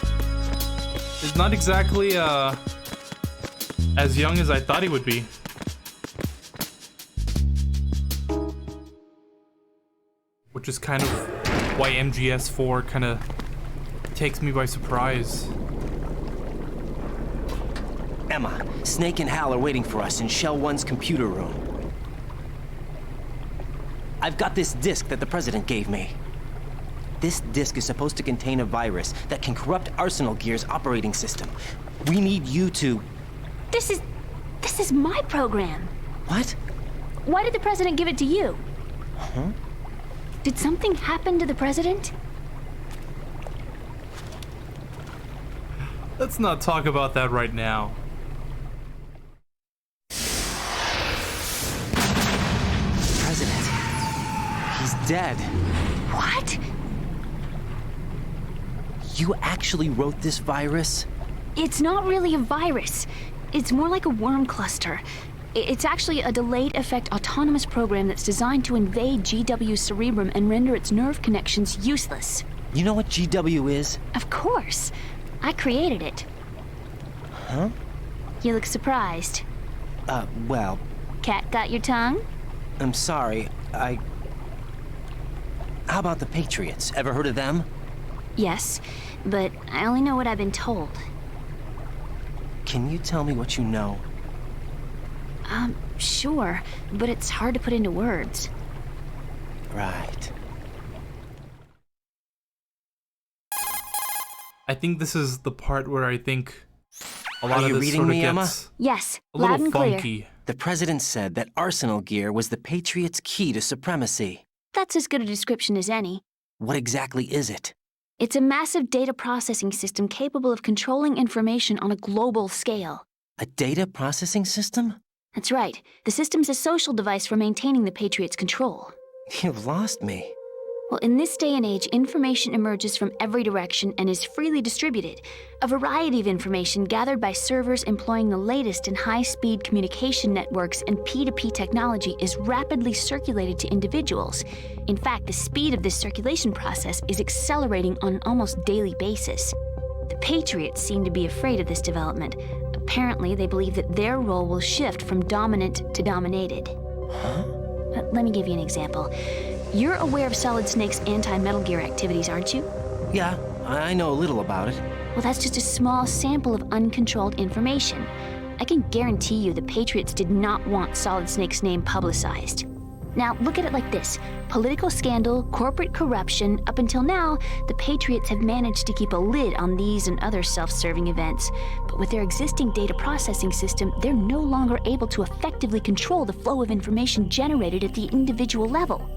It's not exactly as young as I thought he would be. Which is kind of why MGS4 kind of takes me by surprise. Emma, Snake and Hal are waiting for us in Shell 1's computer room. I've got this disk that the President gave me. This disk is supposed to contain a virus that can corrupt Arsenal Gear's operating system. We need you to... This is my program. What? Why did the President give it to you? Huh? Did something happen to the President? Let's not talk about that right now. President. He's dead. What? You actually wrote this virus? It's not really a virus. It's more like a worm cluster. It's actually a delayed effect autonomous program that's designed to invade GW's cerebrum and render its nerve connections useless. You know what GW is? Of course. I created it. Huh? You look surprised. Well... Cat got your tongue? I'm sorry, How about the Patriots? Ever heard of them? Yes, but I only know what I've been told. Can you tell me what you know? Sure, but it's hard to put into words. Right. I think this is the part where I think a lot Are of you this reading sort of me, Emma? gets Yes, a loud little and clear. funky. The President said that Arsenal Gear was the Patriots' key to supremacy. That's as good a description as any. What exactly is it? It's a massive data processing system capable of controlling information on a global scale. A data processing system? That's right. The system's a social device for maintaining the Patriots' control. You've lost me. Well, in this day and age, information emerges from every direction and is freely distributed. A variety of information gathered by servers employing the latest in high-speed communication networks and P2P technology is rapidly circulated to individuals. In fact, the speed of this circulation process is accelerating on an almost daily basis. The Patriots seem to be afraid of this development. Apparently, they believe that their role will shift from dominant to dominated. Huh? Let me give you an example. You're aware of Solid Snake's anti-Metal Gear activities, aren't you? Yeah, I know a little about it. Well, that's just a small sample of uncontrolled information. I can guarantee you the Patriots did not want Solid Snake's name publicized. Now, look at it like this. Political scandal, corporate corruption, up until now, the Patriots have managed to keep a lid on these and other self-serving events. But with their existing data processing system, they're no longer able to effectively control the flow of information generated at the individual level.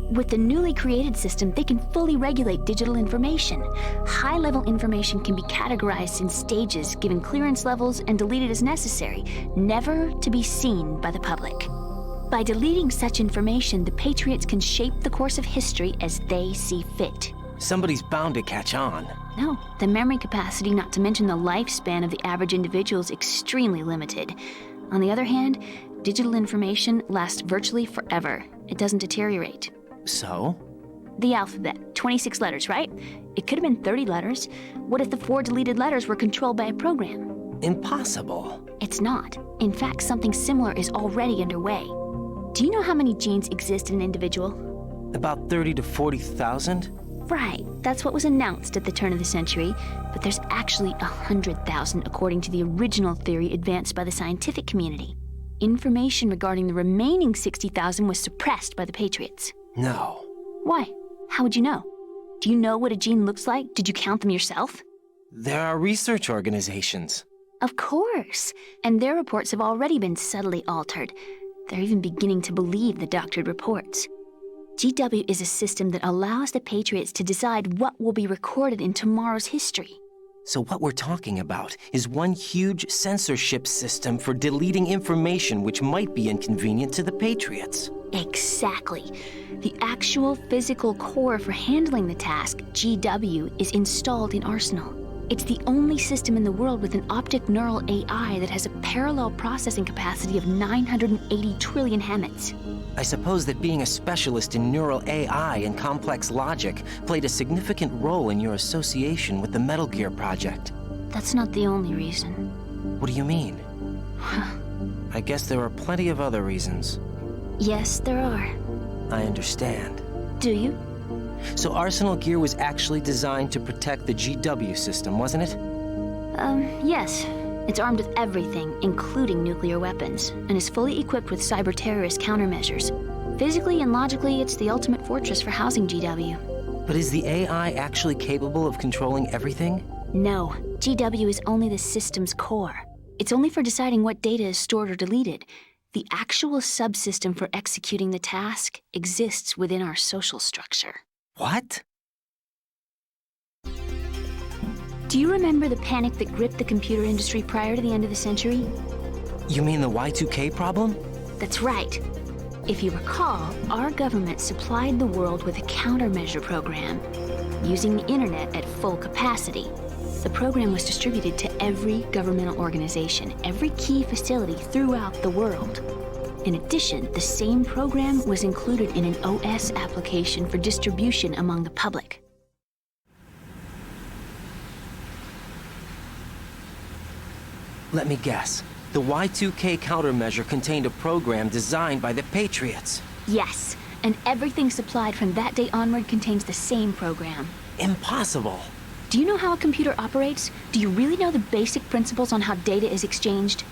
With the newly created system, they can fully regulate digital information. High-level information can be categorized in stages, given clearance levels, and deleted as necessary, never to be seen by the public. By deleting such information, the Patriots can shape the course of history as they see fit. Somebody's bound to catch on. No, the memory capacity, not to mention the lifespan of the average individual, is extremely limited. On the other hand, digital information lasts virtually forever. It doesn't deteriorate. So? The alphabet, 26 letters, right? It could have been 30 letters. What if the 4 deleted letters were controlled by a program? Impossible. It's not. In fact, something similar is already underway. Do you know how many genes exist in an individual? About 30 to 40,000? Right, that's what was announced at the turn of the century, but there's actually 100,000 according to the original theory advanced by the scientific community. Information regarding the remaining 60,000 was suppressed by the Patriots. No. Why? How would you know? Do you know what a gene looks like? Did you count them yourself? There are research organizations. Of course. And their reports have already been subtly altered. They're even beginning to believe the doctored reports. GW is a system that allows the Patriots to decide what will be recorded in tomorrow's history. So what we're talking about is one huge censorship system for deleting information which might be inconvenient to the Patriots. Exactly. The actual physical core for handling the task, GW, is installed in Arsenal. It's the only system in the world with an optic neural AI that has a parallel processing capacity of 980 trillion Hammets. I suppose that being a specialist in neural AI and complex logic played a significant role in your association with the Metal Gear project. That's not the only reason. What do you mean? I guess there are plenty of other reasons. Yes, there are. I understand. Do you? So Arsenal Gear was actually designed to protect the GW system, wasn't it? Yes. It's armed with everything, including nuclear weapons, and is fully equipped with cyber-terrorist countermeasures. Physically and logically, it's the ultimate fortress for housing GW. But is the AI actually capable of controlling everything? No. GW is only the system's core. It's only for deciding what data is stored or deleted. The actual subsystem for executing the task exists within our social structure. What? Do you remember the panic that gripped the computer industry prior to the end of the century? You mean the Y2K problem? That's right. If you recall, our government supplied the world with a countermeasure program, using the internet at full capacity. The program was distributed to every governmental organization, every key facility throughout the world. In addition, the same program was included in an OS application for distribution among the public. Let me guess. The Y2K countermeasure contained a program designed by the Patriots. Yes, and everything supplied from that day onward contains the same program. Impossible. Do you know how a computer operates? Do you really know the basic principles on how data is exchanged?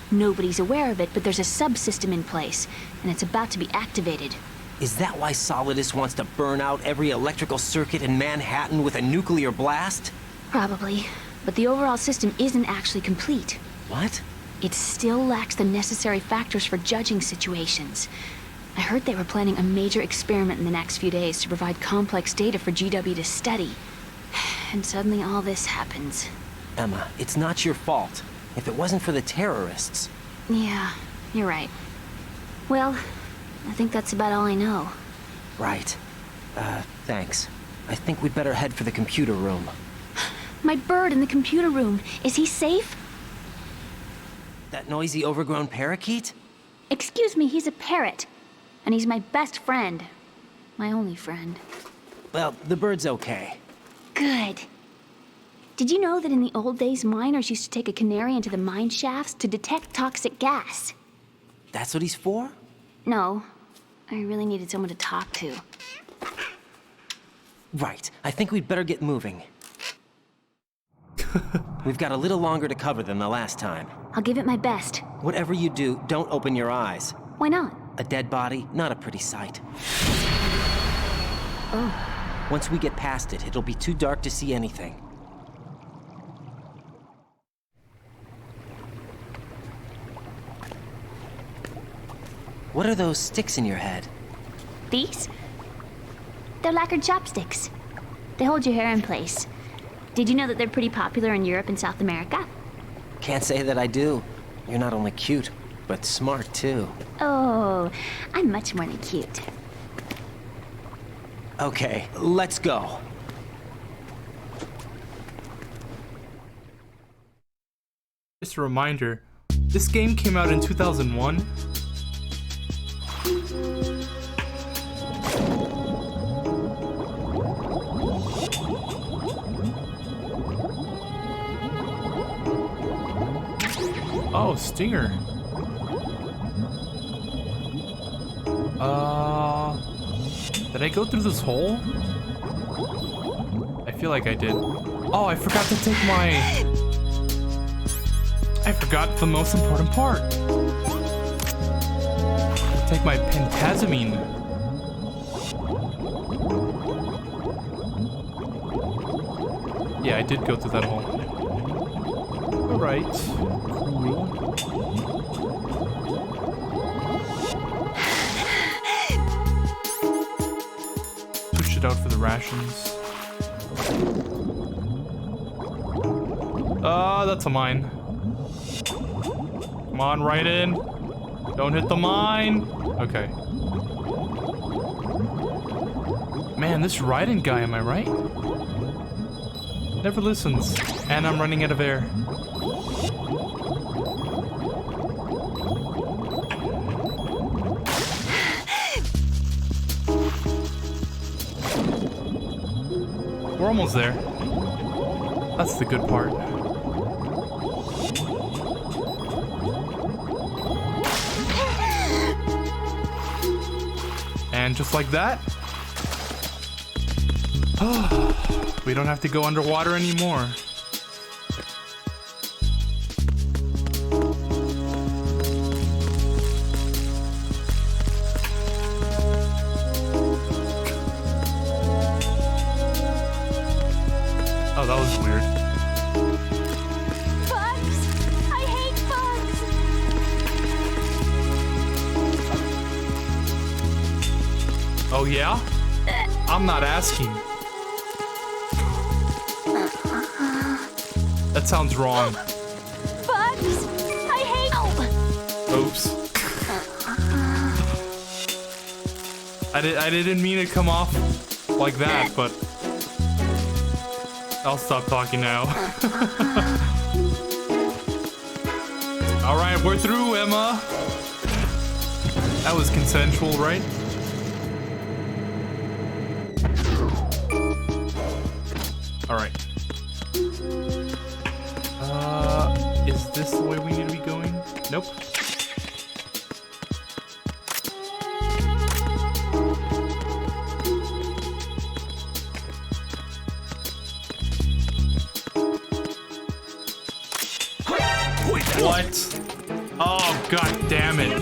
Nobody's aware of it, but there's a subsystem in place, and it's about to be activated. Is that why Solidus wants to burn out every electrical circuit in Manhattan with a nuclear blast? Probably. But the overall system isn't actually complete. What? It still lacks the necessary factors for judging situations. I heard they were planning a major experiment in the next few days to provide complex data for GW to study. And suddenly all this happens. Emma, it's not your fault. If it wasn't for the terrorists... Yeah, you're right. Well, I think that's about all I know. Right. Thanks. I think we'd better head for the computer room. My bird in the computer room. Is he safe? That noisy, overgrown parakeet? Excuse me, he's a parrot. And he's my best friend. My only friend. Well, the bird's okay. Good. Did you know that in the old days, miners used to take a canary into the mine shafts to detect toxic gas? That's what he's for? No. I really needed someone to talk to. Right. I think we'd better get moving. We've got a little longer to cover than the last time. I'll give it my best. Whatever you do, don't open your eyes. Why not? A dead body, not a pretty sight. Oh. Once we get past it, it'll be too dark to see anything. What are those sticks in your head? These? They're lacquered chopsticks. They hold your hair in place. Did you know that they're pretty popular in Europe and South America? Can't say that I do. You're not only cute, but smart too. Oh, I'm much more than cute. Okay, let's go. Just a reminder, this game came out in 2001. Oh, Stinger. Did I go through this hole? I feel like I did. Oh, I forgot to take my... I forgot the most important part. Take my pentazamine. Yeah, I did go through that hole. Alright. Cool. Switch it out for the rations. That's a mine. Come on, right in. Don't hit the mine. Okay. Man, this Raiden guy, am I right? Never listens. And I'm running out of air. We're almost there. That's the good part. And just like that, we don't have to go underwater anymore. Oh, that was weird. Bugs! I hate bugs! Oh yeah? I'm not asking. That sounds wrong. Bugs! I hate... Oops. I didn't mean to come off like that, but I'll stop talking now. Alright, we're through, Emma. That was consensual, right? Alright. Is this the way we need to be going? Nope. What? Oh, god damn it.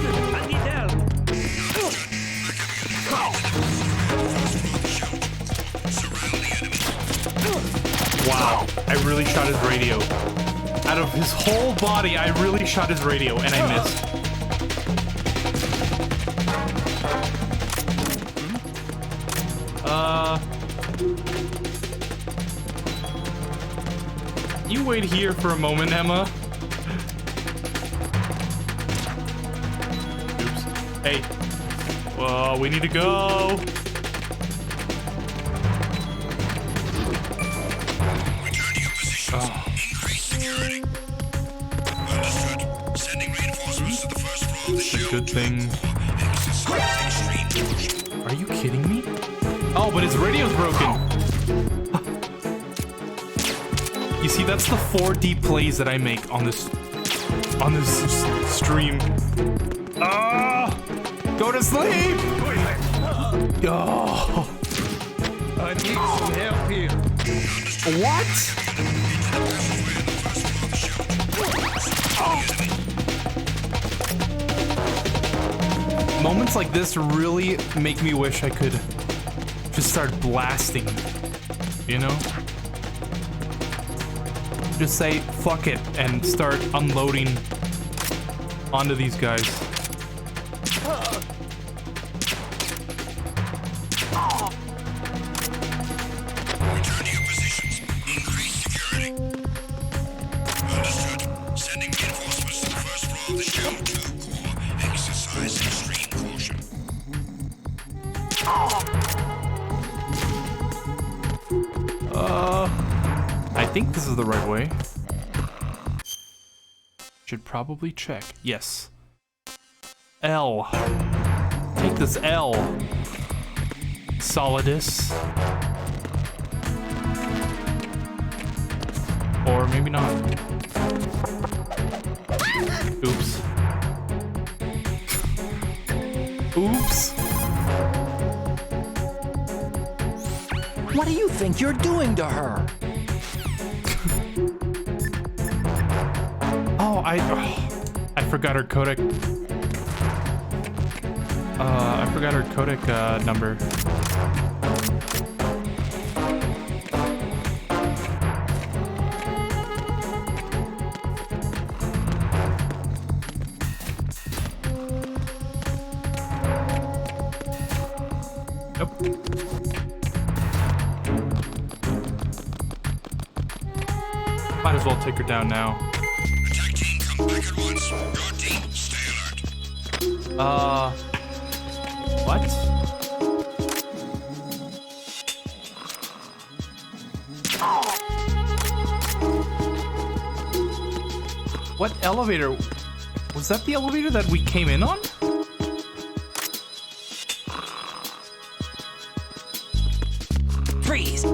Wow, I really shot his radio. Out of his whole body, I really shot his radio, and I missed. You wait here for a moment, Emma. Oops. Hey. Whoa, we need to go. Good thing. Are you kidding me? Oh, but his radio's broken. You see, that's the 4D plays that I make on this stream. Go to sleep. Oh. I need some help here. What? Moments like this really make me wish I could just start blasting, you know? Just say, fuck it, and start unloading onto these guys. Return to your positions. Increase security. Understood. Sending reinforcements to the first floor of the Shell 2 core. Exercise extreme caution. I think this is the right way. Should probably check. Yes. L. Take this L. Solidus. Or maybe not. Oops. Oops. What do you think you're doing to her? I forgot her codec. I forgot her codec number. Might as well take her down now. Attack team, come back at once. Guard team, stay alert. What? What elevator? Was that the elevator that we came in on? Freeze!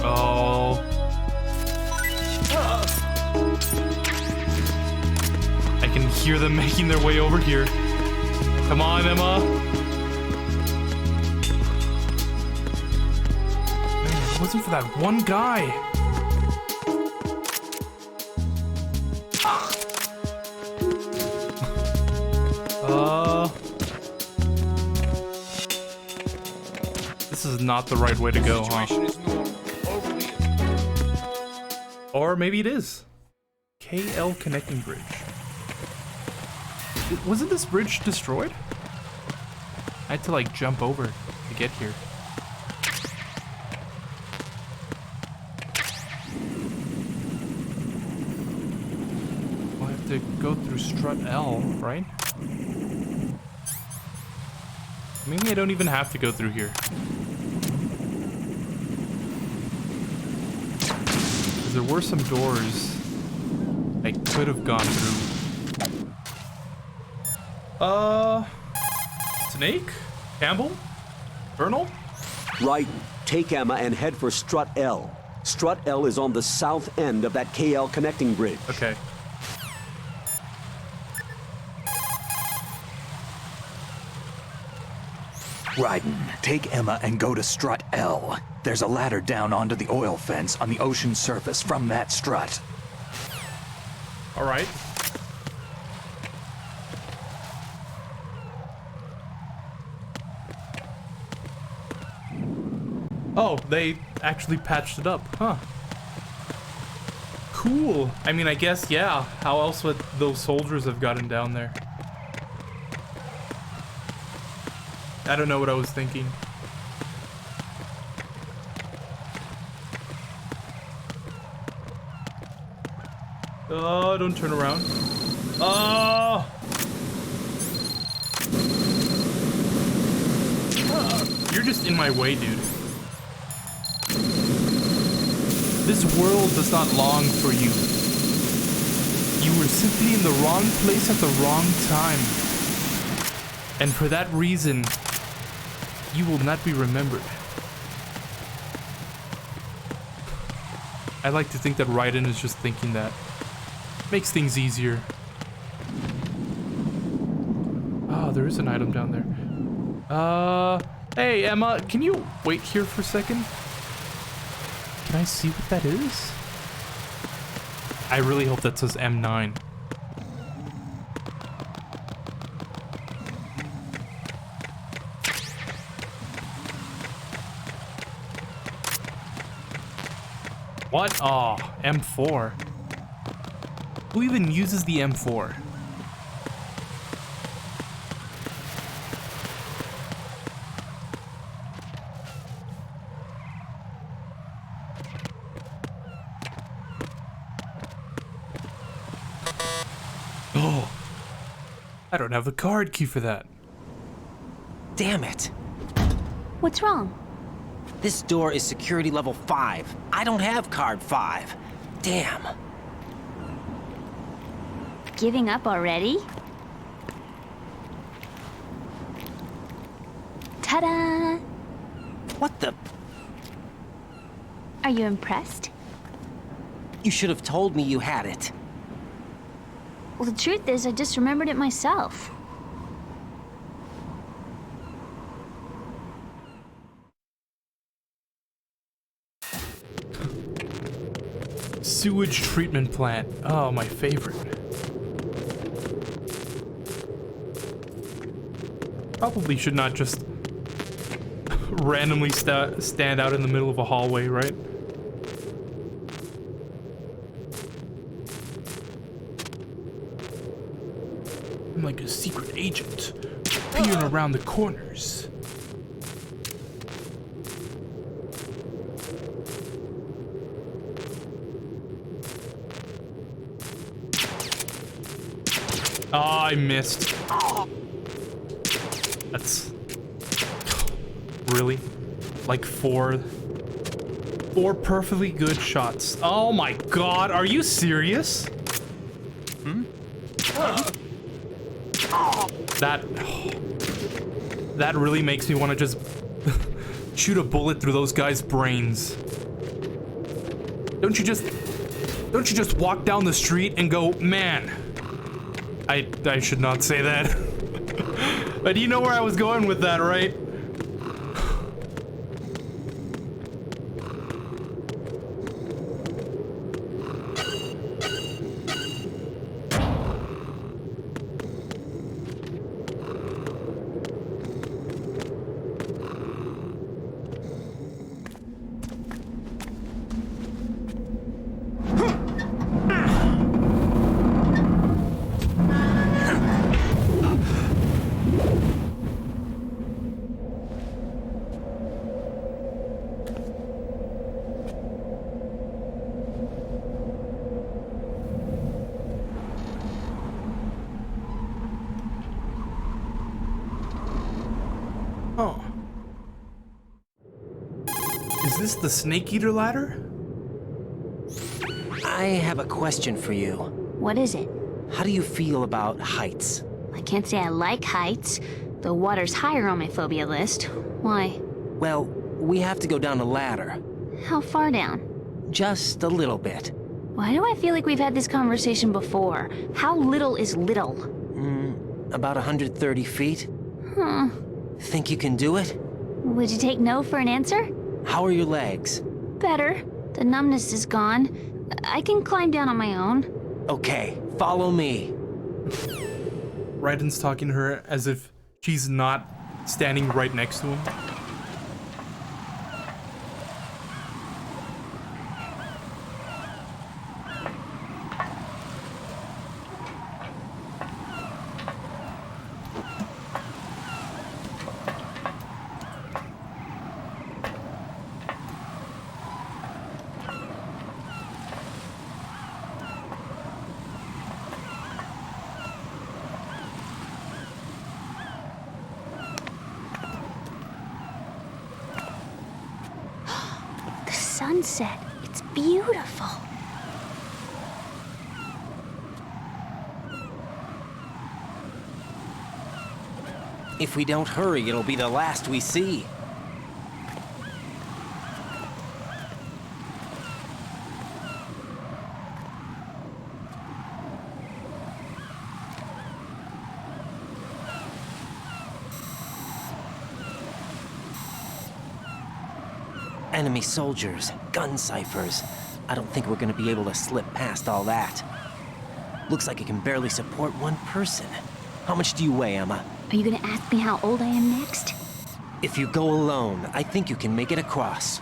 Oh. I can hear them making their way over here. Come on, Emma. Man, if it wasn't for that one guy. This is not the right way to go, huh? Or maybe it is. KL Connecting Bridge. Wasn't this bridge destroyed? I had to like jump over to get here. I'll have to go through Strut L, right? Maybe I don't even have to go through here. There were some doors I could have gone through. Snake? Campbell? Colonel? Right. Take Emma and head for Strut L. Strut L is on the south end of that KL connecting bridge. Okay. Raiden, take Emma and go to Strut L. There's a ladder down onto the oil fence on the ocean surface from that strut. All right. Oh, they actually patched it up, huh? Cool. I mean, I guess, yeah. How else would those soldiers have gotten down there? I don't know what I was thinking. Oh, don't turn around. Oh! You're just in my way, dude. This world does not long for you. You were simply in the wrong place at the wrong time. And for that reason, you will not be remembered. I like to think that Raiden is just thinking that. Makes things easier. Oh, there is an item down there. Hey, Emma, can you wait here for a second? Can I see what that is? I really hope that says M9. What? Oh, M4. Who even uses the M4? Oh, I don't have the card key for that. Damn it. What's wrong? This door is security level 5. I don't have card 5. Damn. Giving up already? Ta-da! What the? Are you impressed? You should have told me you had it. Well, the truth is, I just remembered it myself. Sewage treatment plant. Oh, my favorite. Probably should not just randomly stand out in the middle of a hallway, right? like a secret agent, peering around the corners. Oh, I missed. That's... Really? Like four perfectly good shots. Oh my god, are you serious? That really makes me want to just shoot a bullet through those guys' brains. Don't you just walk down the street and go, man, I should not say that. But you know where I was going with that, right? Oh. Is this the Snake Eater ladder? I have a question for you. What is it? How do you feel about heights? I can't say I like heights. The water's higher on my phobia list. Why? Well, we have to go down a ladder. How far down? Just a little bit. Why do I feel like we've had this conversation before? How little is little? About 130 feet. Huh. Think you can do it? Would you take no for an answer? How are your legs? Better. The numbness is gone. I can climb down on my own. Okay, follow me. Raiden's talking to her as if she's not standing right next to him. Sunset. It's beautiful. If we don't hurry, it'll be the last we see. Enemy soldiers, gun ciphers. I don't think we're gonna be able to slip past all that. Looks like it can barely support one person. How much do you weigh, Emma? Are you gonna ask me how old I am next? If you go alone, I think you can make it across.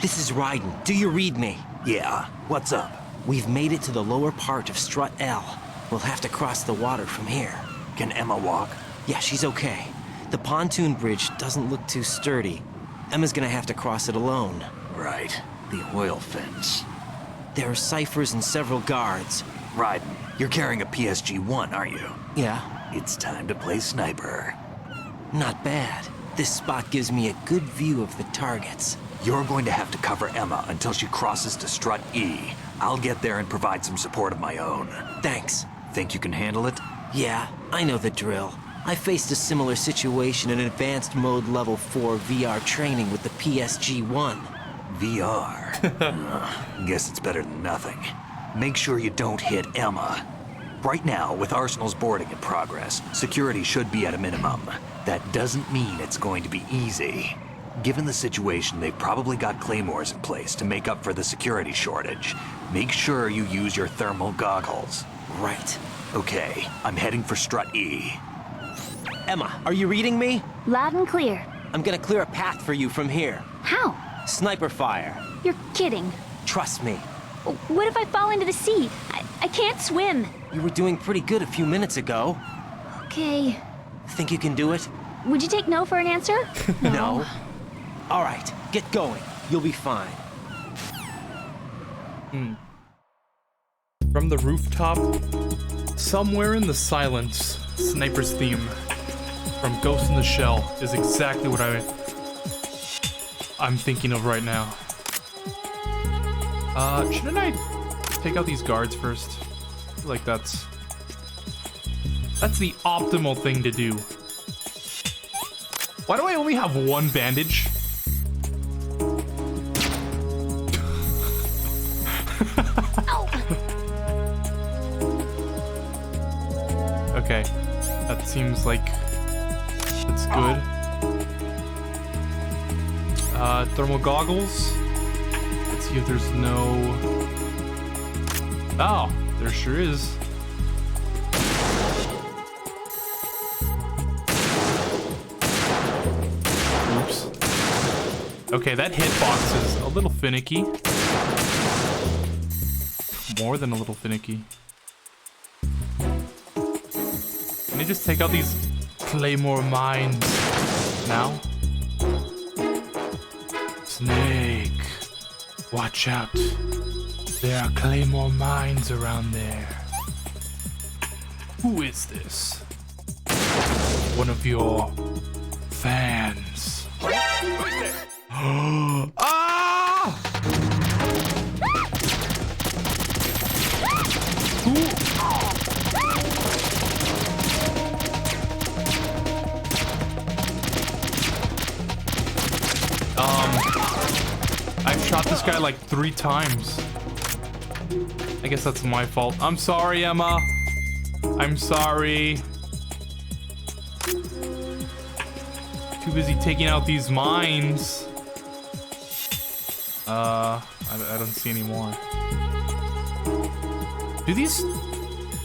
This is Raiden. Do you read me? Yeah, what's up? We've made it to the lower part of Strut L. We'll have to cross the water from here. Can Emma walk? Yeah, she's okay. The pontoon bridge doesn't look too sturdy. Emma's gonna have to cross it alone. Right. The oil fence. There are ciphers and several guards. Raiden, you're carrying a PSG-1, aren't you? Yeah. It's time to play sniper. Not bad. This spot gives me a good view of the targets. You're going to have to cover Emma until she crosses to Strut E. I'll get there and provide some support of my own. Thanks. Think you can handle it? Yeah, I know the drill. I faced a similar situation in advanced mode level 4 VR training with the PSG-1. VR? Guess it's better than nothing. Make sure you don't hit Emma. Right now, with Arsenal's boarding in progress, security should be at a minimum. That doesn't mean it's going to be easy. Given the situation, they've probably got claymores in place to make up for the security shortage. Make sure you use your thermal goggles. Right. Okay, I'm heading for Strut E. Emma, are you reading me? Loud and clear. I'm gonna clear a path for you from here. How? Sniper fire. You're kidding. Trust me. What if I fall into the sea? I can't swim. You were doing pretty good a few minutes ago. Okay. Think you can do it? Would you take no for an answer? No. All right, get going. You'll be fine. From the rooftop, somewhere in the silence, Sniper's theme from Ghost in the Shell is exactly what I'm thinking of right now. Shouldn't I take out these guards first? I feel like that's the optimal thing to do. Why do I only have one bandage? Okay, that seems like it's good. Thermal goggles. Let's see if there's no... Oh, there sure is. Oops. Okay, that hitbox is a little finicky. More than a little finicky. Can I just take out these Claymore mines now? Snake, watch out. There are Claymore mines around there. Who is this? One of your fans. Ah! I've shot this guy like 3 times. I guess that's my fault. I'm sorry, Emma. I'm sorry. Too busy taking out these mines. I don't see any more. Do these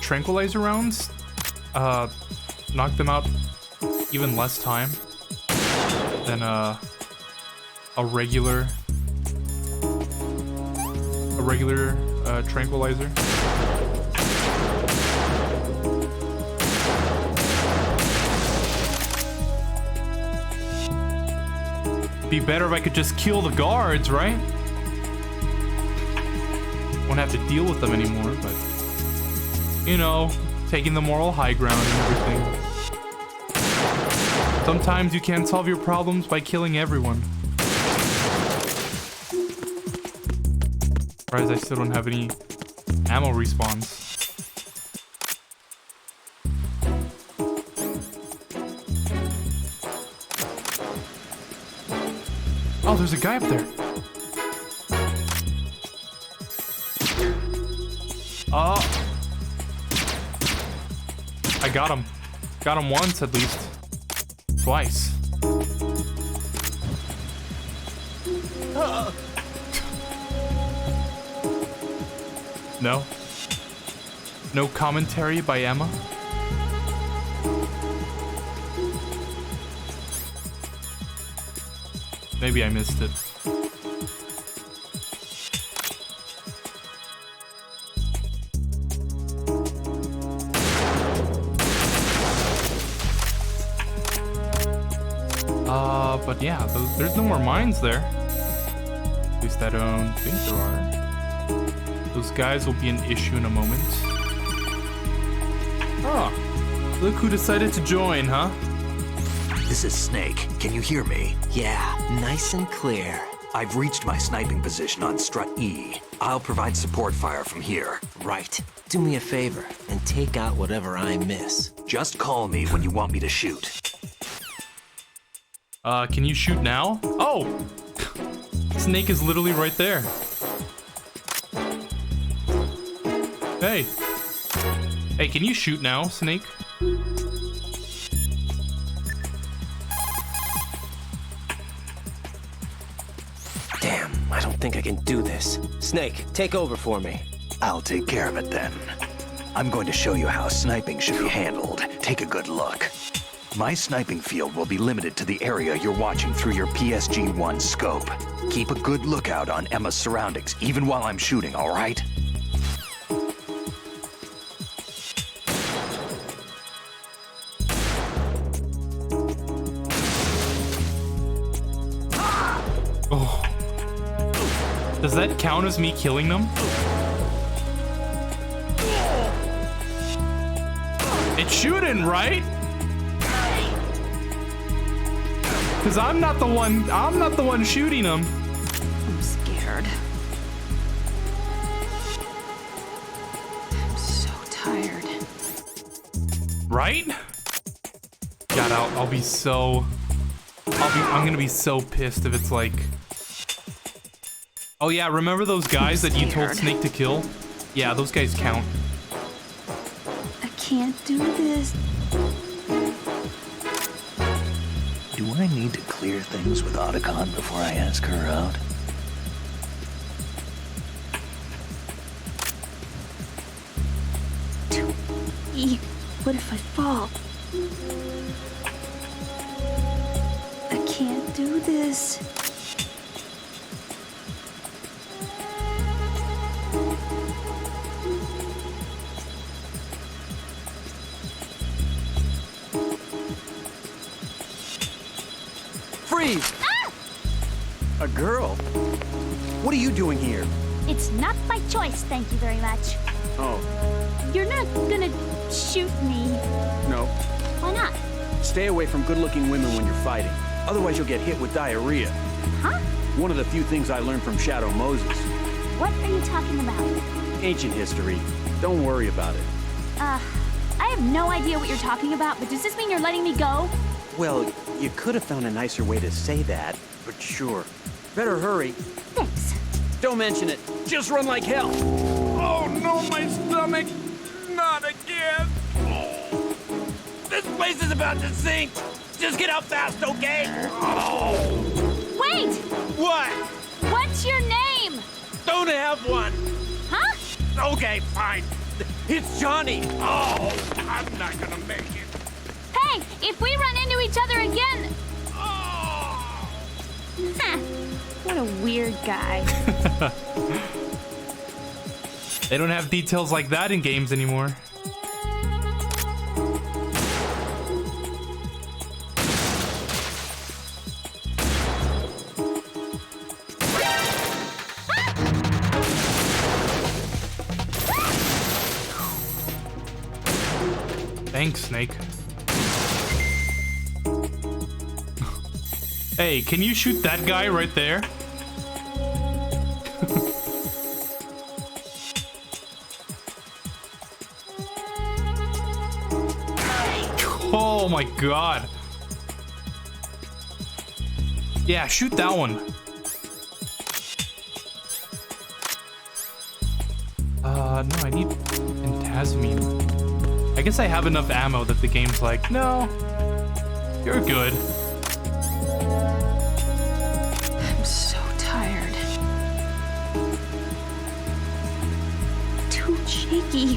tranquilizer rounds knock them out even less time than a regular tranquilizer? Be better if I could just kill the guards, right? Won't have to deal with them anymore, but you know, taking the moral high ground and everything. Sometimes you can't solve your problems by killing everyone. Surprised I still don't have any ammo respawns. Oh, there's a guy up there. Oh. I got him. Got him once at least. Twice. No? No commentary by Emma? Maybe I missed it. But yeah, there's no more mines there. At least I don't think there are. Those guys will be an issue in a moment. Oh, look who decided to join, huh? This is Snake. Can you hear me? Yeah, nice and clear. I've reached my sniping position on Strut E. I'll provide support fire from here. Right. Do me a favor and take out whatever I miss. Just call me when you want me to shoot. Can you shoot now? Oh! Snake is literally right there. Hey. Hey, can you shoot now, Snake? Damn, I don't think I can do this. Snake, take over for me. I'll take care of it then. I'm going to show you how sniping should be handled. Take a good look. My sniping field will be limited to the area you're watching through your PSG-1 scope. Keep a good lookout on Emma's surroundings, even while I'm shooting, all right? Oh. Does that count as me killing them? It's shooting, right? Because I'm not the one shooting them. I'm scared. I'm so tired. Right? God, I'll be so... I'm gonna be so pissed if it's like... Oh yeah, remember those guys that you told Snake to kill? Yeah, those guys count. I can't do this. Do I need to clear things with Otacon before I ask her out? What if I fall? I can't do this. Freeze! A girl? What are you doing here? It's not by choice, thank you very much. Oh, You're not gonna shoot me. no. Why not? Stay away from good-looking women when you're fighting. Otherwise, you'll get hit with diarrhea. Huh? One of the few things I learned from Shadow Moses. What are you talking about? Ancient history. Don't worry about it. I have no idea what you're talking about, but does this mean you're letting me go? Well, you could have found a nicer way to say that, but sure. Better hurry. Thanks. Don't mention it. Just run like hell. Oh no, my stomach! Not again! This place is about to sink! Just get out fast, okay? Oh. Wait! What? What's your name? Don't have one! Huh? Okay, fine. It's Johnny! Oh, I'm not gonna make it. Hey, if we run into each other again... Oh. Huh. What a weird guy. They don't have details like that in games anymore. Thanks, Snake. Hey, can you shoot that guy right there? Oh my god. Yeah, shoot that one. No, I need Phantasmium. I guess I have enough ammo that the game's like, no, you're good. I'm so tired. Too shaky.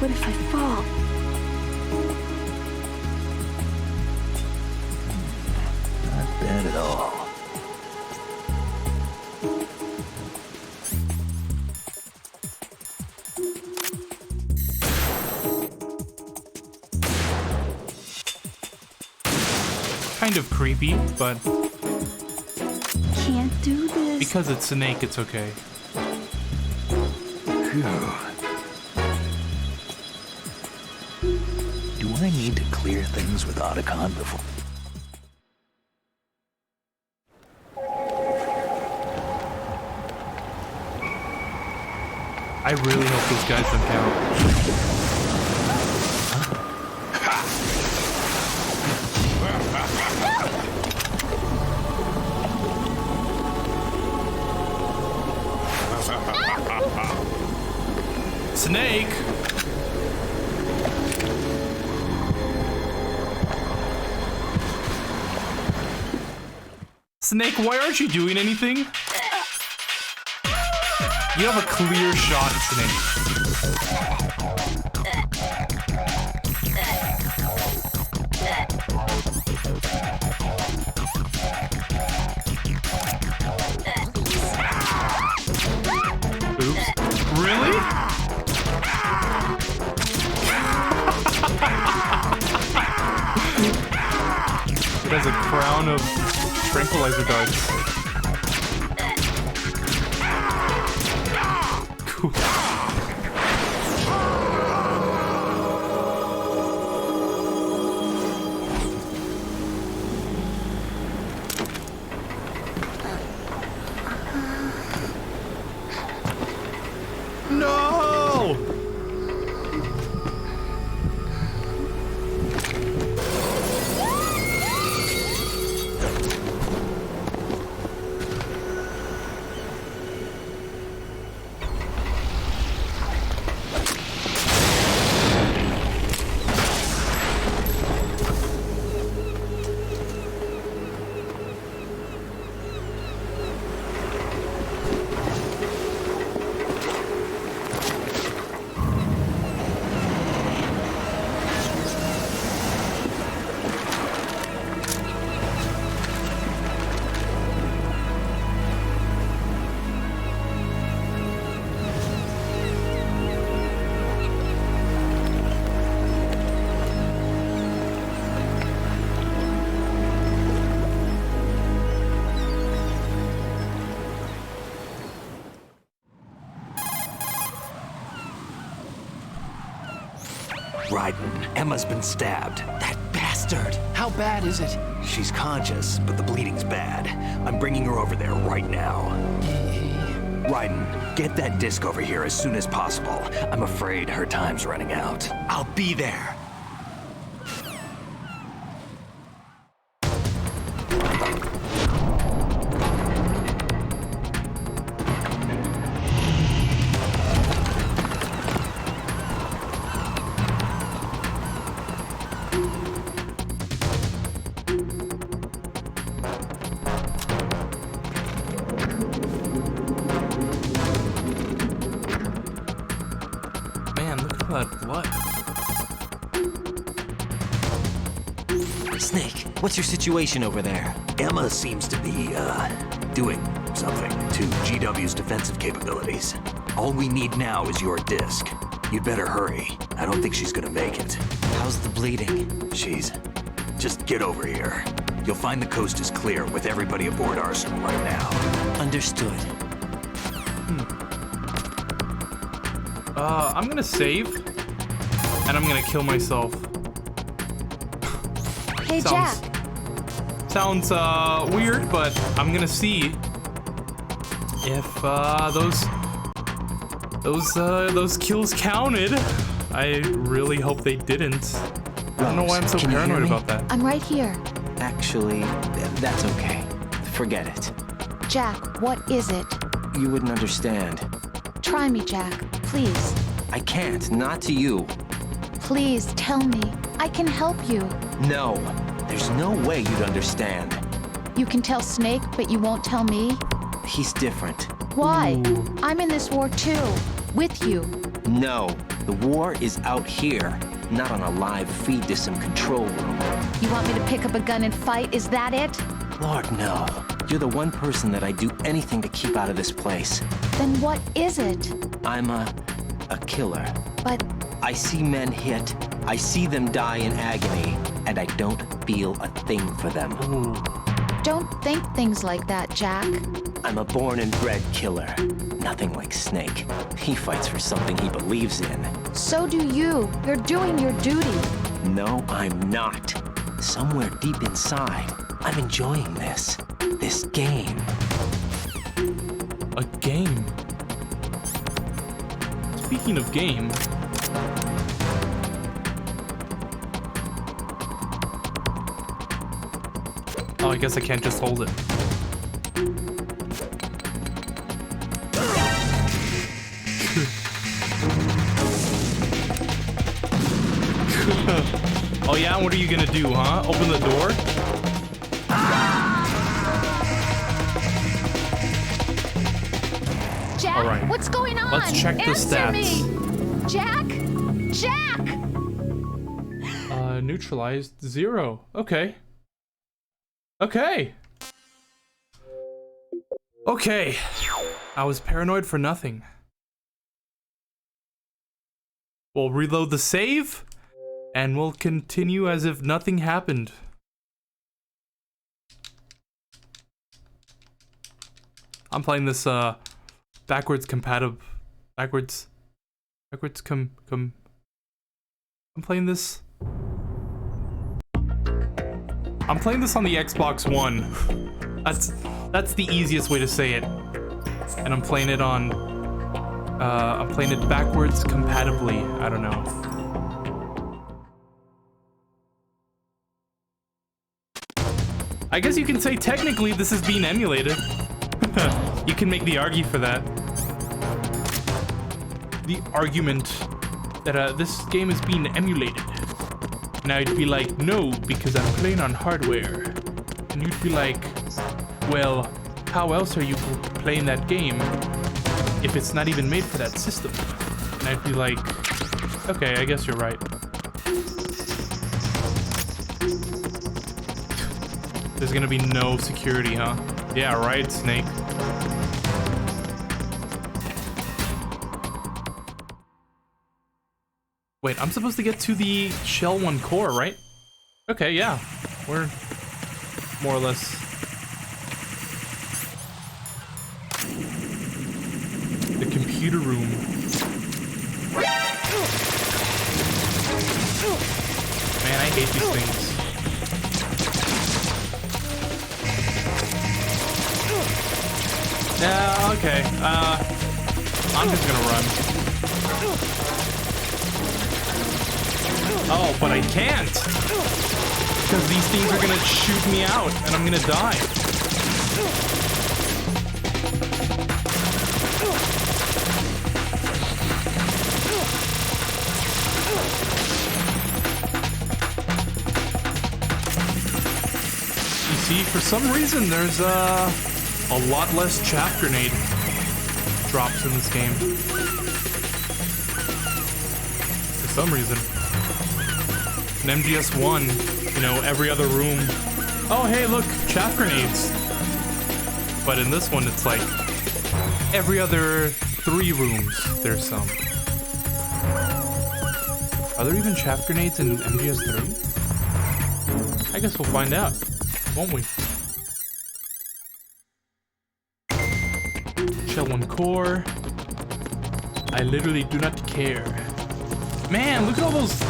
What if I fall? Not bad at all. Kind of creepy, but Can't do this. because it's Snake, it's okay. Phew. Do I need to clear things with Otacon before? I really hope those guys don't count. Snake! Snake, why aren't you doing anything? You have a clear shot, Snake. crown of tranquilizer darts. Cool. No! Raiden, Emma's been stabbed. That bastard! How bad is it? She's conscious, but the bleeding's bad. I'm bringing her over there right now. Raiden, get that disc over here as soon as possible. I'm afraid her time's running out. I'll be there. Man, look at that blood. Snake, what's your situation over there? Emma seems to be, doing something to GW's defensive capabilities. All we need now is your disc. You'd better hurry. I don't think she's gonna make it. How's the bleeding? Just get over here. You'll find the coast is clear with everybody aboard Arsenal right now. Understood. I'm gonna save, and I'm gonna kill myself. Hey, Jack. Sounds weird, but I'm gonna see if those kills counted. I really hope they didn't. I don't know why I'm so paranoid about that. I'm right here. Actually, that's okay. Forget it. Jack, what is it? You wouldn't understand. Try me, Jack. Please. I can't, not to you. Please tell me. I can help you. No, there's no way you'd understand. You can tell Snake, but you won't tell me? He's different. Why? I'm in this war too. With you. No, the war is out here, not on a live feed to some control room. You want me to pick up a gun and fight? Is that it? Lord, no. You're the one person that I'd do anything to keep out of this place. Then what is it? I'm a killer. But I see men hit, I see them die in agony, and I don't feel a thing for them. don't think things like that, Jack. I'm a born and bred killer. Nothing like Snake. He fights for something he believes in. So do you. You're doing your duty. No, I'm not. Somewhere deep inside, I'm enjoying this. This game. A game? Speaking of game... Oh, I guess I can't just hold it. Oh yeah, what are you gonna do, huh? Open the door? Jack, all right. What's going on? Let's check the Answer stats. Me. Jack? Jack! Neutralized 0. Okay. Okay. Okay. I was paranoid for nothing. We'll reload the save, and we'll continue as if nothing happened. I'm playing this backwards compatible. I'm playing this. I'm playing this on the Xbox One. That's the easiest way to say it. And I'm playing it on. I'm playing it backwards compatibly. I don't know. I guess you can say technically this is being emulated. You can make the argument for that. The argument that this game is being emulated. And I'd be like, no, because I'm playing on hardware. And you'd be like, well, how else are you playing that game if it's not even made for that system? And I'd be like, okay, I guess you're right. There's gonna be no security, huh? Yeah, right, Snake. Wait, I'm supposed to get to the Shell 1 core, right? Okay, yeah. We're more or less... the computer room. Man, I hate these things. Yeah, okay. I'm just gonna run. Oh, but I can't! Because these things are gonna shoot me out, and I'm gonna die. You see, for some reason, there's a lot less chaff grenade drops in this game. For some reason. In MGS1, you know, every other room. Oh, hey, look, chaff grenades. But in this one, it's like every other 3 rooms, there's some. Are there even chaff grenades in MGS3? I guess we'll find out, won't we? Shell 1 core. I literally do not care. Man, look at all those...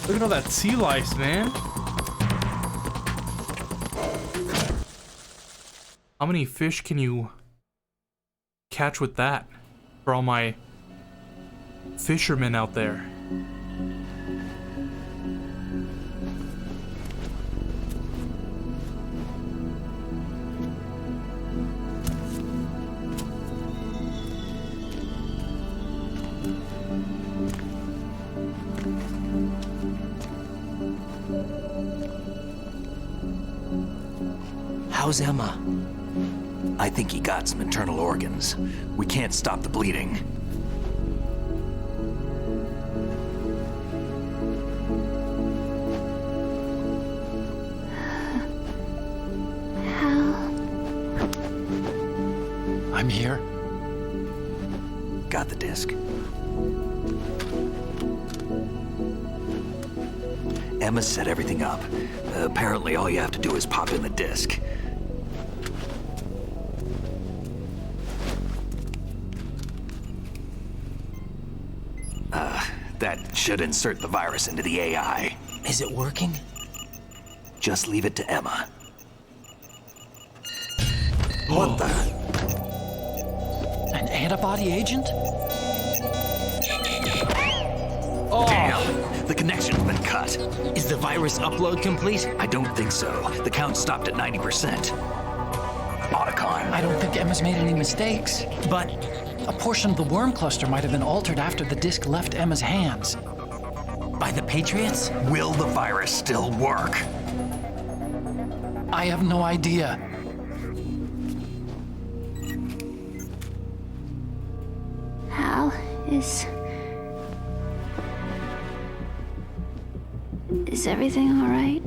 Look at all that sea lice, man. How many fish can you catch with that? For all my fishermen out there. How's Emma? I think he got some internal organs. We can't stop the bleeding. I'm here. Got the disc. Emma set everything up. Apparently all you have to do is pop in the disc. That should insert the virus into the AI. Is it working? Just leave it to Emma. What the? An antibody agent? Oh. Damn! The connection's been cut. Is the virus upload complete? I don't think so. The count stopped at 90%. Otacon. I don't think Emma's made any mistakes. But a portion of the worm cluster might have been altered after the disc left Emma's hands. By the Patriots? Will the virus still work? I have no idea. Hal, is everything all right?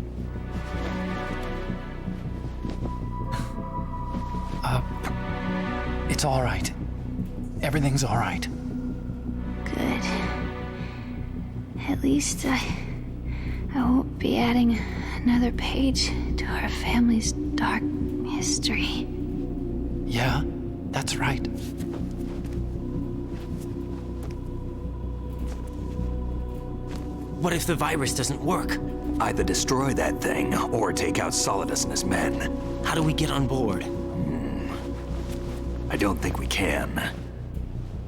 It's all right. Everything's all right. Good. At least I won't be adding another page to our family's dark history. Yeah, that's right. What if the virus doesn't work? Either destroy that thing, or take out Solidus and his men. How do we get on board? I don't think we can.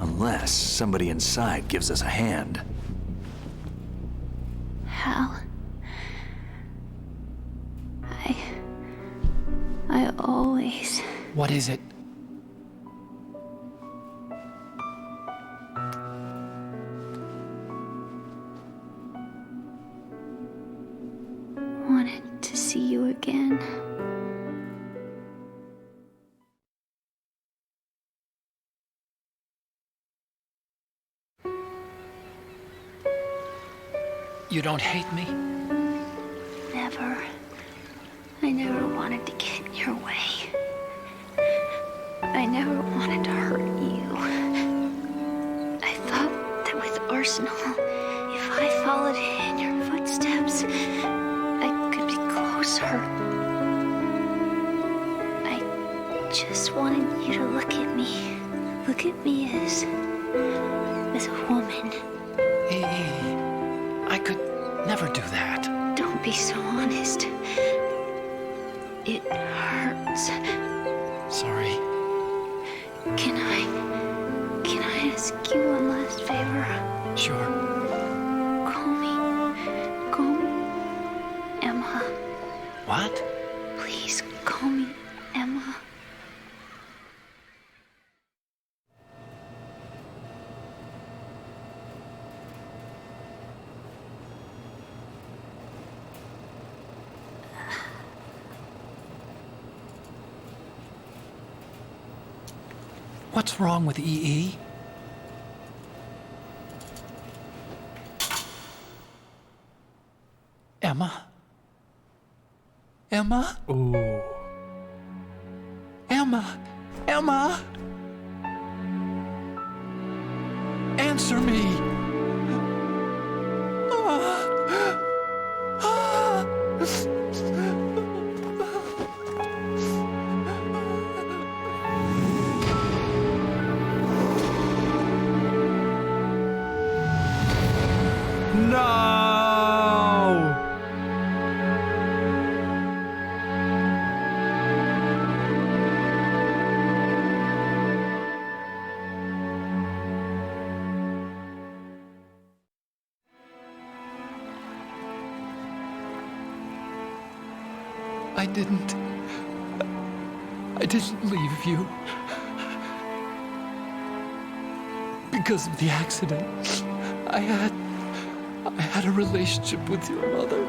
Unless somebody inside gives us a hand. Hal. I always... What is it? wanted to see you again. You don't hate me? Never. I never wanted to get in your way. I never wanted to hurt you. I thought that with Arsenal, if I followed in your footsteps, I could be closer. I just wanted you to look at me. Look at me as a woman. Hey, I could never do that. Don't be so honest. It hurts. Sorry. Can I ask you one last favor? Sure. Call me Emma. What? Please call me Emma. What's wrong with EE? Emma? Emma? Ooh. Emma? Emma? Answer me! I didn't leave you. Because of the accident, I had a relationship with your mother.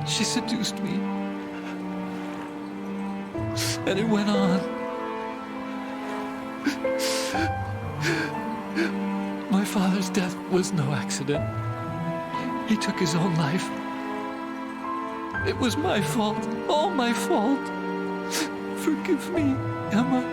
She seduced me. And it went on. My father's death was no accident. He took his own life. It was my fault, all my fault. Forgive me, Emma.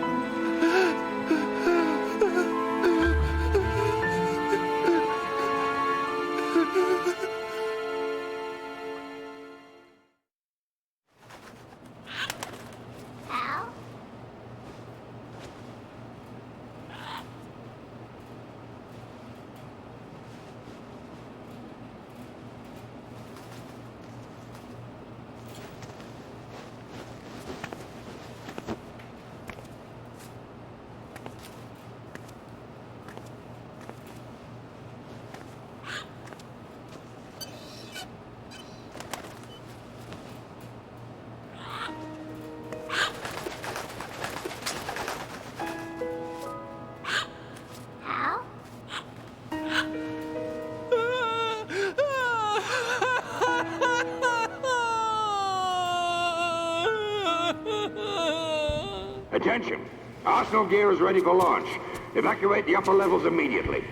Attention! Arsenal gear is ready for launch. Evacuate the upper levels immediately.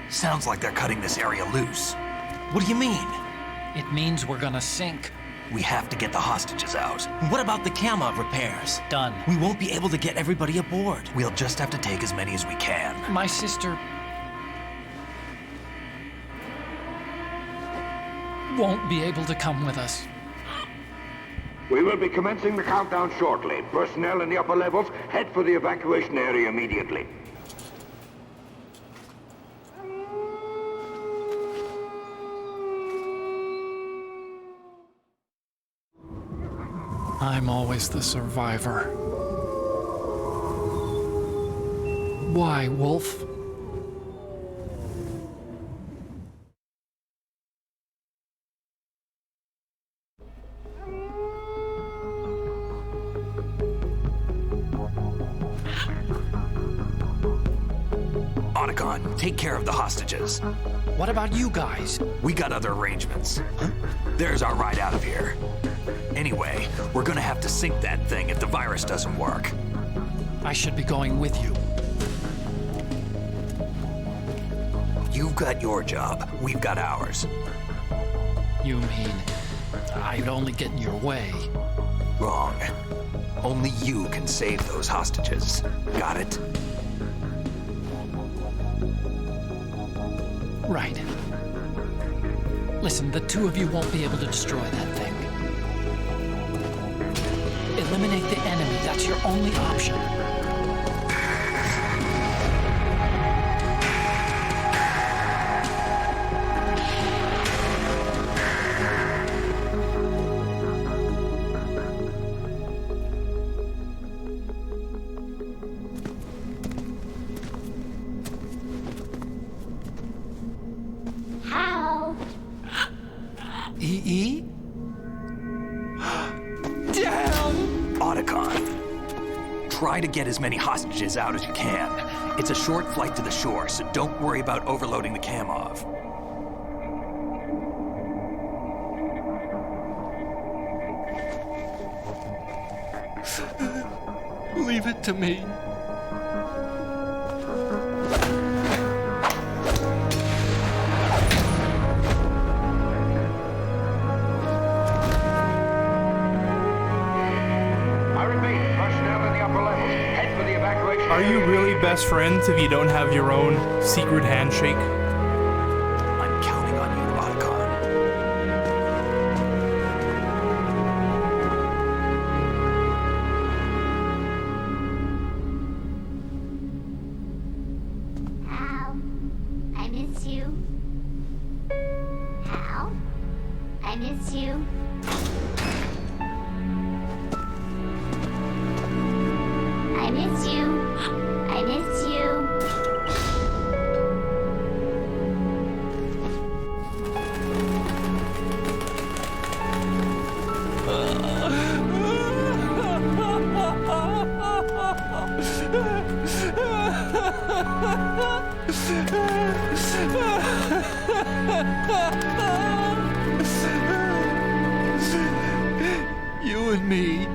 Sounds like they're cutting this area loose. What do you mean? It means we're gonna sink. We have to get the hostages out. What about the camera repairs? Done. We won't be able to get everybody aboard. We'll just have to take as many as we can. My sister won't be able to come with us. We will be commencing the countdown shortly. Personnel in the upper levels, head for the evacuation area immediately. I'm always the survivor. Why, Wolf? Otacon, take care of the hostages. What about you guys? We got other arrangements. Huh? There's our ride out of here. Anyway, we're gonna have to sink that thing if the virus doesn't work. I should be going with you. You've got your job, we've got ours. You mean I'd only get in your way? Wrong. Only you can save those hostages. Got it? Right. Listen, the two of you won't be able to destroy that thing. Eliminate the enemy. That's your only option. How? EE? Otacon, try to get as many hostages out as you can. It's a short flight to the shore, so don't worry about overloading the Kamov. Leave it to me. Are you really best friends if you don't have your own secret handshake? I'm counting on you, Otacon. Hal, I miss you. Hal, I miss you. I miss you. I miss you. You and me,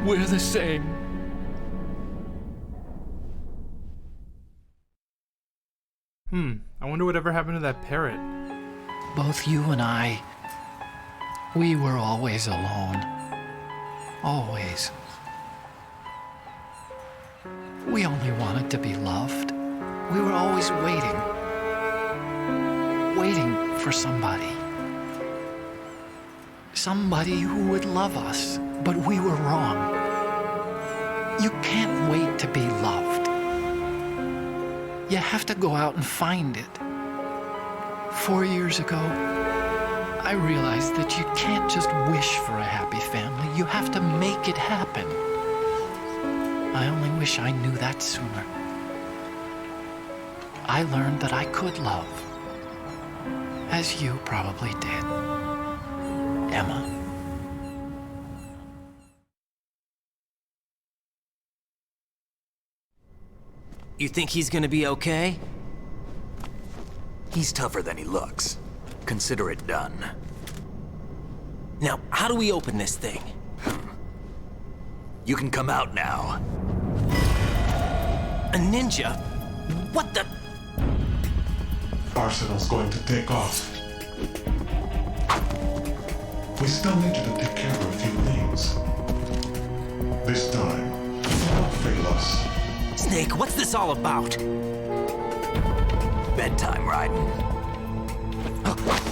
we're the same. I wonder whatever happened to that parrot. Both you and I, we were always alone. Always. We only wanted to be loved. We were always waiting. Waiting for somebody. Somebody who would love us, but we were wrong. You can't wait to be loved. You have to go out and find it. 4 years ago, I realized that you can't just wish for a happy family. You have to make it happen. I only wish I knew that sooner. I learned that I could love, as you probably did, Emma. You think he's gonna be okay? He's tougher than he looks. Consider it done. Now, how do we open this thing? You can come out now. A ninja? What the? Arsenal's going to take off. We still need you to take care of a few things. This time, don't fail us. Snake, what's this all about? Bedtime, Raiden. I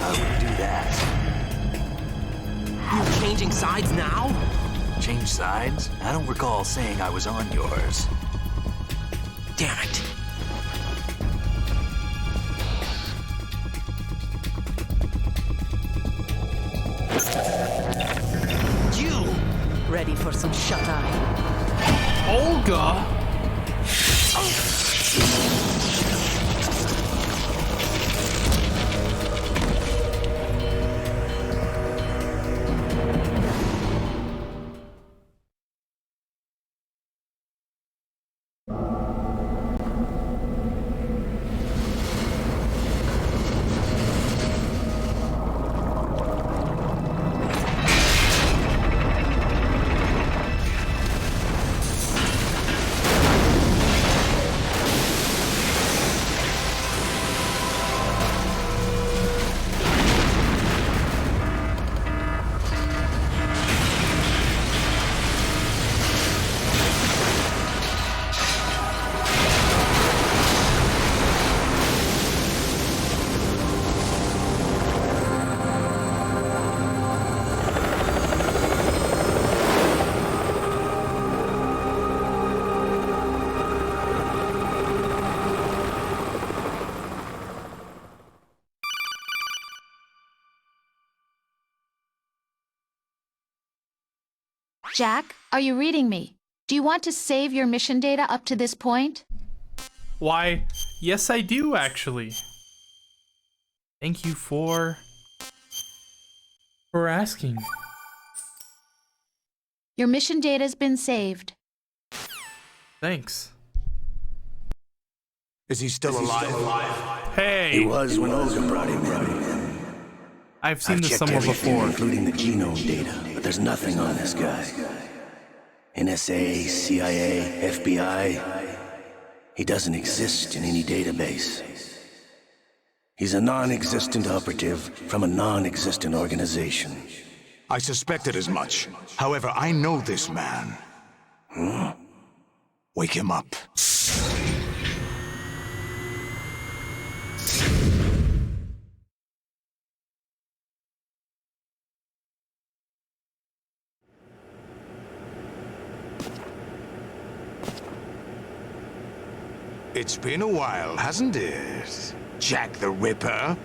wouldn't do that. You changing sides now? Change sides? I don't recall saying I was on yours. Damn it. You! Ready for some shut-eye? Olga! Jack, are you reading me? Do you want to save your mission data up to this point? Why, yes I do actually. Thank you for asking. Your mission data's been saved. Thanks. Is he still alive? Hey! He was when Olga brought him in. I've seen I've this checked somewhere everything, before. including the genome data, but there's nothing on this guy. NSA, CIA, FBI. He doesn't exist in any database. He's a non-existent operative from a non-existent organization. I suspected as much. However, I know this man. Wake him up. It's been a while, hasn't it? Jack the Ripper?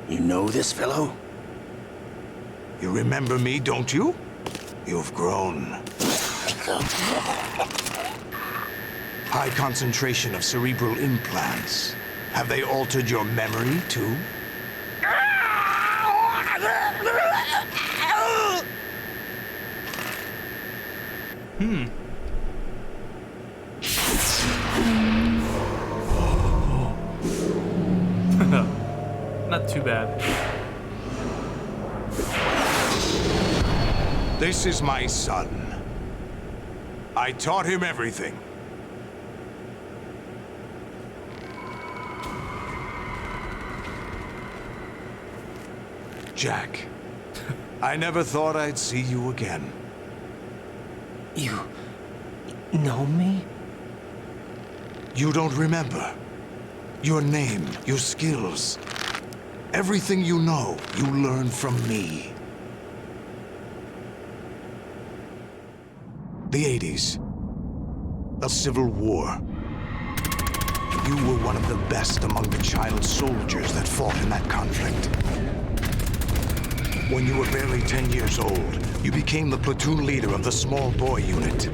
You know this fellow? You remember me, don't you? You've grown. High concentration of cerebral implants. Have they altered your memory, too? Not too bad. This is my son. I taught him everything. Jack, I never thought I'd see you again. You know me? You don't remember. Your name, your skills. Everything you know, you learned from me. The 80s. A civil war. You were one of the best among the child soldiers that fought in that conflict. When you were barely 10 years old, you became the platoon leader of the small boy unit.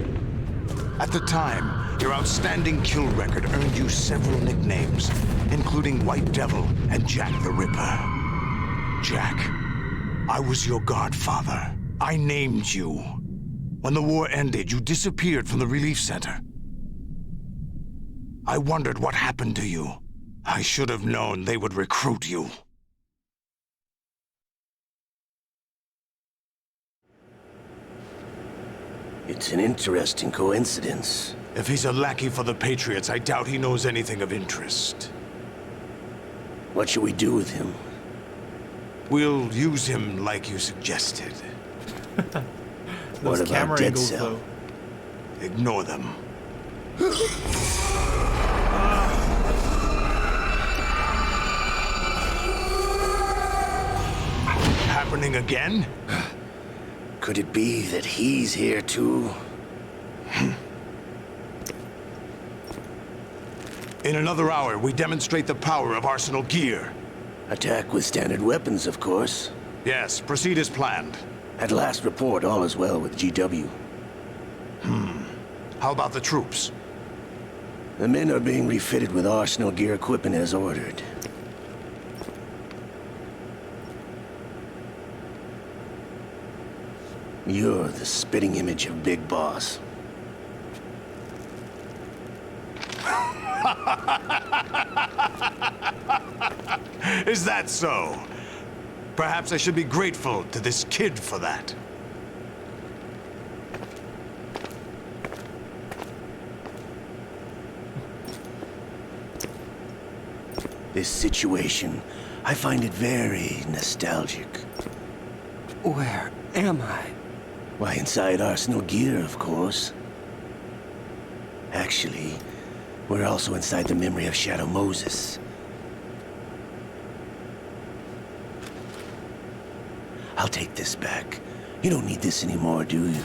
At the time, your outstanding kill record earned you several nicknames, including White Devil and Jack the Ripper. Jack, I was your godfather. I named you. When the war ended, you disappeared from the relief center. I wondered what happened to you. I should have known they would recruit you. It's an interesting coincidence. If he's a lackey for the Patriots, I doubt he knows anything of interest. What should we do with him? We'll use him like you suggested. What about Dead Cell? Ignore them. Returning again? Could it be that he's here too? In another hour, we demonstrate the power of Arsenal gear. Attack with standard weapons, of course. Yes, proceed as planned. At last report, all is well with GW. How about the troops? The men are being refitted with Arsenal gear equipment as ordered. You're the spitting image of Big Boss. Is that so? Perhaps I should be grateful to this kid for that. This situation, I find it very nostalgic. Where am I? Why, inside Arsenal gear, of course. Actually, we're also inside the memory of Shadow Moses. I'll take this back. You don't need this anymore, do you?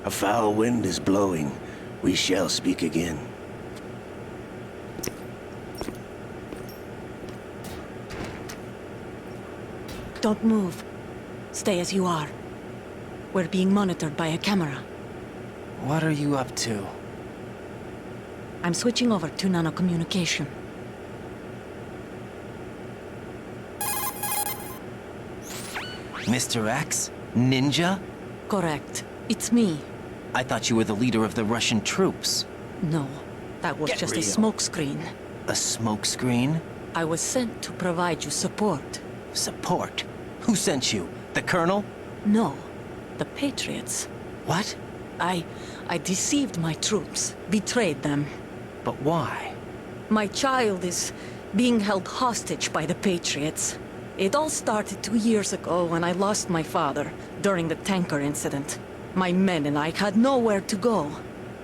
A foul wind is blowing. We shall speak again. Don't move. Stay as you are. We're being monitored by a camera. What are you up to? I'm switching over to nanocommunication. Mr. X? Ninja? Correct. It's me. I thought you were the leader of the Russian troops. No, that was just a smokescreen. A smokescreen? I was sent to provide you support. Support? Who sent you? The Colonel? No, the Patriots. What? I deceived my troops, betrayed them. But why? My child is being held hostage by the Patriots. It all started 2 years ago when I lost my father during the tanker incident. My men and I had nowhere to go,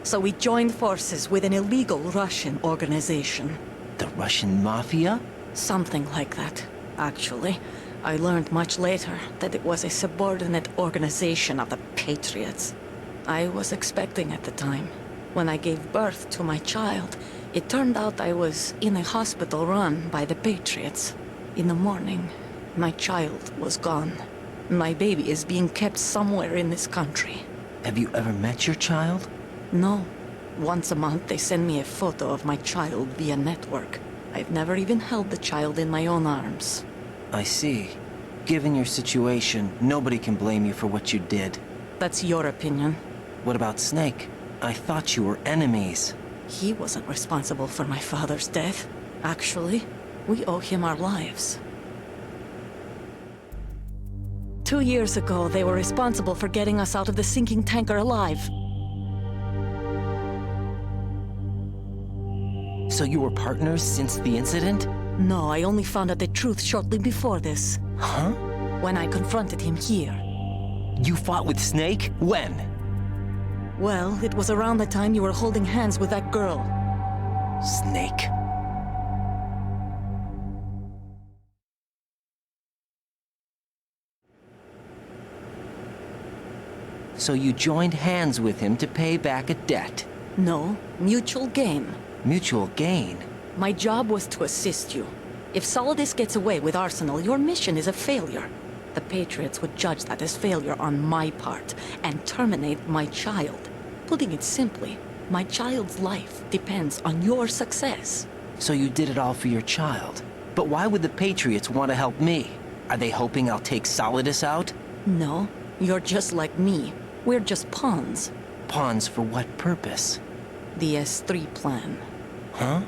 so we joined forces with an illegal Russian organization. The Russian Mafia? Something like that, actually. I learned much later that it was a subordinate organization of the Patriots. I was expecting at the time. When I gave birth to my child, it turned out I was in a hospital run by the Patriots. In the morning, my child was gone. My baby is being kept somewhere in this country. Have you ever met your child? No. Once a month, they send me a photo of my child via network. I've never even held the child in my own arms. I see. Given your situation, nobody can blame you for what you did. That's your opinion. What about Snake? I thought you were enemies. He wasn't responsible for my father's death. Actually, we owe him our lives. 2 years ago, they were responsible for getting us out of the sinking tanker alive. So you were partners since the incident? No, I only found out the truth shortly before this. Huh? When I confronted him here. You fought with Snake? When? Well, it was around the time you were holding hands with that girl. Snake. So you joined hands with him to pay back a debt? No, mutual gain. Mutual gain? My job was to assist you. If Solidus gets away with Arsenal, your mission is a failure. The Patriots would judge that as failure on my part, and terminate my child. Putting it simply, my child's life depends on your success. So you did it all for your child. But why would the Patriots want to help me? Are they hoping I'll take Solidus out? No, you're just like me. We're just pawns. Pawns for what purpose? The S3 plan. Huh?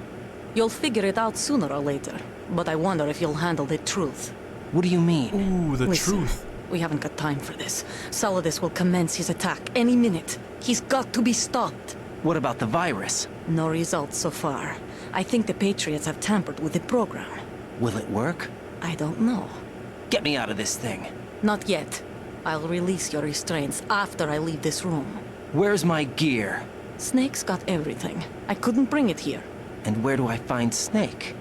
You'll figure it out sooner or later, but I wonder if you'll handle the truth. What do you mean? Ooh, the Listen, truth. We haven't got time for this. Solidus will commence his attack any minute. He's got to be stopped. What about the virus? No results so far. I think the Patriots have tampered with the program. Will it work? I don't know. Get me out of this thing. Not yet. I'll release your restraints after I leave this room. Where's my gear? Snake's got everything. I couldn't bring it here. And where do I find Snake?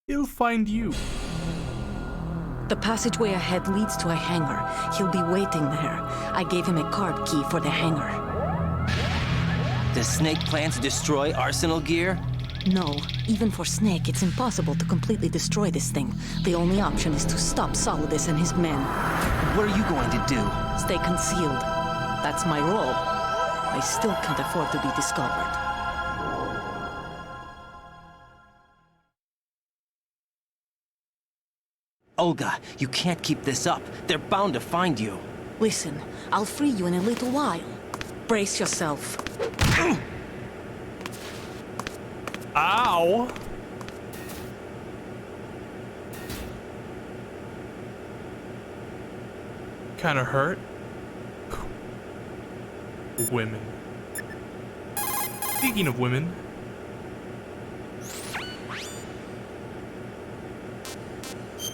He'll find you. The passageway ahead leads to a hangar. He'll be waiting there. I gave him a card key for the hangar. Does Snake plan to destroy Arsenal gear? No, even for Snake, it's impossible to completely destroy this thing. The only option is to stop Solidus and his men. What are you going to do? Stay concealed. That's my role. I still can't afford to be discovered. Olga, you can't keep this up. They're bound to find you. Listen, I'll free you in a little while. Brace yourself. Ow! Kinda hurt. Women. Speaking of women.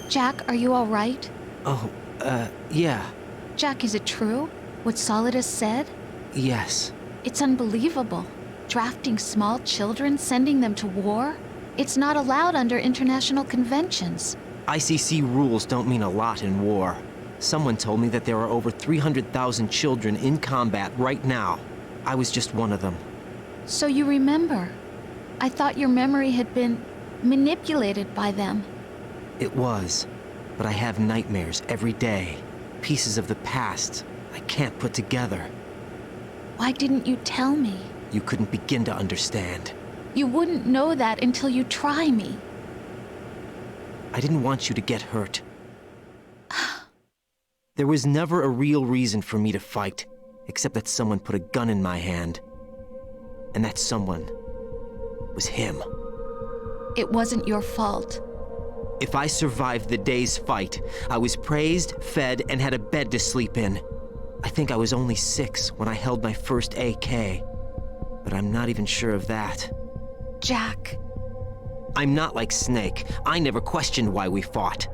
Jack, are you all right? Oh, yeah. Jack, is it true? What Solidus said? Yes. It's unbelievable. Drafting small children, sending them to war? It's not allowed under international conventions. ICC rules don't mean a lot in war. Someone told me that there are over 300,000 children in combat right now. I was just one of them. So you remember. I thought your memory had been manipulated by them. It was, but I have nightmares every day. Pieces of the past I can't put together. Why didn't you tell me? You couldn't begin to understand. You wouldn't know that until you try me. I didn't want you to get hurt. There was never a real reason for me to fight, except that someone put a gun in my hand. And that someone was him. It wasn't your fault. If I survived the day's fight, I was praised, fed, and had a bed to sleep in. I think I was only 6 when I held my first AK. But I'm not even sure of that. Jack. I'm not like Snake. I never questioned why we fought.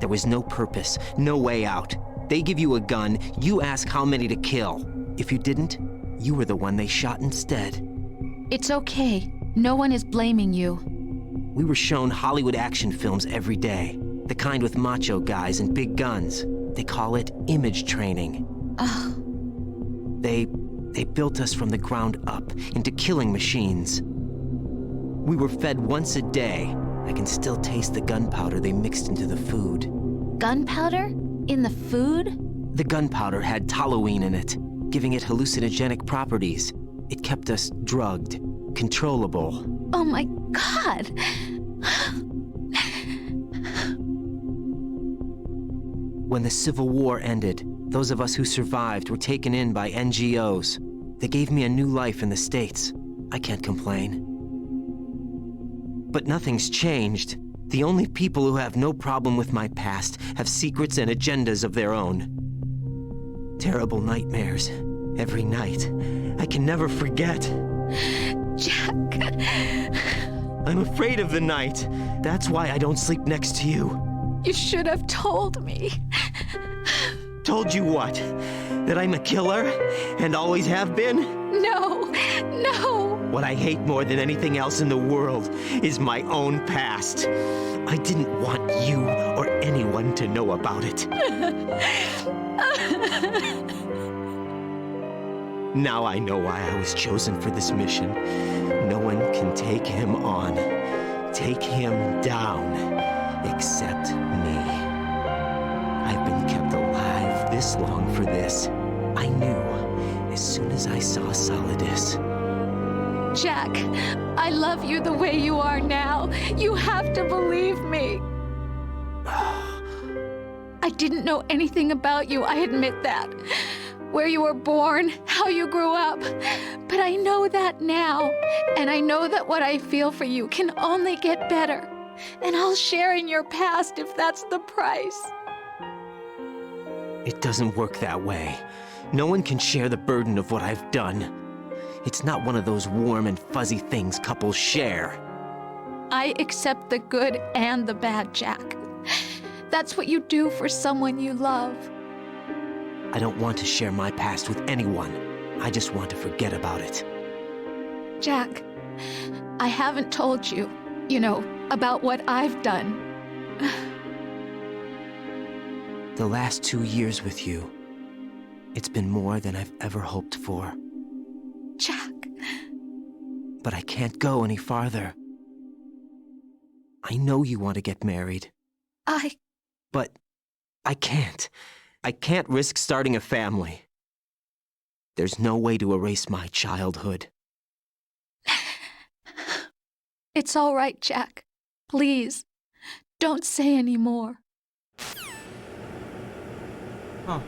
There was no purpose, no way out. They give you a gun, you ask how many to kill. If you didn't, you were the one they shot instead. It's okay. No one is blaming you. We were shown Hollywood action films every day. The kind with macho guys and big guns. They call it image training. They built us from the ground up into killing machines. We were fed once a day. I can still taste the gunpowder they mixed into the food. Gunpowder? In the food? The gunpowder had toluene in it, giving it hallucinogenic properties. It kept us drugged, controllable. Oh my God! When the Civil War ended, those of us who survived were taken in by NGOs. They gave me a new life in the States. I can't complain. But nothing's changed. The only people who have no problem with my past have secrets and agendas of their own. Terrible nightmares. Every night. I can never forget. Jack. I'm afraid of the night. That's why I don't sleep next to you. You should have told me. Told you what? That I'm a killer? And always have been? No, no. What I hate more than anything else in the world is my own past. I didn't want you or anyone to know about it. Now I know why I was chosen for this mission. No one can take him on, take him down, except me. I've been kept alive this long for this. I knew as soon as I saw Solidus. Jack, I love you the way you are now. You have to believe me. I didn't know anything about you, I admit that. Where you were born, how you grew up. But I know that now. And I know that what I feel for you can only get better. And I'll share in your past if that's the price. It doesn't work that way. No one can share the burden of what I've done. It's not one of those warm and fuzzy things couples share. I accept the good and the bad, Jack. That's what you do for someone you love. I don't want to share my past with anyone. I just want to forget about it. Jack, I haven't told you, about what I've done. The last 2 years with you, it's been more than I've ever hoped for. Jack. But I can't go any farther. I know you want to get married. But I can't. I can't risk starting a family. There's no way to erase my childhood. It's all right, Jack. Please, don't say any more. Huh.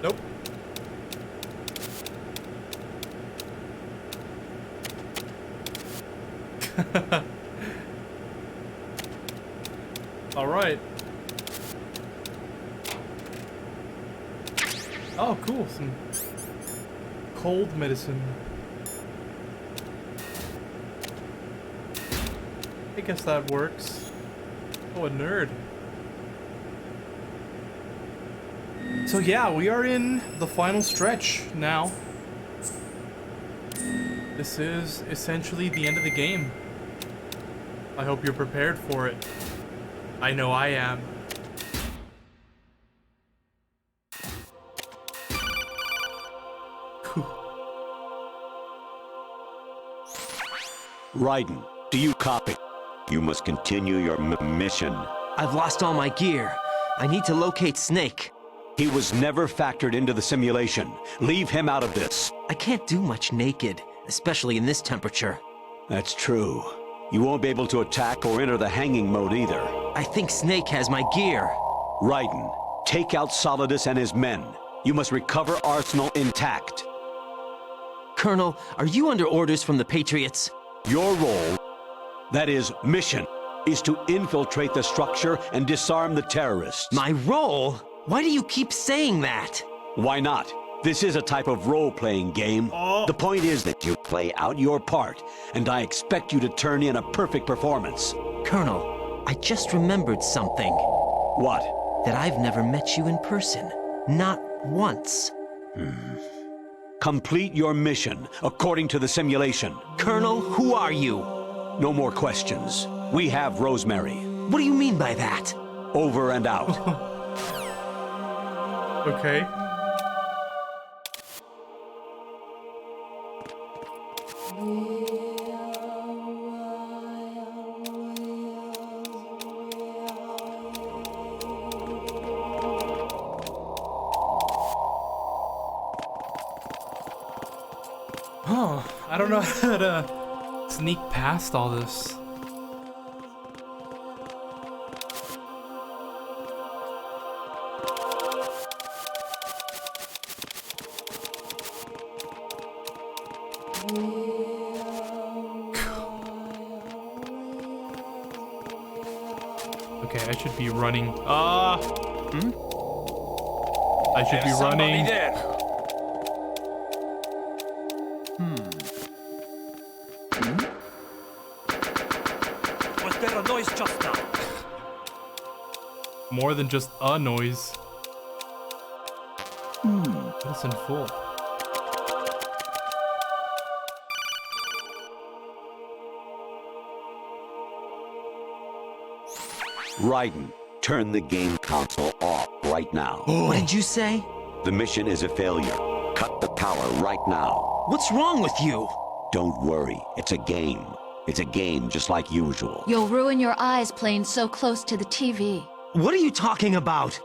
Nope. All right. Oh, cool. Some cold medicine. I guess that works. Oh, a nerd. So yeah, we are in the final stretch now. This is essentially the end of the game. I hope you're prepared for it. I know I am. Raiden, do you copy? You must continue your mission. I've lost all my gear. I need to locate Snake. He was never factored into the simulation. Leave him out of this. I can't do much naked, especially in this temperature. That's true. You won't be able to attack or enter the hanging mode either. I think Snake has my gear. Raiden, take out Solidus and his men. You must recover Arsenal intact. Colonel, are you under orders from the Patriots? Your role, that is, mission, is to infiltrate the structure and disarm the terrorists. My role? Why do you keep saying that? Why not? This is a type of role-playing game. The point is that you play out your part, and I expect you to turn in a perfect performance. Colonel, I just remembered something. What? That I've never met you in person. Not once. Complete your mission, according to the simulation. Colonel, who are you? No more questions. We have Rosemary. What do you mean by that? Over and out. Okay. Huh, I don't know how to sneak past all this. Okay, I should be running. I should be running. There. Was there a noise just now? More than just a noise. Listen full. Raiden, turn the game console off right now. What did you say? The mission is a failure. Cut the power right now. What's wrong with you? Don't worry, it's a game. It's a game just like usual. You'll ruin your eyes playing so close to the TV. What are you talking about?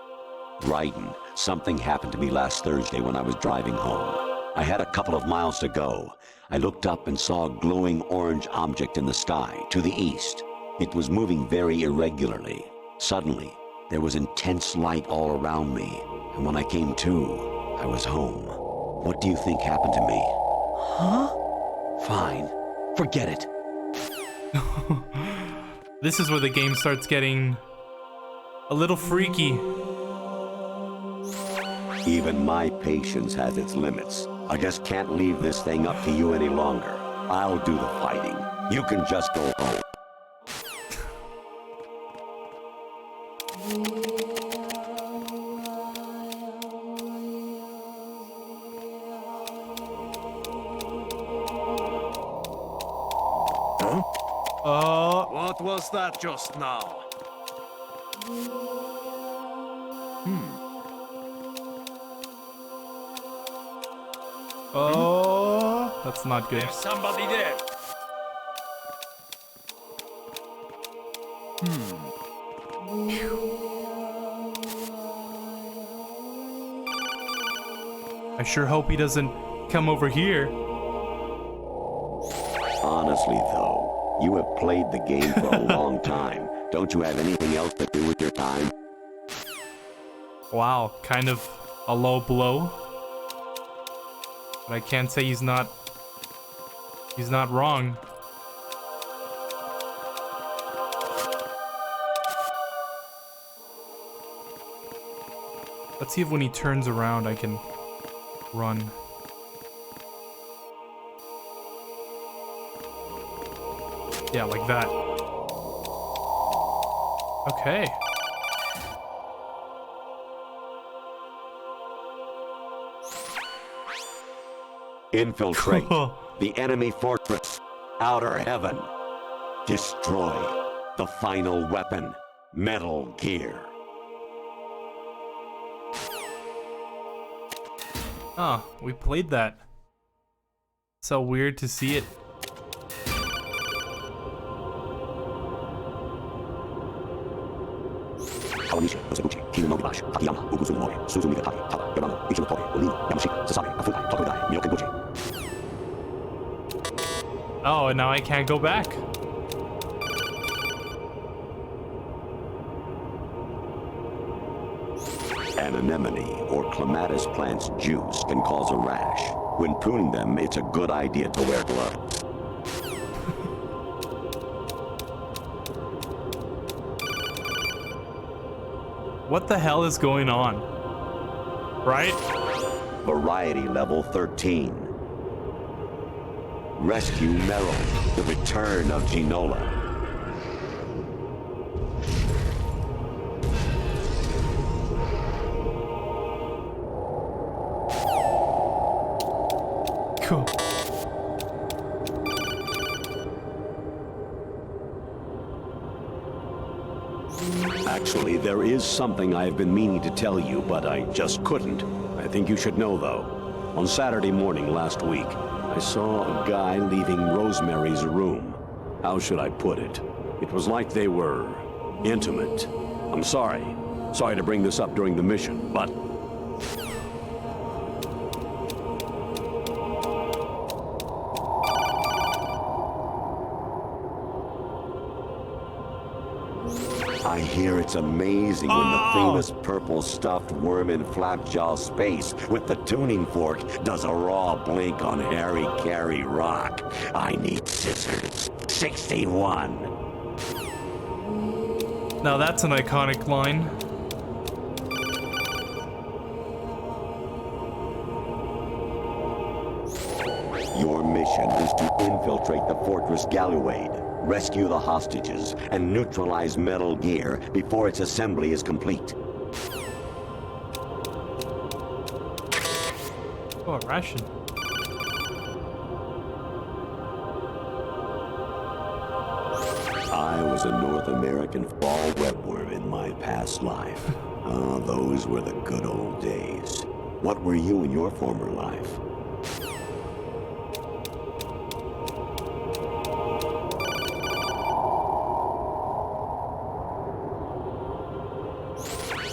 Raiden, something happened to me last Thursday when I was driving home. I had a couple of miles to go. I looked up and saw a glowing orange object in the sky to the east. It was moving very irregularly. Suddenly, there was intense light all around me, and when I came to, I was home. What do you think happened to me? Huh? Fine. Forget it. This is where the game starts getting a little freaky. Even my patience has its limits. I just can't leave this thing up to you any longer. I'll do the fighting. You can just go home. What was that just now? Oh, that's not good. There's somebody there. I sure hope he doesn't come over here. Honestly, though, you have played the game for a long time. Don't you have anything else to do with your time? Wow, kind of a low blow. But I can't say he's not wrong. Let's see if when he turns around I can run. Yeah, like that. Okay. Infiltrate the enemy fortress, Outer Heaven. Destroy the final weapon, Metal Gear. Ah, we played that. So weird to see it. Oh, and now I can't go back. An anemone or clematis plant's juice can cause a rash. When pruning them, it's a good idea to wear gloves. What the hell is going on? Right? Variety level 13. Rescue Meryl, the return of Ginola. Cool. Actually, there is something I've been meaning to tell you, but I just couldn't. I think you should know, though. On Saturday morning last week, I saw a guy leaving Rosemary's room. How should I put it? It was like they were intimate. I'm sorry. Sorry to bring this up during the mission, but... I hear it's amazing when the famous purple stuffed worm in Flapjaw space with the tuning fork does a raw blink on Harry Carey rock. I need scissors. 61. Now that's an iconic line. Your mission is to infiltrate the Fortress Galluade, rescue the hostages, and neutralize Metal Gear before its assembly is complete. Oh, a ration. I was a North American fall webworm in my past life. Ah, those were the good old days. What were you in your former life?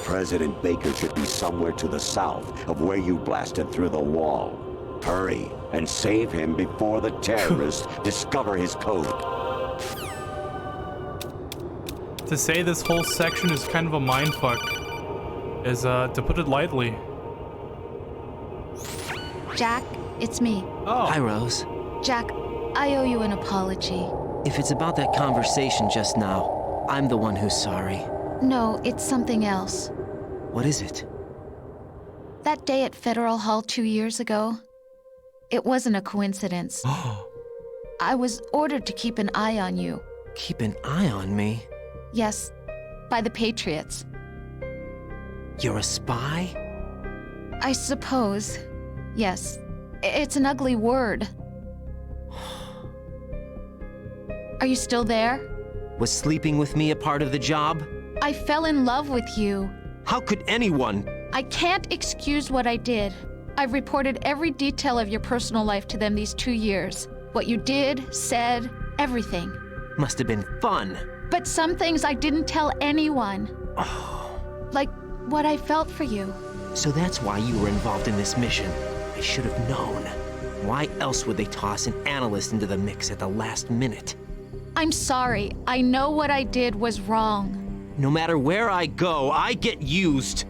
President Baker should be somewhere to the south of where you blasted through the wall. Hurry and save him before the terrorists discover his code. To say this whole section is kind of a mindfuck is, to put it lightly. Jack, it's me. Oh. Hi, Rose. Jack, I owe you an apology. If it's about that conversation just now, I'm the one who's sorry. No, it's something else. What is it? That day at Federal Hall 2 years ago, it wasn't a coincidence. I was ordered to keep an eye on you. Keep an eye on me? Yes, by the Patriots. You're a spy? I suppose. Yes. It's an ugly word. Are you still there? Was sleeping with me a part of the job? I fell in love with you. How could anyone? I can't excuse what I did. I've reported every detail of your personal life to them these 2 years. What you did, said, everything. Must have been fun. But some things I didn't tell anyone. Like what I felt for you. So that's why you were involved in this mission. I should have known. Why else would they toss an analyst into the mix at the last minute? I'm sorry. I know what I did was wrong. No matter where I go, I get used.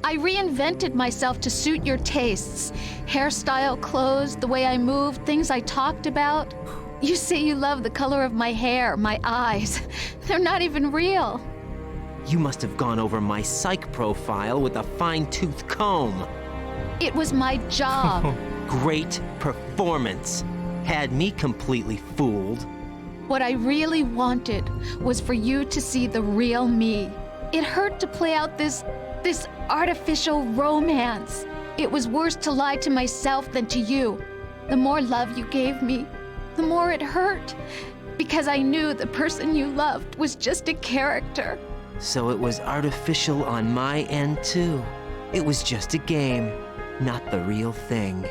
I reinvented myself to suit your tastes. Hairstyle, clothes, the way I moved, things I talked about. You say you love the color of my hair, my eyes. They're not even real. You must have gone over my psych profile with a fine-tooth comb. It was my job. Great performance. Had me completely fooled. What I really wanted was for you to see the real me. It hurt to play out this artificial romance. It was worse to lie to myself than to you. The more love you gave me, the more it hurt. Because I knew the person you loved was just a character. So it was artificial on my end too. It was just a game, not the real thing.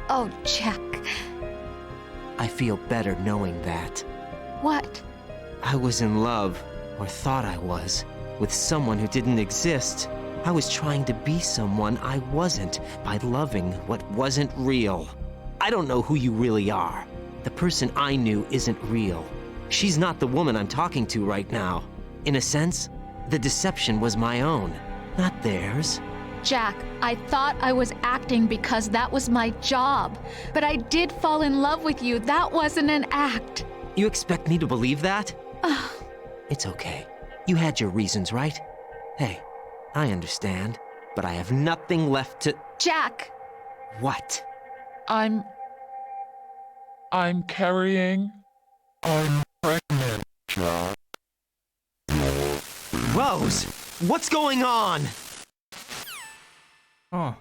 Oh, Jack. I feel better knowing that. What? I was in love, or thought I was, with someone who didn't exist. I was trying to be someone I wasn't by loving what wasn't real. I don't know who you really are. The person I knew isn't real. She's not the woman I'm talking to right now. In a sense, the deception was my own, not theirs. Jack, I thought I was acting because that was my job. But I did fall in love with you. That wasn't an act. You expect me to believe that? It's okay. You had your reasons, right? Hey, I understand, but I have nothing left to... Jack! What? I'm carrying... I'm pregnant, Jack. Rose! What's going on? Oh.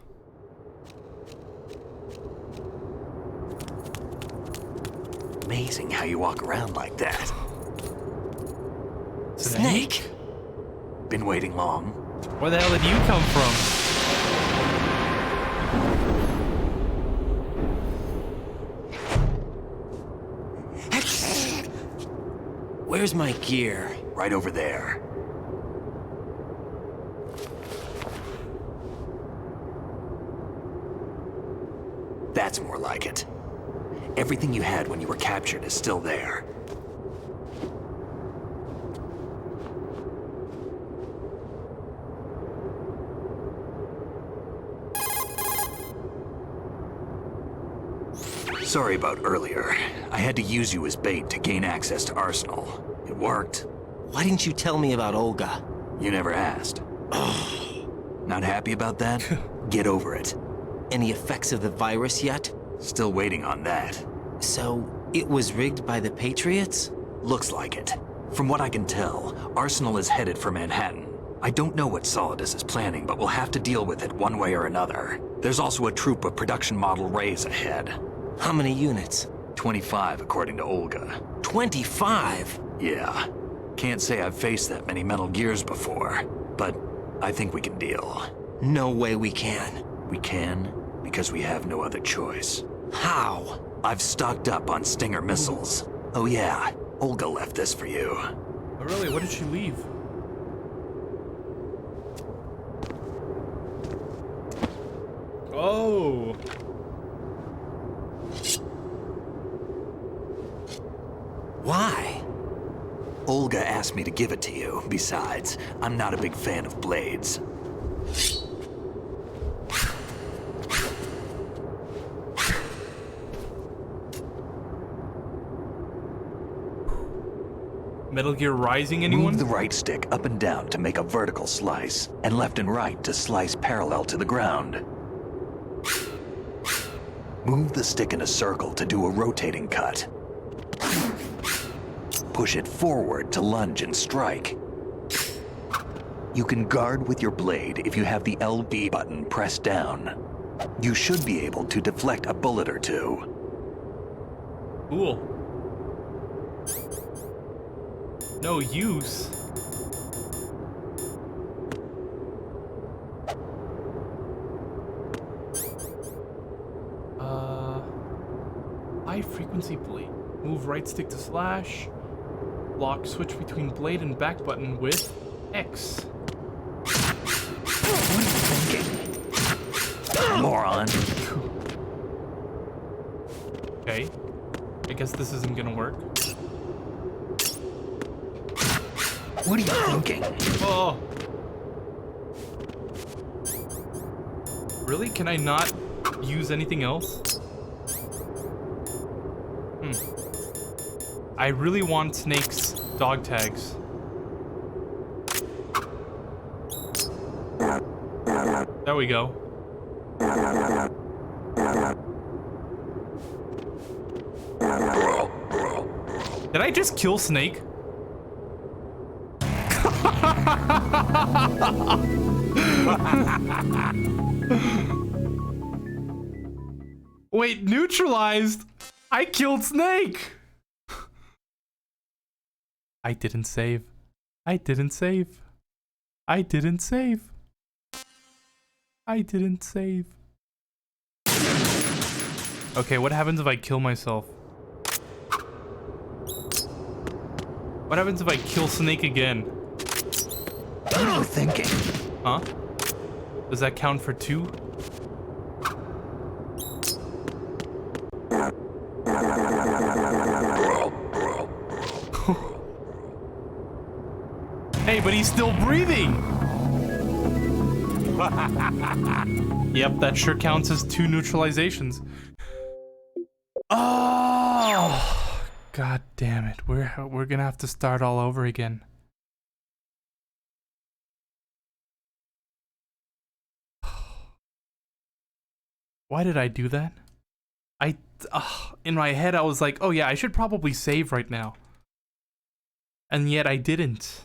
Amazing how you walk around like that. Snake? Been waiting long? Where the hell did you come from? Where's my gear? Right over there. That's more like it. Everything you had when you were captured is still there. Sorry about earlier. I had to use you as bait to gain access to Arsenal. It worked. Why didn't you tell me about Olga? You never asked. Not happy about that? Get over it. Any effects of the virus yet? Still waiting on that. So, it was rigged by the Patriots? Looks like it. From what I can tell, Arsenal is headed for Manhattan. I don't know what Solidus is planning, but we'll have to deal with it one way or another. There's also a troop of production model Rays ahead. How many units? 25, according to Olga. 25? Yeah. Can't say I've faced that many Metal Gears before, but I think we can deal. No way we can. We can, because we have no other choice. How? I've stocked up on Stinger missiles. Oh yeah, Olga left this for you. Oh, really? What did she leave? Oh. Why? Olga asked me to give it to you. Besides, I'm not a big fan of blades. Metal Gear Rising, anyone? Move the right stick up and down to make a vertical slice, and left and right to slice parallel to the ground. Move the stick in a circle to do a rotating cut. push it forward to lunge and strike. You can guard with your blade if you have the LB button pressed down. You should be able to deflect a bullet or two. Cool. No use. High frequency blade. Move right stick to slash. Lock switch between blade and back button with X. What are you thinking? Moron. Okay. I guess this isn't gonna work. What are you thinking? Oh. Really? Can I not use anything else? I really want Snake's dog tags. There we go. Did I just kill Snake? Wait, neutralized? I killed Snake! I didn't save. I didn't save. I didn't save. I didn't save. Okay, what happens if I kill myself? What happens if I kill Snake again? What are you thinking? Huh? Does that count for 2? Hey, but he's still breathing! Yep, that sure counts as 2 neutralizations. Oh! God damn it. We're gonna have to start all over again. Why did I do that? In my head I was like, oh yeah, I should probably save right now. And yet I didn't.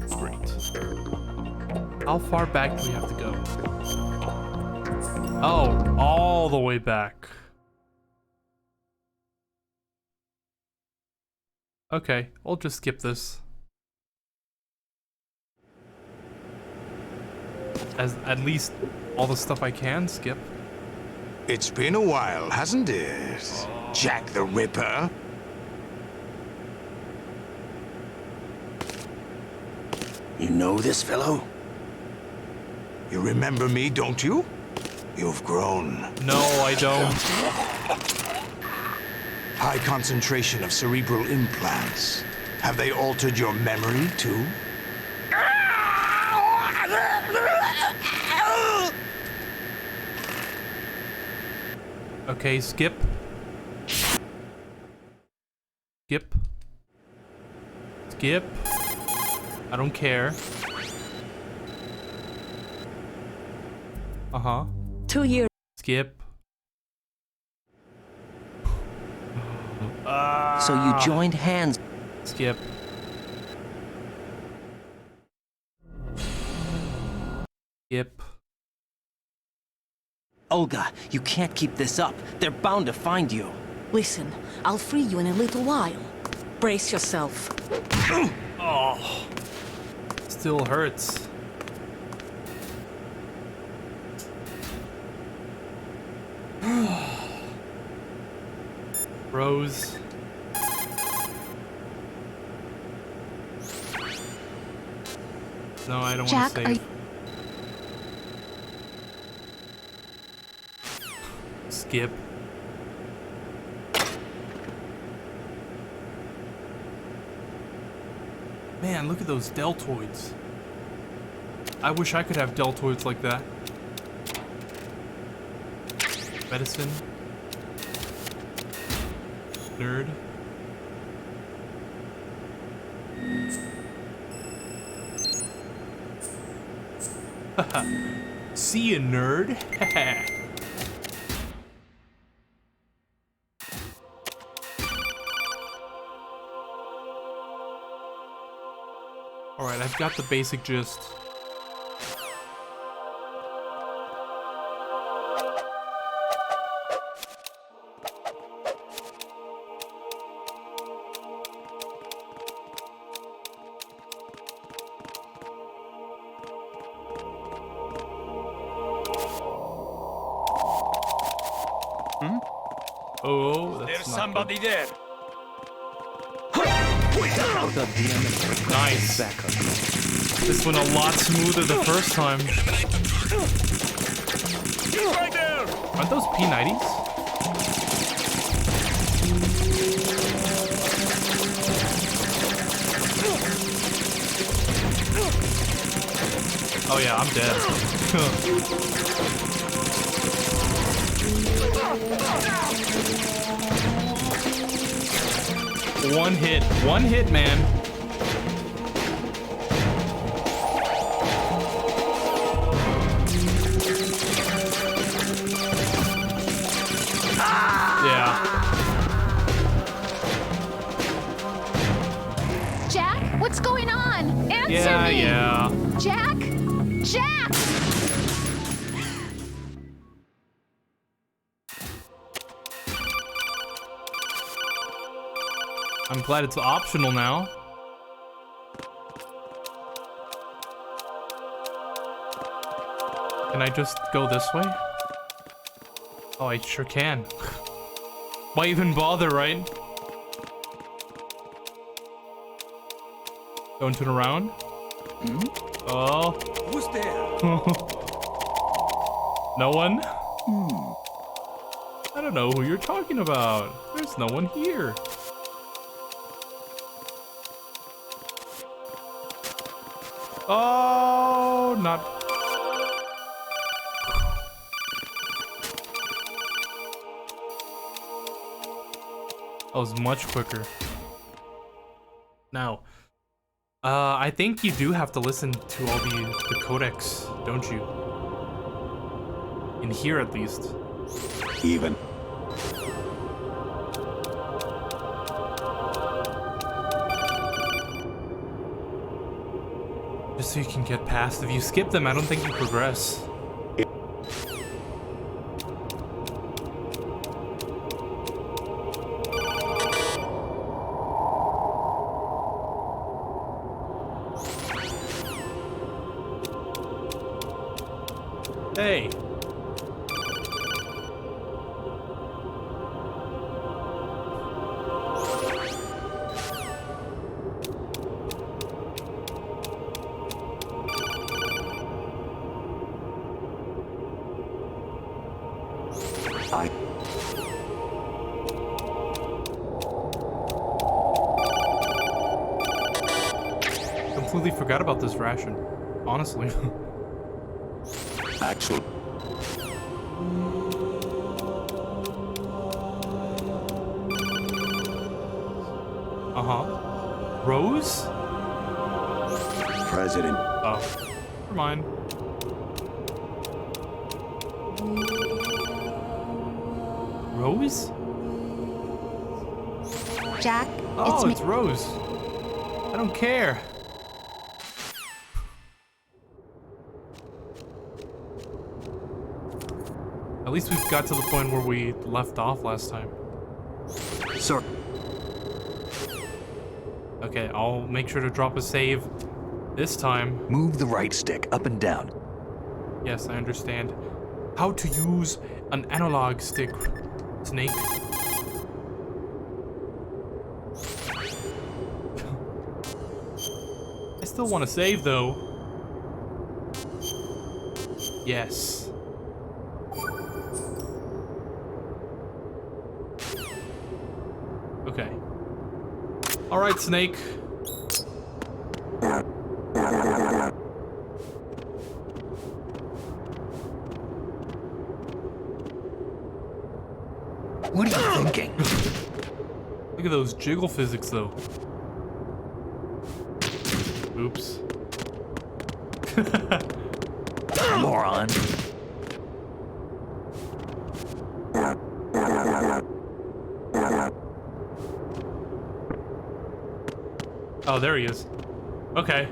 Great. How far back do we have to go? Oh, all the way back. Okay, we'll just skip this. As at least all the stuff I can skip. It's been a while, hasn't it? Jack the Ripper. You know this fellow? You remember me, don't you? You've grown. No, I don't. High concentration of cerebral implants. Have they altered your memory, too? Okay, skip. Skip. Skip. I don't care. Uh-huh. 2 years. Skip. So you joined hands. Skip. Skip. Olga, you can't keep this up. They're bound to find you. Listen, I'll free you in a little while. Brace yourself. Oh. Still hurts. Rose. No, I don't want Jack, to are save. Skip. Man, look at those deltoids. I wish I could have deltoids like that. Medicine. Nerd. See ya, nerd. Alright, I've got the basic gist. Oh, that's There's not somebody good. there. Nice. This went a lot smoother the first time. Right there. Aren't those P90s? Oh yeah, I'm dead. One hit, man. Yeah. Jack, what's going on? Answer Yeah, me! yeah. Jack? Jack! I'm glad it's optional now. Can I just go this way? Oh, I sure can. Why even bother, right? Don't turn around. Oh. Who's there? No one? I don't know who you're talking about. There's no one here. Oh, not. That was much quicker. Now, I think you do have to listen to all the codecs, don't you? In here, at least. Even. Just so you can get past. If you skip them, I don't think you progress. Hey. Completely forgot about this ration, honestly. Actually. Uh-huh. Rose? President. Oh, never mind. Rose? Jack, Oh, it's it's Rose. I don't care. At least we've got to the point where we left off last time. Sir. Okay, I'll make sure to drop a save this time. Move the right stick up and down. Yes, I understand. How to use an analog stick, Snake. I still want to save, though. Yes. Okay. All right, Snake. What are you thinking? Look at those jiggle physics, though. Oops. Moron. Oh, there he is. Okay.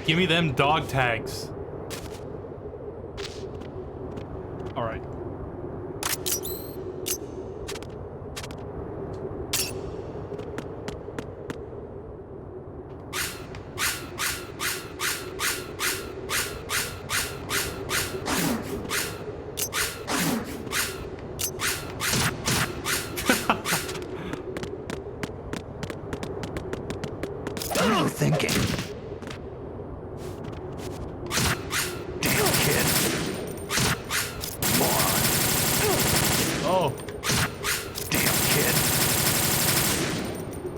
Give me them dog tags. All right. What are you thinking? Damn kid. Moron. Oh. Damn kid.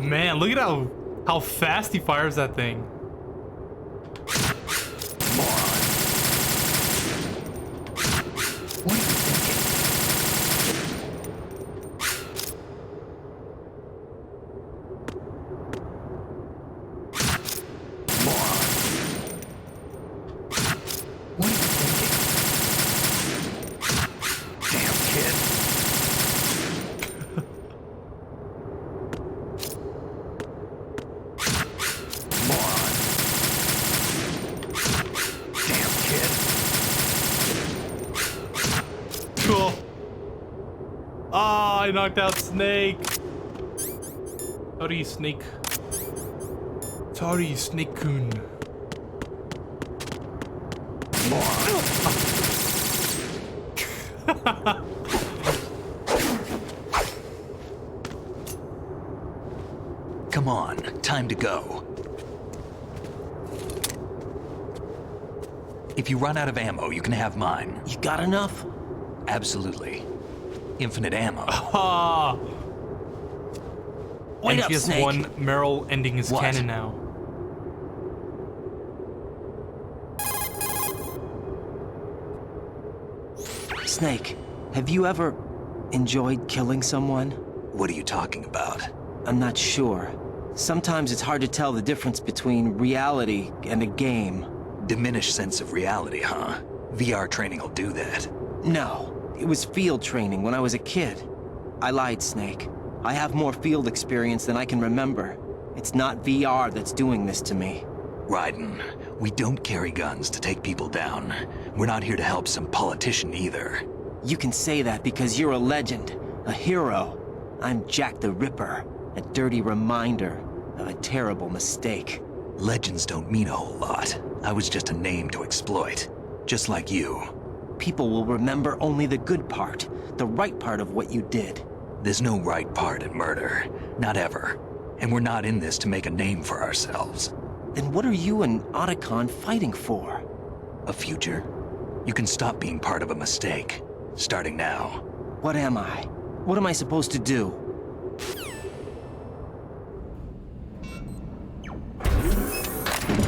Man, look at how fast he fires that thing. Moron. What are you thinking? Moron. What are you thinking? Damn kid. Moron. Damn kid. Cool. Ah, I knocked out Snake. Sorry, Snake. Sorry, Snake-kun. Come on, time to go. If you run out of ammo, you can have mine. You got enough? Absolutely. Infinite ammo. Ah. Wait up, NGS Snake. 1 Meryl ending his What? canon now. Snake, have you ever enjoyed killing someone? What are you talking about? I'm not sure. Sometimes it's hard to tell the difference between reality and a game. Diminished sense of reality, huh? VR training will do that. No, it was field training when I was a kid. I lied, Snake. I have more field experience than I can remember. It's not VR that's doing this to me. Raiden, we don't carry guns to take people down. We're not here to help some politician either. You can say that because you're a legend, a hero. I'm Jack the Ripper, a dirty reminder of a terrible mistake. Legends don't mean a whole lot. I was just a name to exploit. Just like you. People will remember only the good part, the right part of what you did. There's no right part in murder. Not ever. And we're not in this to make a name for ourselves. Then what are you and Otacon fighting for? A future? You can stop being part of a mistake. Starting now. What am I? What am I supposed to do?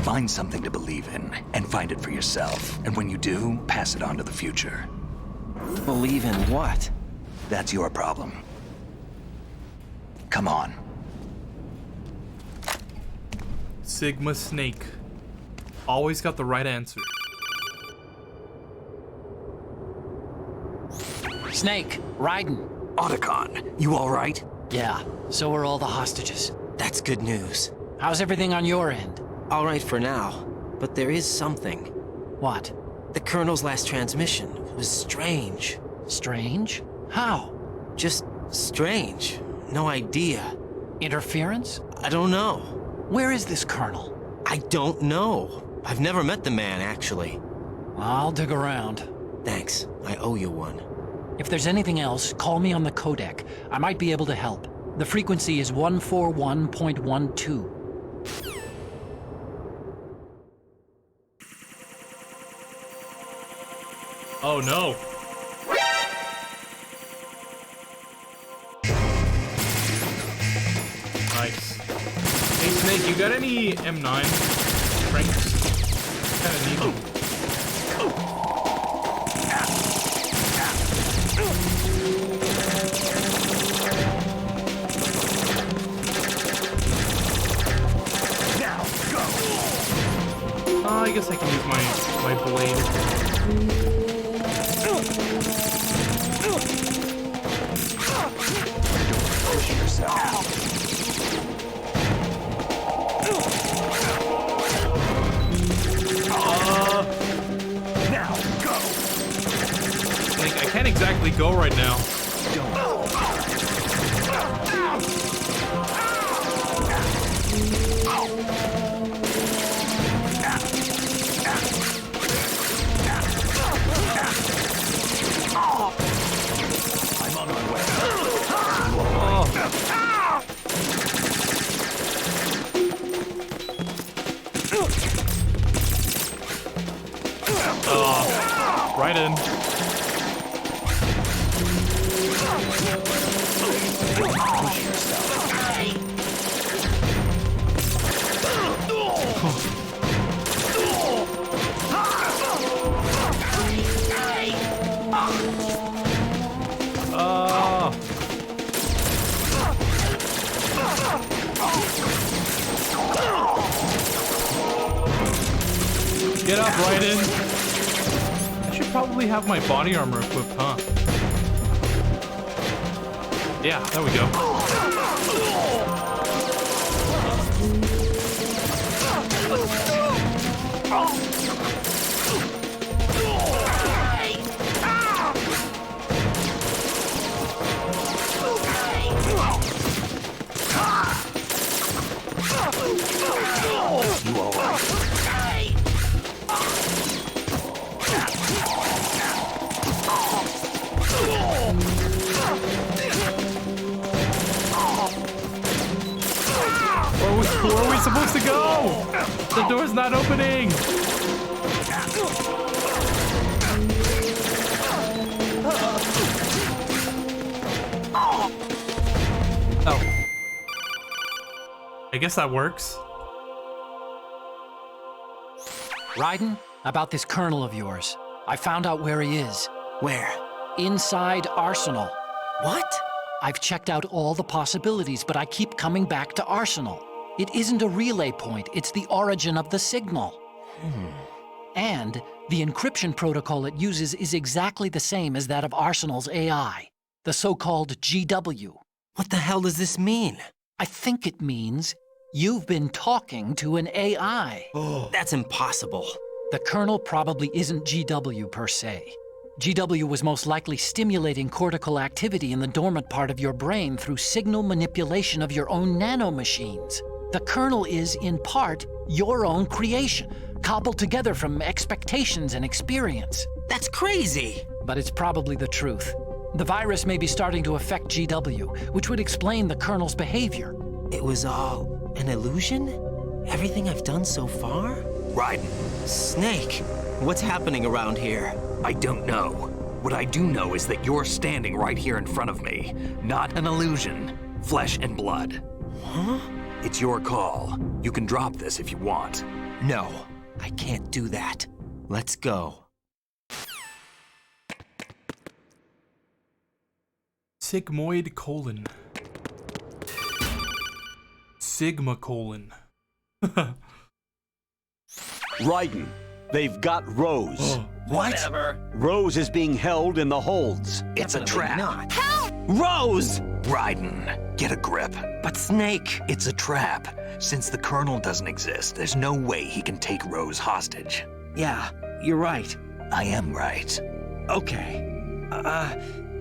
Find something to believe in, and find it for yourself. And when you do, pass it on to the future. Believe in what? That's your problem. Come on. Sigma Snake. Always got the right answer. Snake, Raiden. Otacon, you all right? Yeah, so are all the hostages. That's good news. How's everything on your end? All right for now, but there is something. What? The Colonel's last transmission was strange. Strange? How? Just strange. No idea. Interference? I don't know. Where is this Colonel? I don't know. I've never met the man, actually. I'll dig around. Thanks. I owe you one. If there's anything else, call me on the codec. I might be able to help. The frequency is 141.12. Oh no. Nice. Hey Snake, you got any M9 strengths? Kinda need them. Now, go! I guess I can use my blade. Push yourself. exactly go right now. I'm on my way. Oh, right in. Get up, Raiden. I should probably have my body armor equipped, huh? Yeah, there we go. You all right? Where are we supposed to go? The door's not opening. Oh. I guess that works. Raiden, about this colonel of yours. I found out where he is. Where? Inside Arsenal. What? I've checked out all the possibilities, but I keep coming back to Arsenal. It isn't a relay point, it's the origin of the signal. And the encryption protocol it uses is exactly the same as that of Arsenal's AI, the so-called GW. What the hell does this mean? I think it means you've been talking to an AI. Oh. That's impossible. The Colonel probably isn't GW per se. GW was most likely stimulating cortical activity in the dormant part of your brain through signal manipulation of your own nanomachines. The Colonel is, in part, your own creation, cobbled together from expectations and experience. That's crazy! But it's probably the truth. The virus may be starting to affect GW, which would explain the Colonel's behavior. It was all an illusion? Everything I've done so far? Raiden. Snake, what's happening around here? I don't know. What I do know is that you're standing right here in front of me. Not an illusion. Flesh and blood. Huh? It's your call. You can drop this if you want. No, I can't do that. Let's go. Sigmoid colon. Sigma colon. Raiden, they've got Rose. Whatever. Rose is being held in the holds. It's a trap. Not. Help! Rose! Raiden, get a grip. But Snake... It's a trap. Since the Colonel doesn't exist, there's no way he can take Rose hostage. Yeah, you're right. I am right. Okay.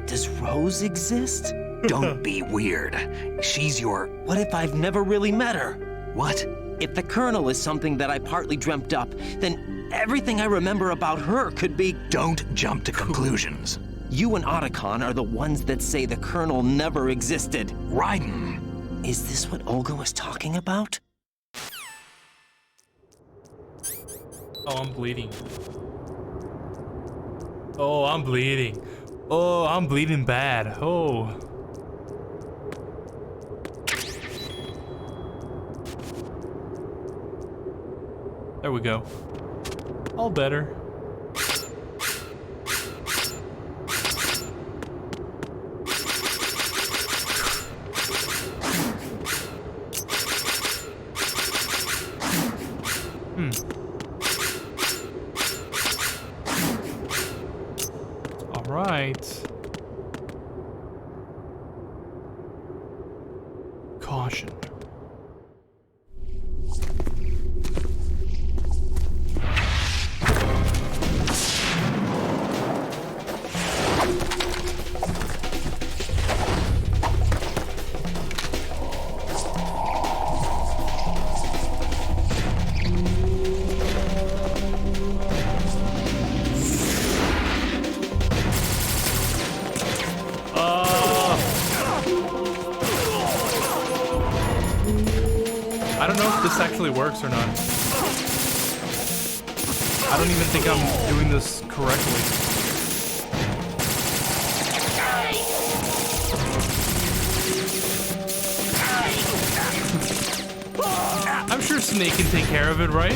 Does Rose exist? Don't be weird. She's your... What if I've never really met her? What? If the Colonel is something that I partly dreamt up, then everything I remember about her could be... Don't jump to conclusions. You and Otacon are the ones that say the Colonel never existed. Raiden. Is this what Olga was talking about? Oh, I'm bleeding. Oh, I'm bleeding. Oh, I'm bleeding bad. Oh. There we go. All better. All right. Caution. I don't know if this actually works or not. I don't even think I'm doing this correctly. I'm sure Snake can take care of it, right?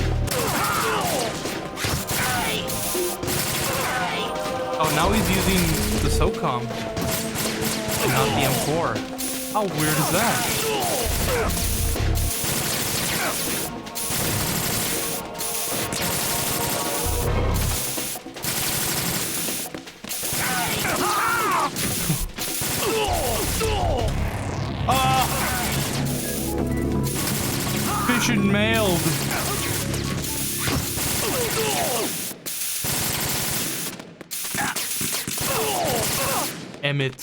Oh, now he's using the SOCOM and not the M4. How weird is that? Fishing mailed. Emmett.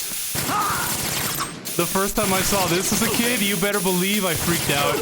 The first time I saw this as a kid, you better believe I freaked out.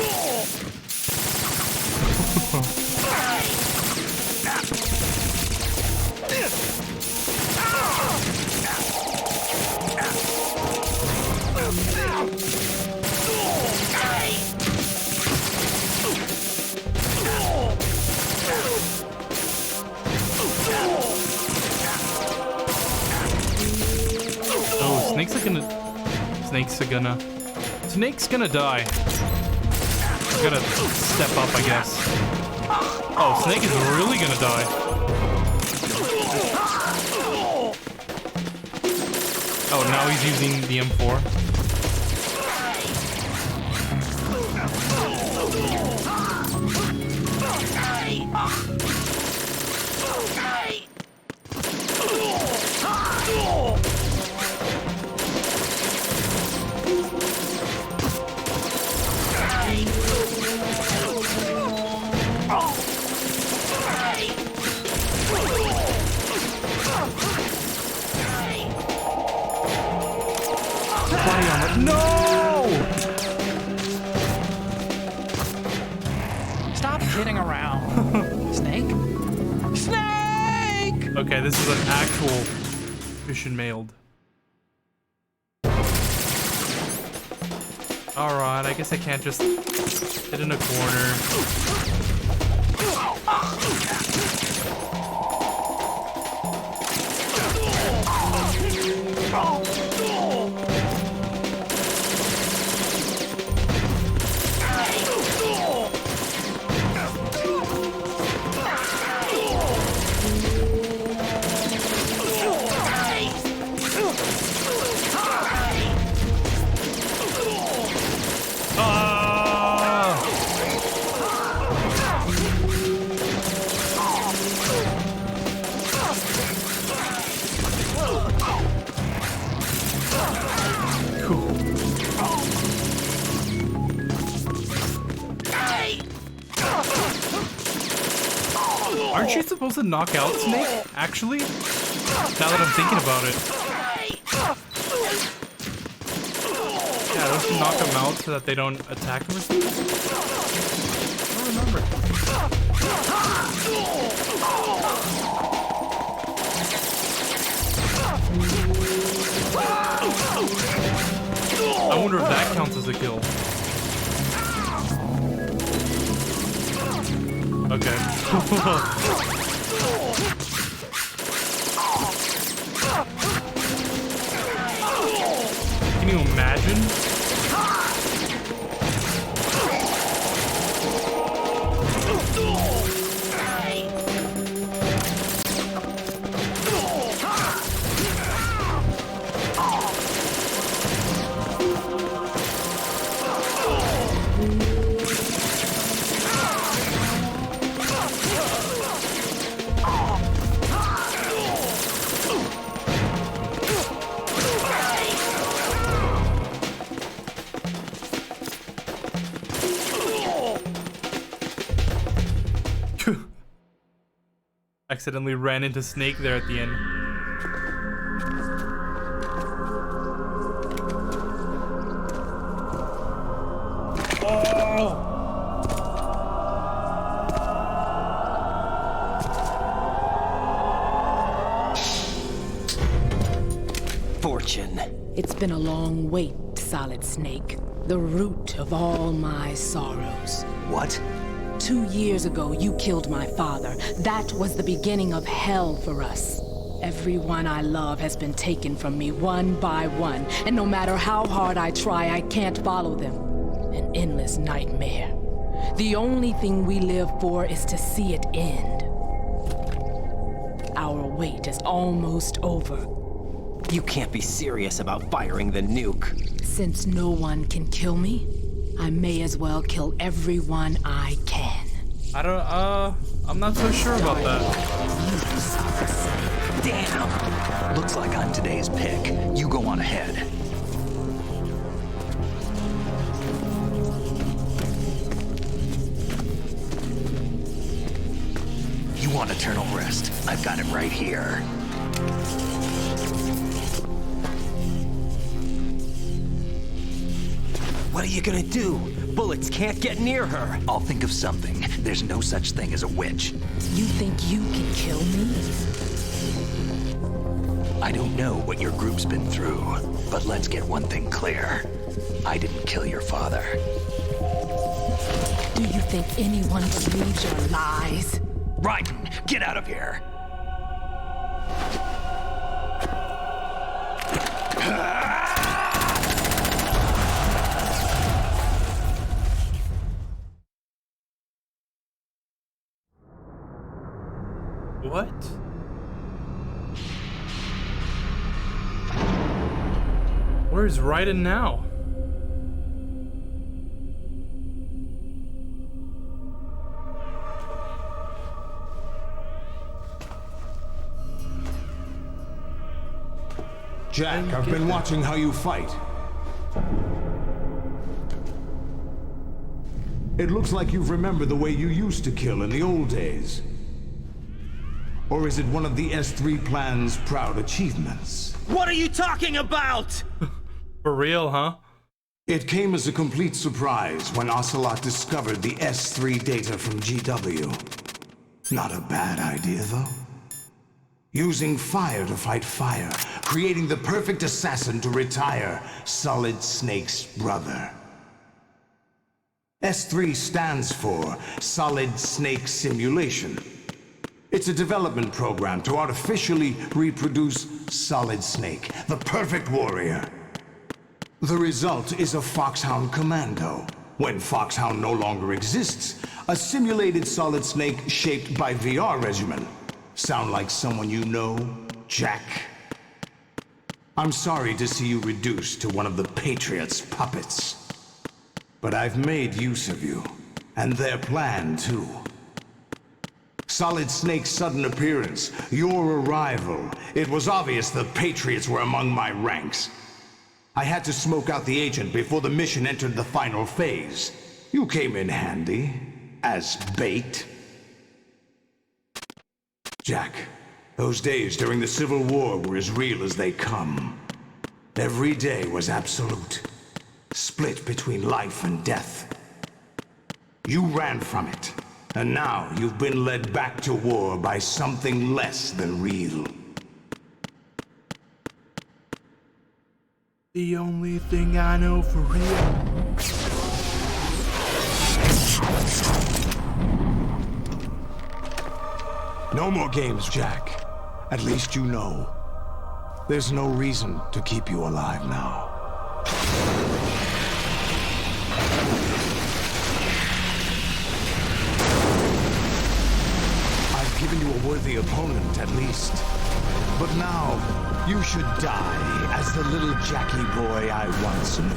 Snake's gonna die. I'm gonna step up, I guess. Oh, Snake is really gonna die. Oh, now he's using the M4. No! Stop kidding around. Snake? Snake! Okay, this is an actual mission mailed. Alright, I guess I can't just sit in a corner. Aren't you supposed to knock out Snake, actually? Now that I'm thinking about it. Yeah, don't you knock them out so that they don't attack him or something? I don't remember. I wonder if that counts as a kill. Okay. Can you imagine? Accidentally ran into Snake there at the end. Fortune. It's been a long wait, Solid Snake. The root of all my sorrows. What? 2 years ago, you killed my father. That was the beginning of hell for us. Everyone I love has been taken from me one by one, and no matter how hard I try, I can't follow them. An endless nightmare. The only thing we live for is to see it end. Our wait is almost over. You can't be serious about firing the nuke. Since no one can kill me, I may as well kill everyone I can. I'm not so sure about that. Damn! Looks like I'm today's pick. You go on ahead. You want eternal rest? I've got it right here. What are you gonna do? Bullets can't get near her. I'll think of something. There's no such thing as a witch. You think you can kill me? I don't know what your group's been through, but let's get one thing clear. I didn't kill your father. Do you think anyone believes your lies? Raiden, get out of here! What? Where's Raiden now? Jack, I've been watching how you fight. It looks like you've remembered the way you used to kill in the old days. Or is it one of the S3 plan's proud achievements? What are you talking about? For real, huh? It came as a complete surprise when Ocelot discovered the S3 data from GW. Not a bad idea, though. Using fire to fight fire, creating the perfect assassin to retire Solid Snake's brother. S3 stands for Solid Snake Simulation. It's a development program to artificially reproduce Solid Snake, the perfect warrior. The result is a Foxhound Commando. When Foxhound no longer exists, a simulated Solid Snake shaped by VR regimen. Sound like someone you know, Jack? I'm sorry to see you reduced to one of the Patriots' puppets. But I've made use of you, and their plan too. Solid Snake's sudden appearance, your arrival. It was obvious the Patriots were among my ranks. I had to smoke out the agent before the mission entered the final phase. You came in handy, as bait. Jack, those days during the Civil War were as real as they come. Every day was absolute, split between life and death. You ran from it, and now you've been led back to war by something less than real. The only thing I know for real. No more games, Jack. At least you know. There's no reason to keep you alive now. I've given you a worthy opponent, at least. But now, you should die as the little Jackie boy I once knew.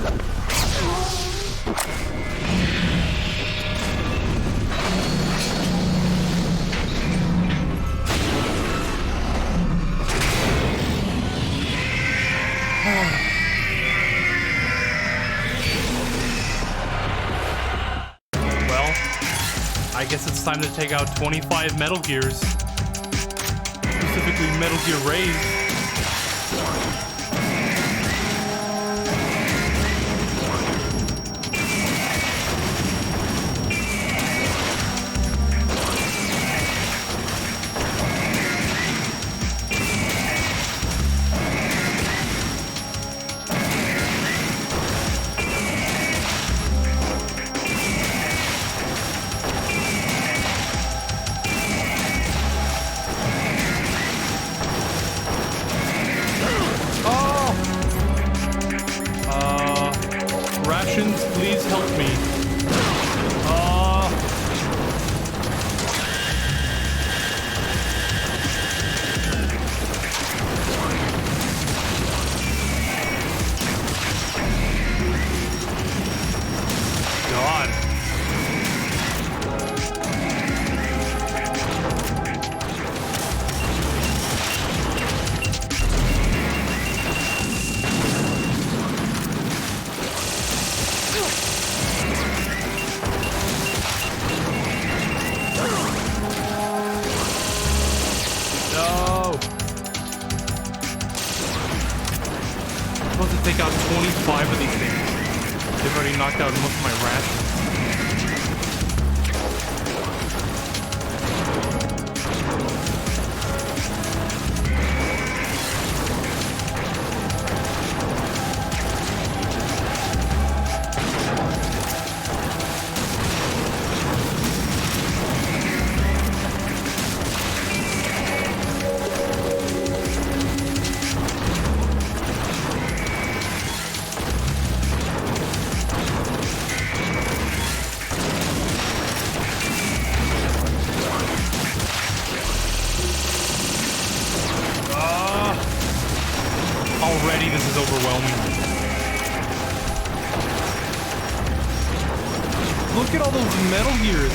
Well, I guess it's time to take out 25 Metal Gears. Specifically Metal Gear Raze. help me. God. Take out 25 of these things. They've already knocked out most of my rations. Already this is overwhelming. Look at all those Metal Gears.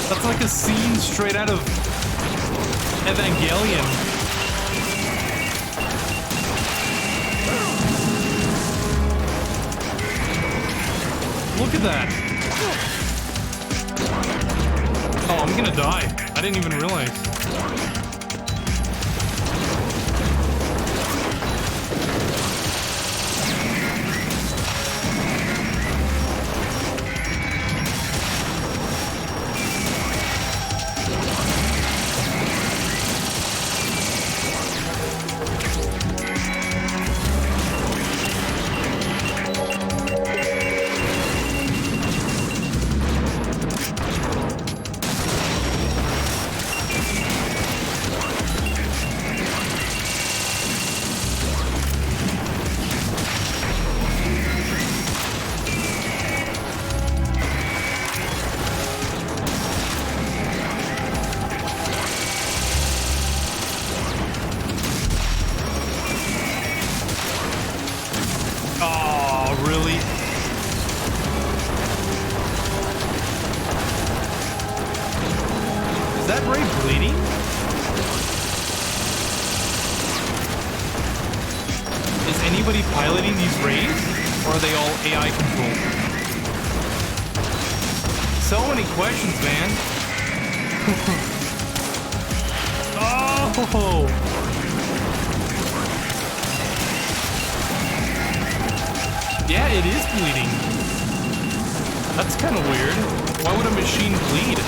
That's like a scene straight out of Evangelion. Look at that. Oh, I'm gonna die. I didn't even realize. Piloting these raids, or are they all AI controlled? So many questions, man. Oh! Yeah, it is bleeding. That's kind of weird. Why would a machine bleed?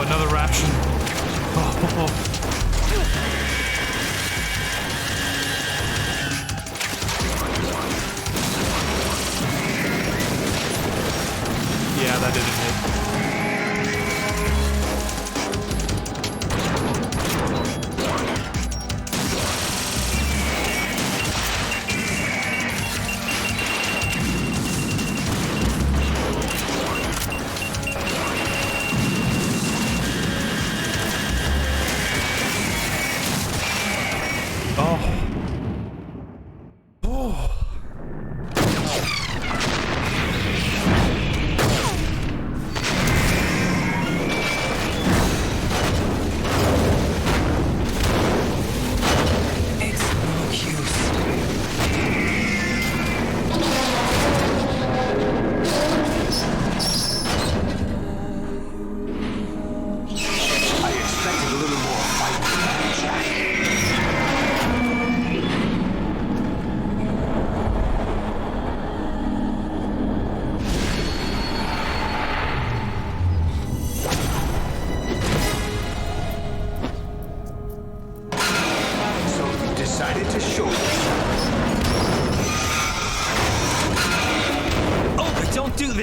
Another ration. Oh. Yeah, that didn't hit.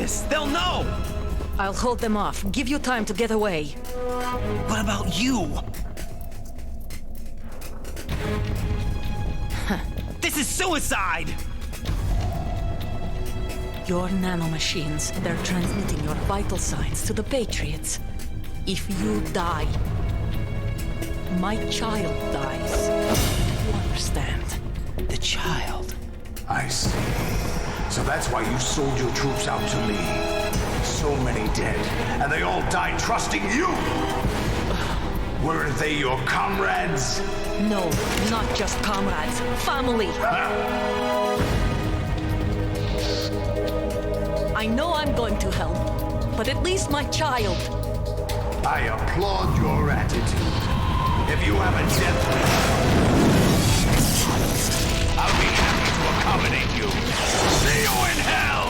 this. They'll know. I'll hold them off. Give you time to get away. What about you? This is suicide! Your nanomachines, they're transmitting your vital signs to the Patriots. If you die, my child dies. You understand? The child. I see. So that's why you sold your troops out to me. So many dead, and they all died trusting you! Weren't they your comrades? No, not just comrades. Family! I know I'm going to hell, but at least my child. I applaud your attitude. If you have a death wish, I'll be happy to accommodate you. See you in hell!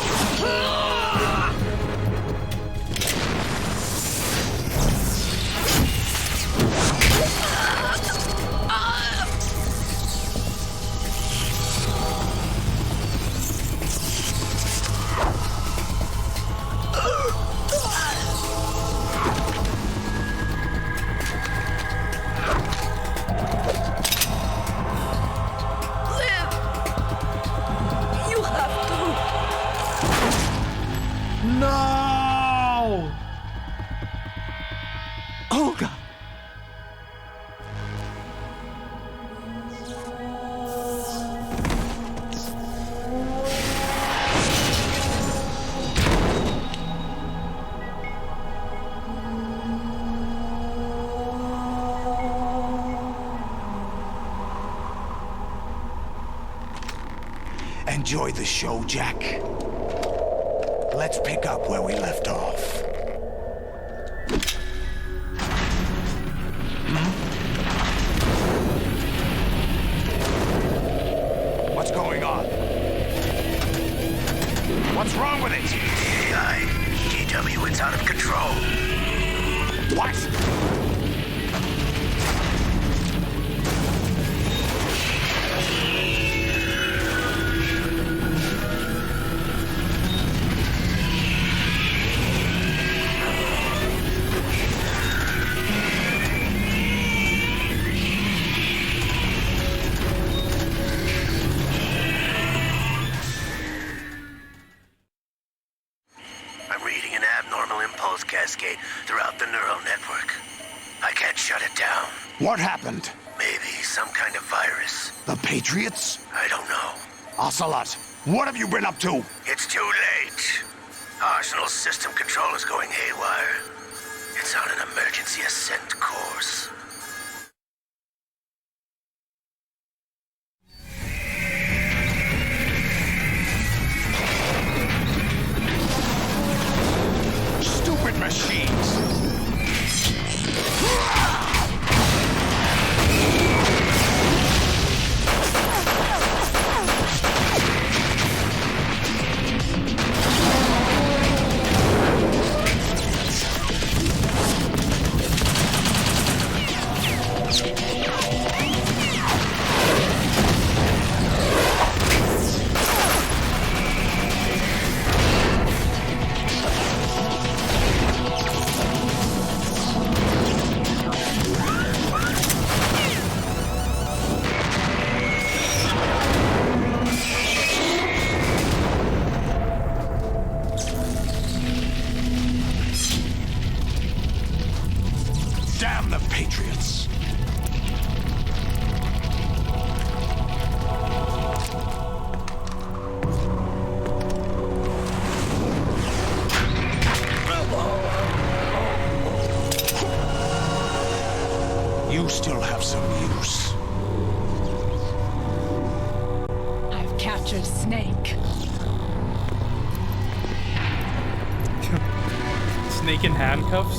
No! Oh, God. Enjoy the show, Jack. Let's pick up where we left off. What's going on? What's wrong with it? GW, it's out of control. What? Cascade throughout the neural network. I can't shut it down. What happened? Maybe some kind of virus. The Patriots? I don't know. Ocelot, what have you been up to? It's too late. Arsenal's system control is going haywire. It's on an emergency ascent course. Stupid machines! Damn the Patriots! You still have some use. I've captured Snake. Snake in handcuffs?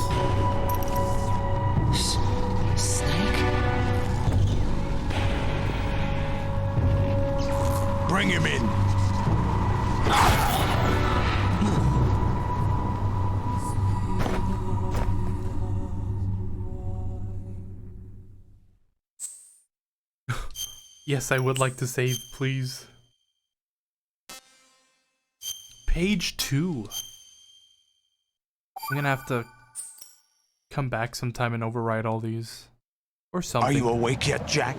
Bring him in. Yes, I would like to save, please. Page 2. I'm gonna have to come back sometime and override all these. Or something. Are you awake yet, Jack?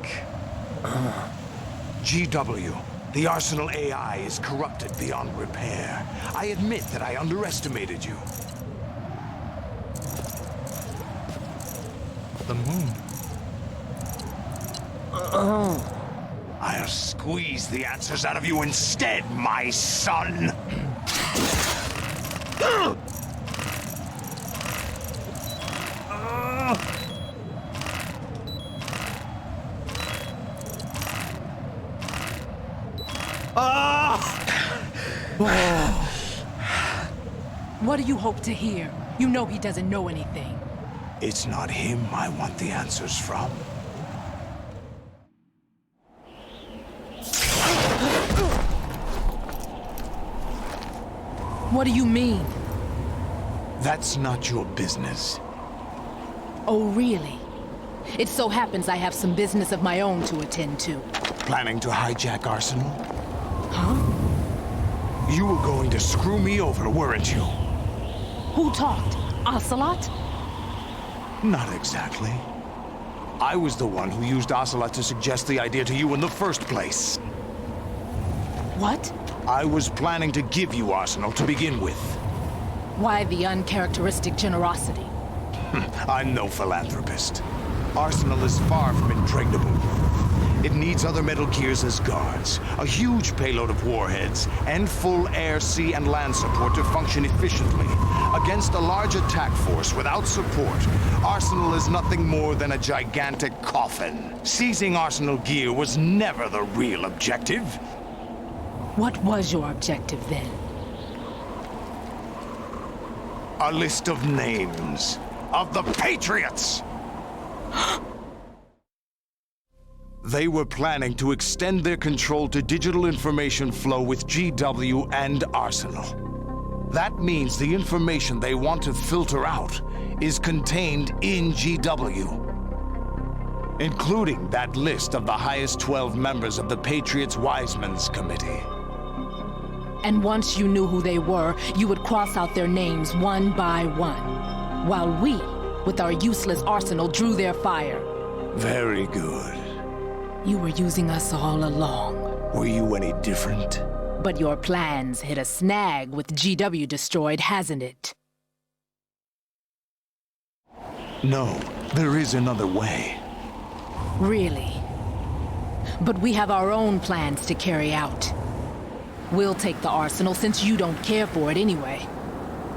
GW, the Arsenal AI is corrupted beyond repair. I admit that I underestimated you. The moon. I'll squeeze the answers out of you instead, my son! What do you hope to hear? You know he doesn't know anything. It's not him I want the answers from. What do you mean? That's not your business. Oh, really? It so happens I have some business of my own to attend to. Planning to hijack Arsenal? Huh? You were going to screw me over, weren't you? Who talked? Ocelot? Not exactly. I was the one who used Ocelot to suggest the idea to you in the first place. What? I was planning to give you Arsenal to begin with. Why the uncharacteristic generosity? I'm no philanthropist. Arsenal is far from impregnable. It needs other Metal Gears as guards, a huge payload of warheads, and full air, sea, and land support to function efficiently. Against a large attack force without support, Arsenal is nothing more than a gigantic coffin. Seizing Arsenal gear was never the real objective. What was your objective then? A list of names of the Patriots! They were planning to extend their control to digital information flow with GW and Arsenal. That means the information they want to filter out is contained in GW, including that list of the highest 12 members of the Patriots Wiseman's Committee. And once you knew who they were, you would cross out their names one by one, while we, with our useless arsenal, drew their fire. Very good. You were using us all along. Were you any different? But your plans hit a snag with GW destroyed, hasn't it? No, there is another way. Really? But we have our own plans to carry out. We'll take the arsenal since you don't care for it anyway.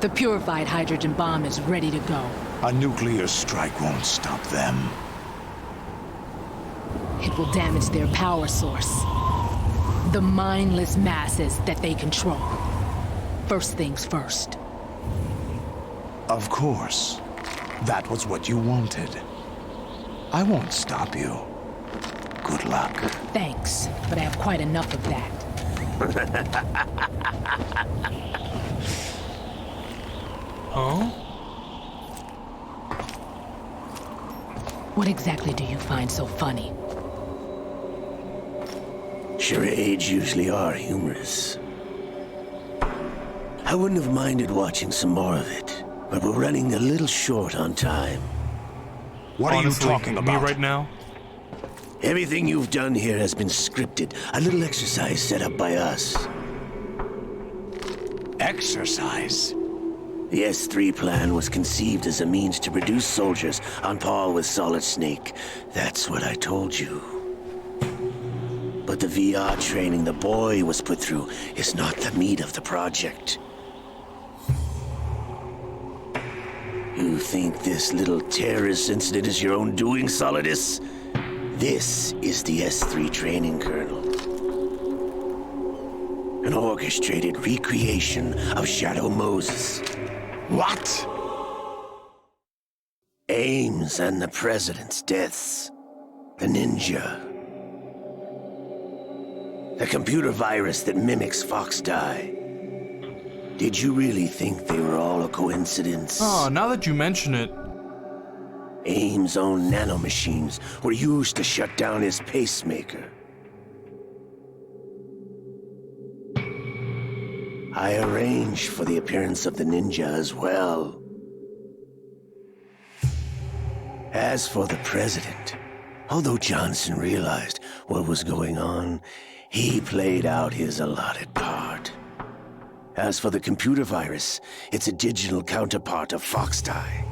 The purified hydrogen bomb is ready to go. A nuclear strike won't stop them. It will damage their power source. The mindless masses that they control. First things first. Of course. That was what you wanted. I won't stop you. Good luck. Thanks, but I have quite enough of that. Huh? What exactly do you find so funny? Charades usually are humorous. I wouldn't have minded watching some more of it, but we're running a little short on time. What Honestly, are you talking about? Me right now? Everything you've done here has been scripted. A little exercise set up by us. Exercise? The S3 plan was conceived as a means to produce soldiers on par with Solid Snake. That's what I told you. But the VR training the boy was put through is not the meat of the project. You think this little terrorist incident is your own doing, Solidus? This is the S3 training kernel. An orchestrated recreation of Shadow Moses. What? Ames and the President's deaths. The ninja. The computer virus that mimics Fox Die. Did you really think they were all a coincidence? Oh, now that you mention it. Ames' own nanomachines were used to shut down his pacemaker. I arranged for the appearance of the ninja as well. As for the president, although Johnson realized what was going on, he played out his allotted part. As for the computer virus, it's a digital counterpart of Foxtie.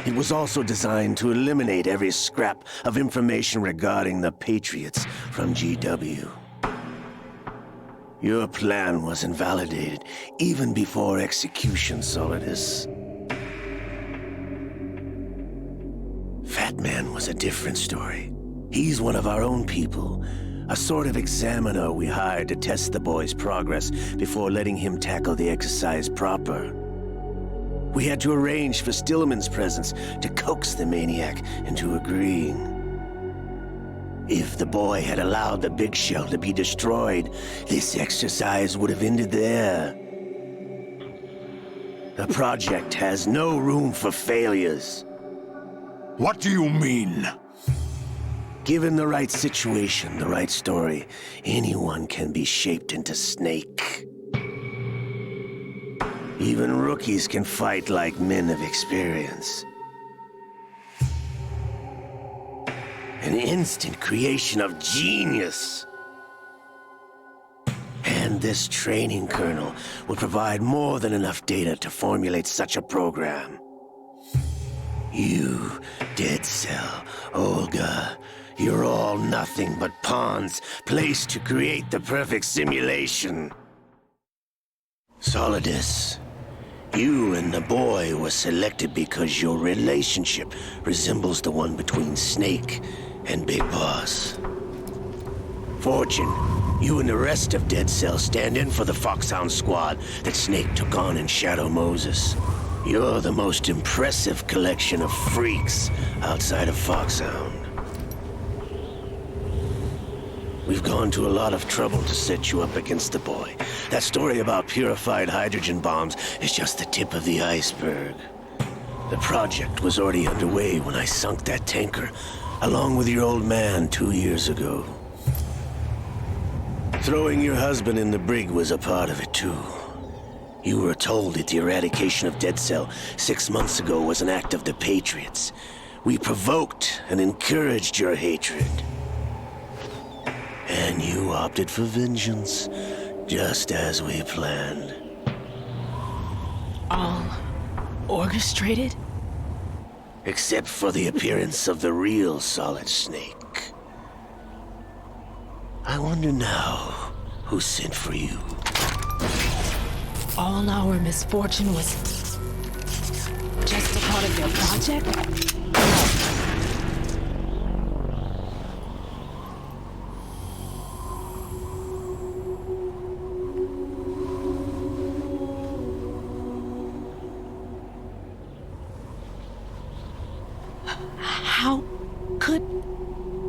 It was also designed to eliminate every scrap of information regarding the Patriots from GW. Your plan was invalidated even before execution, Solidus. Fat Man was a different story. He's one of our own people, a sort of examiner we hired to test the boy's progress before letting him tackle the exercise proper. We had to arrange for Stillman's presence to coax the maniac into agreeing. If the boy had allowed the big shell to be destroyed, this exercise would have ended there. The project has no room for failures. What do you mean? Given the right situation, the right story, anyone can be shaped into Snake. Even rookies can fight like men of experience. An instant creation of genius. And this training kernel will provide more than enough data to formulate such a program. You, Dead Cell, Olga, you're all nothing but pawns placed to create the perfect simulation. Solidus, you and the boy were selected because your relationship resembles the one between Snake and Big Boss. Fortune, you and the rest of Dead Cell stand in for the Foxhound squad that Snake took on in Shadow Moses. You're the most impressive collection of freaks outside of Foxhound. We've gone to a lot of trouble to set you up against the boy. That story about purified hydrogen bombs is just the tip of the iceberg. The project was already underway when I sunk that tanker, along with your old man 2 years ago. Throwing your husband in the brig was a part of it too. You were told that the eradication of Dead Cell 6 months ago was an act of the Patriots. We provoked and encouraged your hatred. And you opted for vengeance, just as we planned. All orchestrated? Except for the appearance of the real Solid Snake. I wonder now who sent for you. All our misfortune was just a part of your project? How could...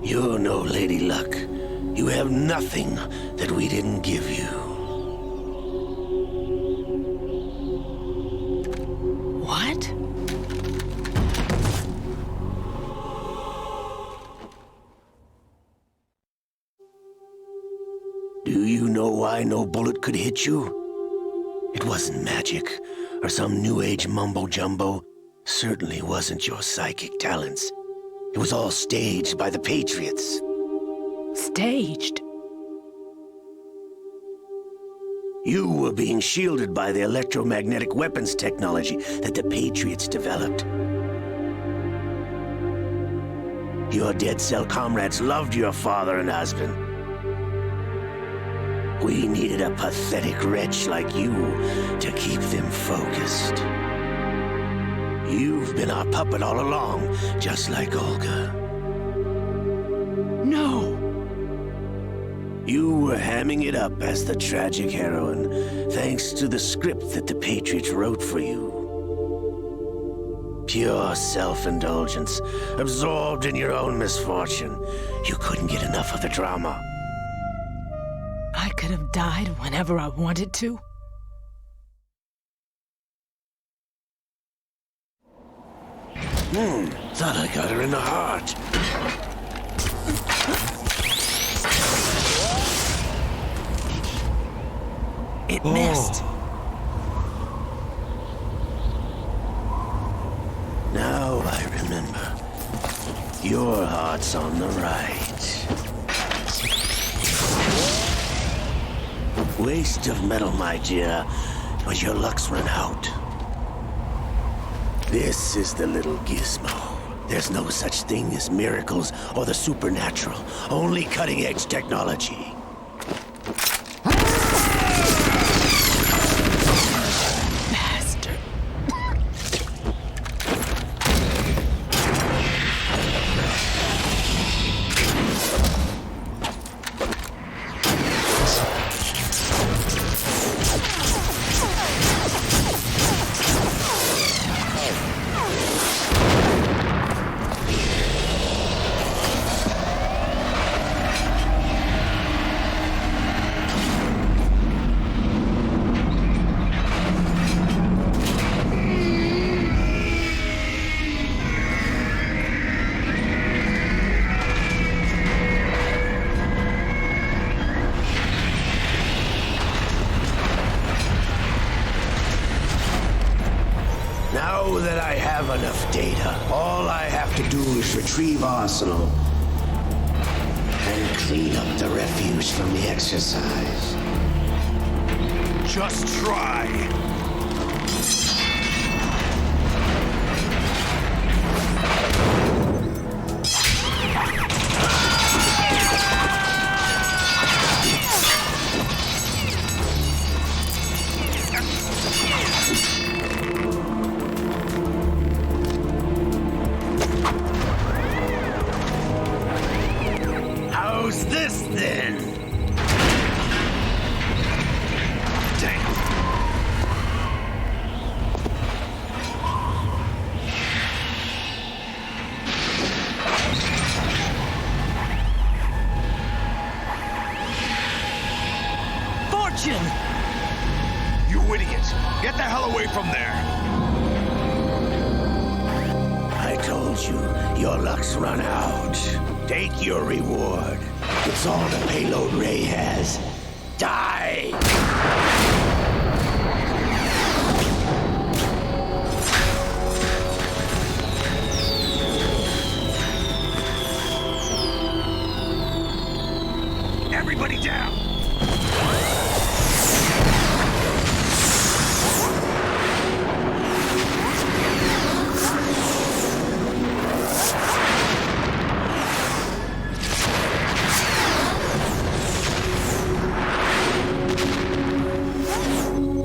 You're no Lady Luck. You have nothing that we didn't give you. What? Do you know why no bullet could hit you? It wasn't magic, or some new age mumbo-jumbo. Certainly wasn't your psychic talents. It was all staged by the Patriots. Staged? You were being shielded by the electromagnetic weapons technology that the Patriots developed. Your Dead Cell comrades loved your father and husband. We needed a pathetic wretch like you to keep them focused. You've been our puppet all along, just like Olga. No! You were hamming it up as the tragic heroine, thanks to the script that the Patriots wrote for you. Pure self-indulgence, absorbed in your own misfortune. You couldn't get enough of the drama. I could have died whenever I wanted to. Thought I got her in the heart. It missed. Now I remember. Your heart's on the right. Waste of metal, my dear, but your luck's run out. This is the little gizmo. There's no such thing as miracles or the supernatural, only cutting-edge technology. Bastard. Now that I have enough data, all I have to do is retrieve Arsenal and clean up the refuse from the exercise. Just try. How's this then? Fortune! You idiot! Get the hell away from there! I told you, your luck's run out. Take your reward. It's all the payload Ray has. Die! Everybody down!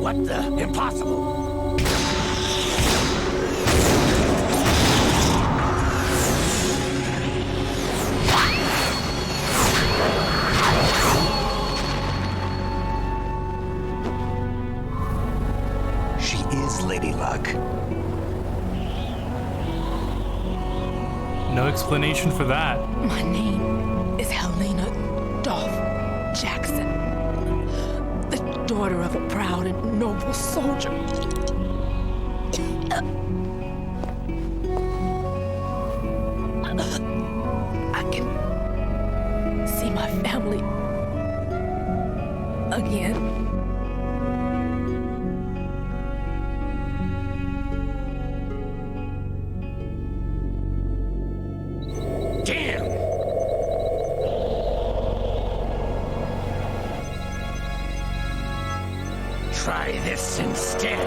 What the? Impossible! She is Lady Luck. No explanation for that. My name is Helena Dolph Jackson, the daughter of a proud and noble soldier. I can see my family again. Damn! Try this instead.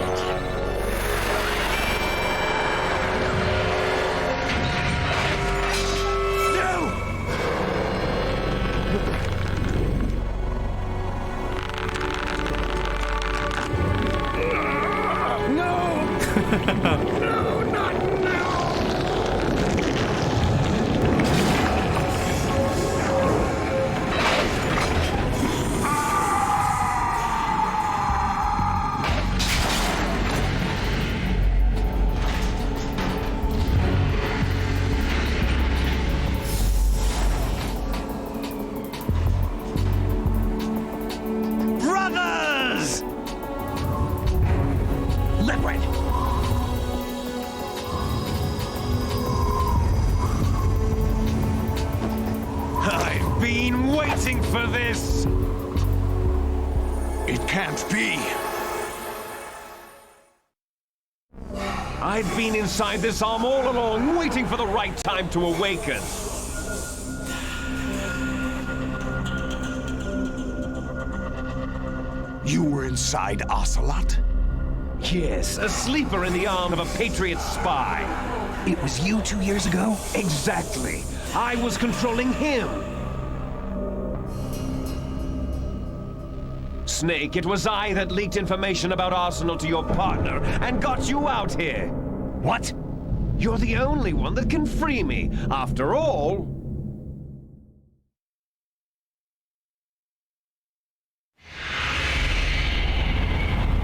Brothers! Liquid! I've been waiting for this! It can't be. I've been inside this arm all along, waiting for the right time to awaken. You were inside Ocelot? Yes, a sleeper in the arm of a Patriot spy. It was you 2 years ago? Exactly. I was controlling him. Snake, it was I that leaked information about Arsenal to your partner and got you out here. What? You're the only one that can free me. After all...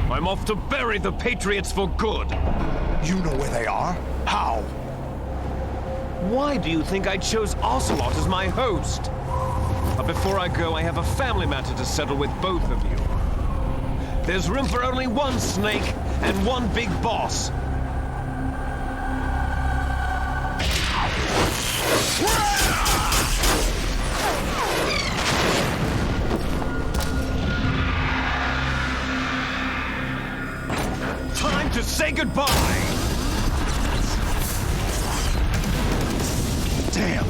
I'm off to bury the Patriots for good. You know where they are? How? Why do you think I chose Ocelot as my host? But before I go, I have a family matter to settle with both of you. There's room for only one Snake and one big boss. Time to say goodbye! Damn!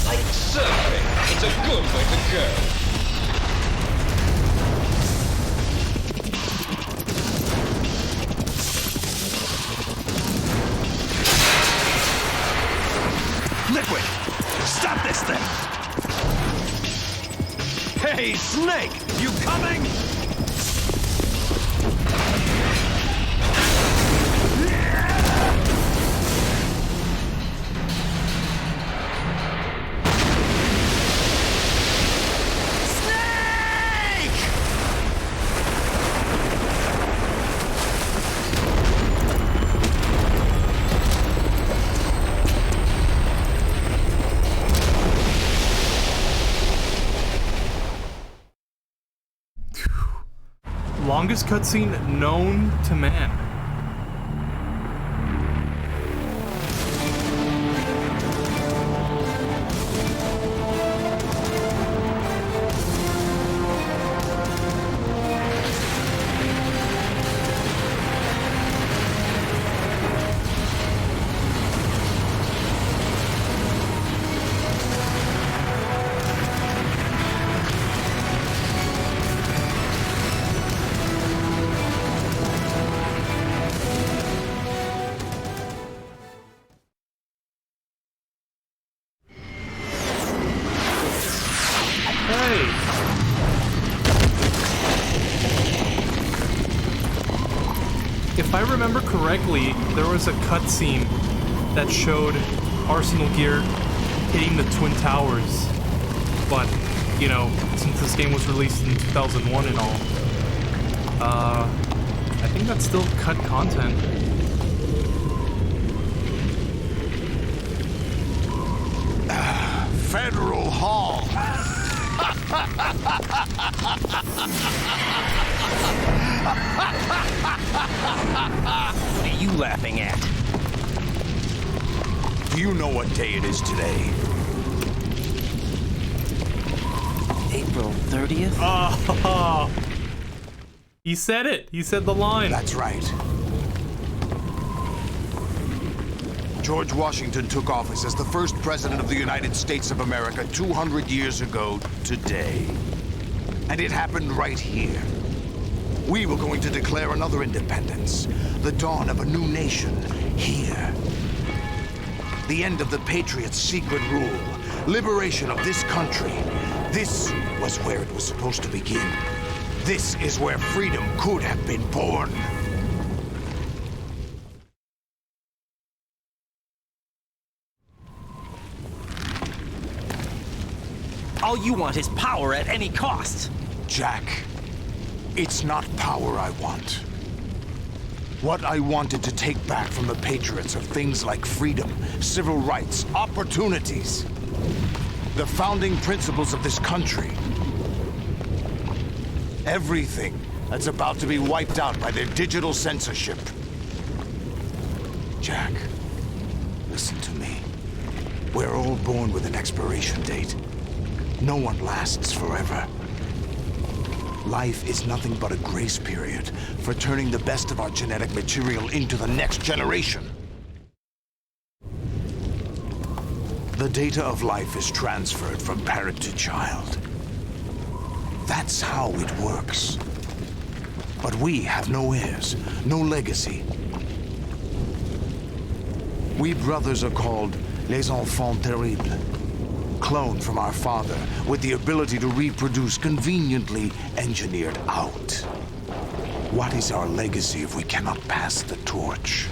Like surfing, it's a good way to go. Liquid! Stop this thing! Hey, Snake! You coming? Longest cutscene known to man. If I remember correctly, there was a cutscene that showed Arsenal Gear hitting the Twin Towers. But, you know, since this game was released in 2001 and all, I think that's still cut content. Federal Hall. What are you laughing at? Do you know what day it is today? April 30th? Oh, he said it. He said the line. That's right. George Washington took office as the first president of the United States of America 200 years ago today. And it happened right here. We were going to declare another independence, the dawn of a new nation here. The end of the Patriots' secret rule, liberation of this country. This was where it was supposed to begin. This is where freedom could have been born. All you want is power at any cost. Jack, it's not power I want. What I wanted to take back from the Patriots are things like freedom, civil rights, opportunities. The founding principles of this country. Everything that's about to be wiped out by their digital censorship. Jack, listen to me. We're all born with an expiration date. No one lasts forever. Life is nothing but a grace period for turning the best of our genetic material into the next generation. The data of life is transferred from parent to child. That's how it works. But we have no heirs, no legacy. We brothers are called les enfants terribles. Cloned from our father, with the ability to reproduce conveniently engineered out. What is our legacy if we cannot pass the torch?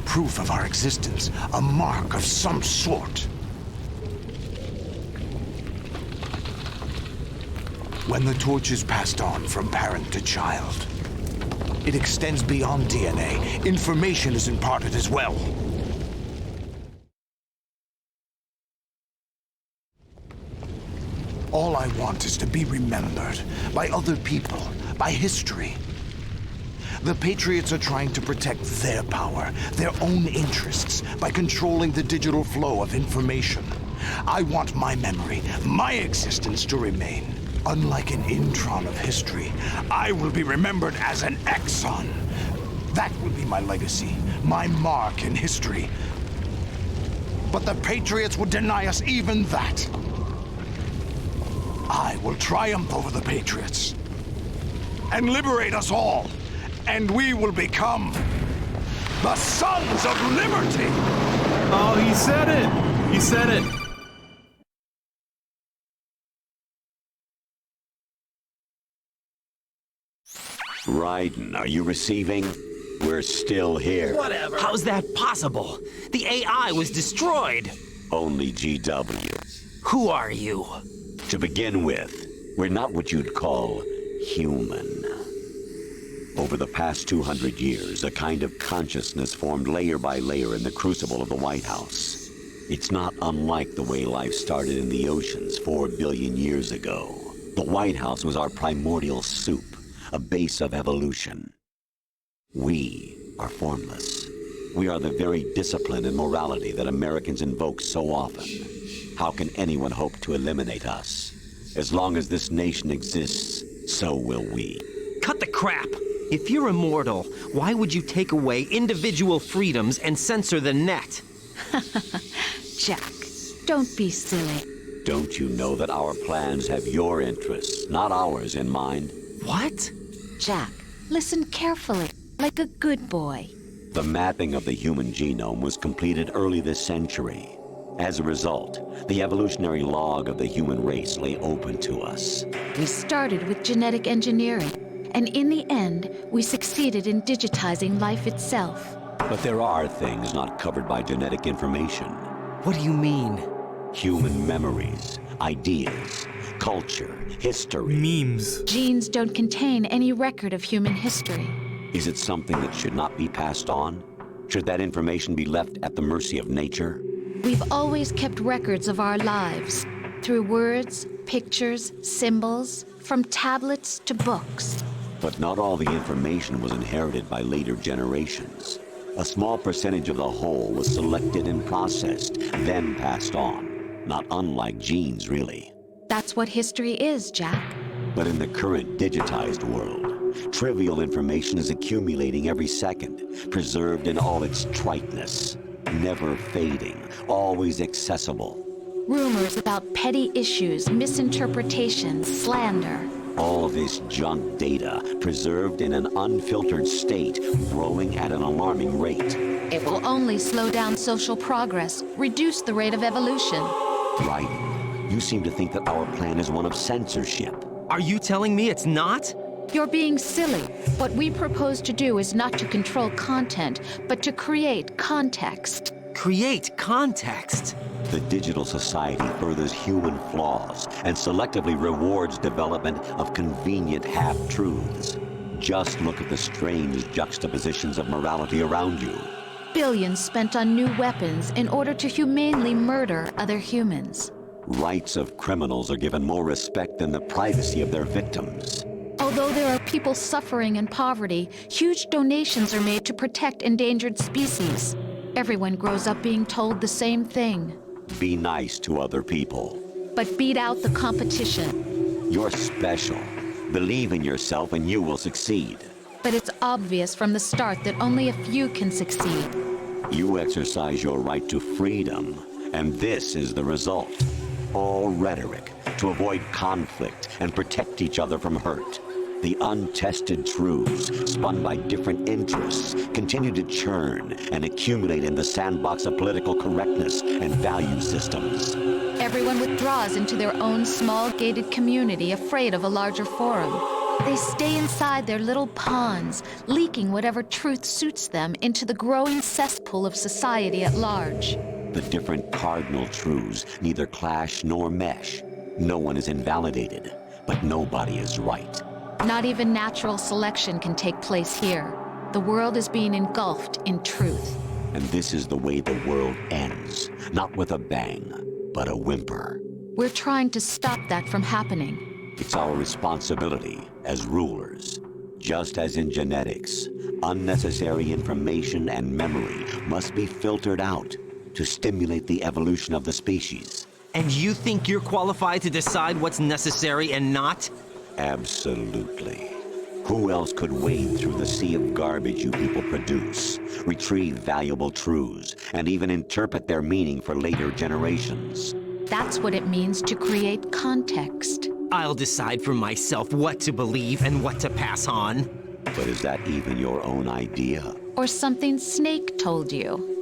Proof of our existence, a mark of some sort. When the torch is passed on from parent to child, it extends beyond DNA. Information is imparted as well. All I want is to be remembered by other people, by history. The Patriots are trying to protect their power, their own interests, by controlling the digital flow of information. I want my memory, my existence to remain. Unlike an intron of history, I will be remembered as an exon. That will be my legacy, my mark in history. But the Patriots would deny us even that. I will triumph over the Patriots and liberate us all, and we will become the Sons of Liberty! Oh, he said it! He said it! Raiden, are you receiving? We're still here. Whatever. How's that possible? The AI was destroyed. Only GW. Who are you? To begin with, we're not what you'd call human. Over the past 200 years, a kind of consciousness formed layer by layer in the crucible of the White House. It's not unlike the way life started in the oceans 4 billion years ago. The White House was our primordial soup, a base of evolution. We are formless. We are the very discipline and morality that Americans invoke so often. How can anyone hope to eliminate us? As long as this nation exists, so will we. Cut the crap! If you're immortal, why would you take away individual freedoms and censor the net? Jack, don't be silly. Don't you know that our plans have your interests, not ours, in mind? What? Jack, listen carefully, like a good boy. The mapping of the human genome was completed early this century. As a result, the evolutionary log of the human race lay open to us. We started with genetic engineering, and in the end, we succeeded in digitizing life itself. But there are things not covered by genetic information. What do you mean? Human memories, ideas, culture, history. Memes. Genes don't contain any record of human history. Is it something that should not be passed on? Should that information be left at the mercy of nature? We've always kept records of our lives, through words, pictures, symbols, from tablets to books. But not all the information was inherited by later generations. A small percentage of the whole was selected and processed, then passed on. Not unlike genes, really. That's what history is, Jack. But in the current digitized world, trivial information is accumulating every second, preserved in all its triteness. Never fading, always accessible. Rumors about petty issues, misinterpretations, slander. All this junk data, preserved in an unfiltered state, growing at an alarming rate. It will only slow down social progress, reduce the rate of evolution. Right. You seem to think that our plan is one of censorship. Are you telling me it's not? You're being silly. What we propose to do is not to control content, but to create context. Create context? The digital society furthers human flaws and selectively rewards development of convenient half-truths. Just look at the strange juxtapositions of morality around you. Billions spent on new weapons in order to humanely murder other humans. Rights of criminals are given more respect than the privacy of their victims. Although there are people suffering in poverty, huge donations are made to protect endangered species. Everyone grows up being told the same thing. Be nice to other people. but beat out the competition. You're special. Believe in yourself and you will succeed. But it's obvious from the start that only a few can succeed. You exercise your right to freedom, and this is the result. All rhetoric to avoid conflict and protect each other from hurt. The untested truths, spun by different interests, continue to churn and accumulate in the sandbox of political correctness and value systems. Everyone withdraws into their own small gated community, afraid of a larger forum. They stay inside their little ponds, leaking whatever truth suits them into the growing cesspool of society at large. The different cardinal truths neither clash nor mesh. No one is invalidated, but nobody is right. Not even natural selection can take place here. The world is being engulfed in truth. And this is the way the world ends. Not with a bang, but a whimper. We're trying to stop that from happening. It's our responsibility as rulers. Just as in genetics, unnecessary information and memory must be filtered out to stimulate the evolution of the species. And you think you're qualified to decide what's necessary and not? Absolutely. Who else could wade through the sea of garbage you people produce, retrieve valuable truths, and even interpret their meaning for later generations? That's what it means to create context. I'll decide for myself what to believe and what to pass on. But is that even your own idea? Or something Snake told you?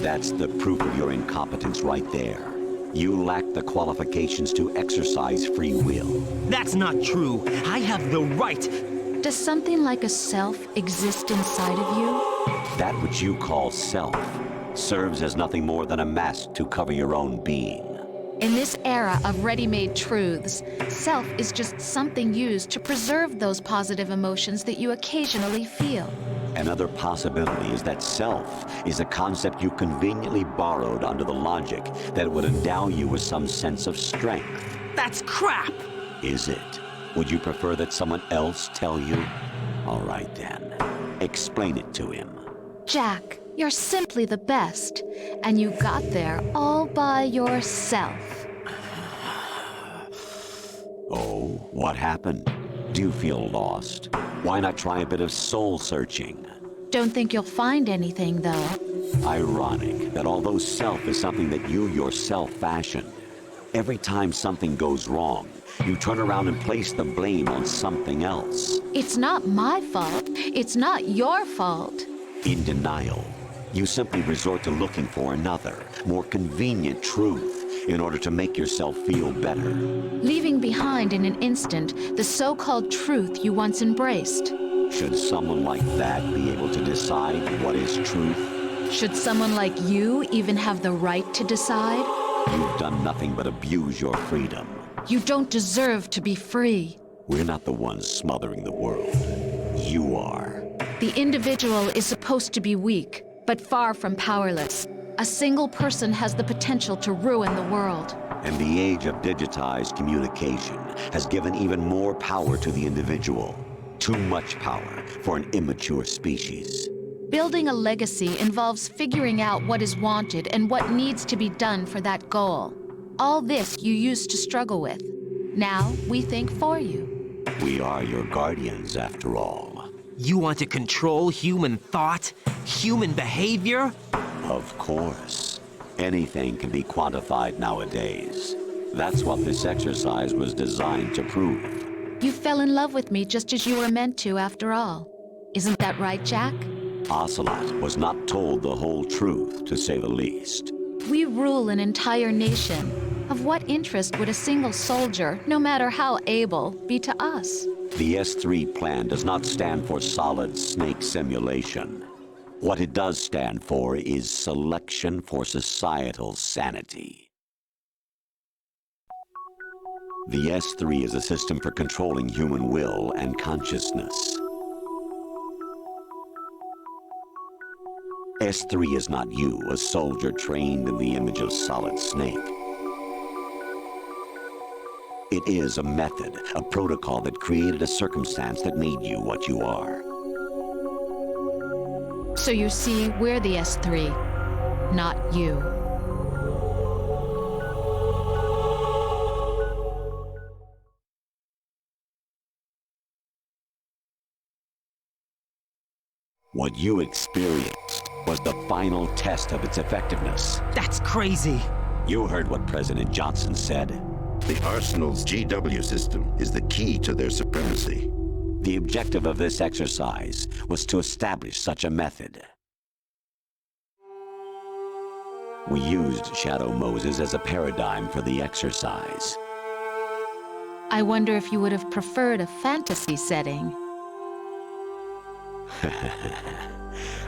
That's the proof of your incompetence right there. You lack the qualifications to exercise free will. That's not true. I have the right. Does something like a self exist inside of you? That which you call self serves as nothing more than a mask to cover your own being. In this era of ready-made truths, self is just something used to preserve those positive emotions that you occasionally feel. Another possibility is that self is a concept you conveniently borrowed under the logic that it would endow you with some sense of strength. That's crap! Is it? Would you prefer that someone else tell you? All right then. Explain it to him. Jack, you're simply the best, and you got there all by yourself. Oh, what happened? Do you feel lost? Why not try a bit of soul searching? Don't think you'll find anything, though. Ironic that although self is something that you yourself fashioned, every time something goes wrong, you turn around and place the blame on something else. It's not my fault. It's not your fault. In denial, you simply resort to looking for another, more convenient truth in order to make yourself feel better. Leaving behind in an instant the so-called truth you once embraced. Should someone like that be able to decide what is truth? Should someone like you even have the right to decide? You've done nothing but abuse your freedom. You don't deserve to be free. We're not the ones smothering the world. You are. The individual is supposed to be weak, but far from powerless. A single person has the potential to ruin the world. And the age of digitized communication has given even more power to the individual. Too much power for an immature species. Building a legacy involves figuring out what is wanted and what needs to be done for that goal. All this you used to struggle with. Now we think for you. We are your guardians, after all. You want to control human thought, human behavior? Of course. Anything can be quantified nowadays. That's what this exercise was designed to prove. You fell in love with me just as you were meant to, after all. Isn't that right, Jack? Ocelot was not told the whole truth, to say the least. We rule an entire nation. Of what interest would a single soldier, no matter how able, be to us? The S3 plan does not stand for Solid Snake Simulation. What it does stand for is Selection for Societal Sanity. The S3 is a system for controlling human will and consciousness. S3 is not you, a soldier trained in the image of Solid Snake. It is a method, a protocol that created a circumstance that made you what you are. So you see, we're the S3, not you. What you experienced was the final test of its effectiveness. That's crazy. You heard what President Johnson said. The Arsenal's GW system is the key to their supremacy. The objective of this exercise was to establish such a method. We used Shadow Moses as a paradigm for the exercise. I wonder if you would have preferred a fantasy setting.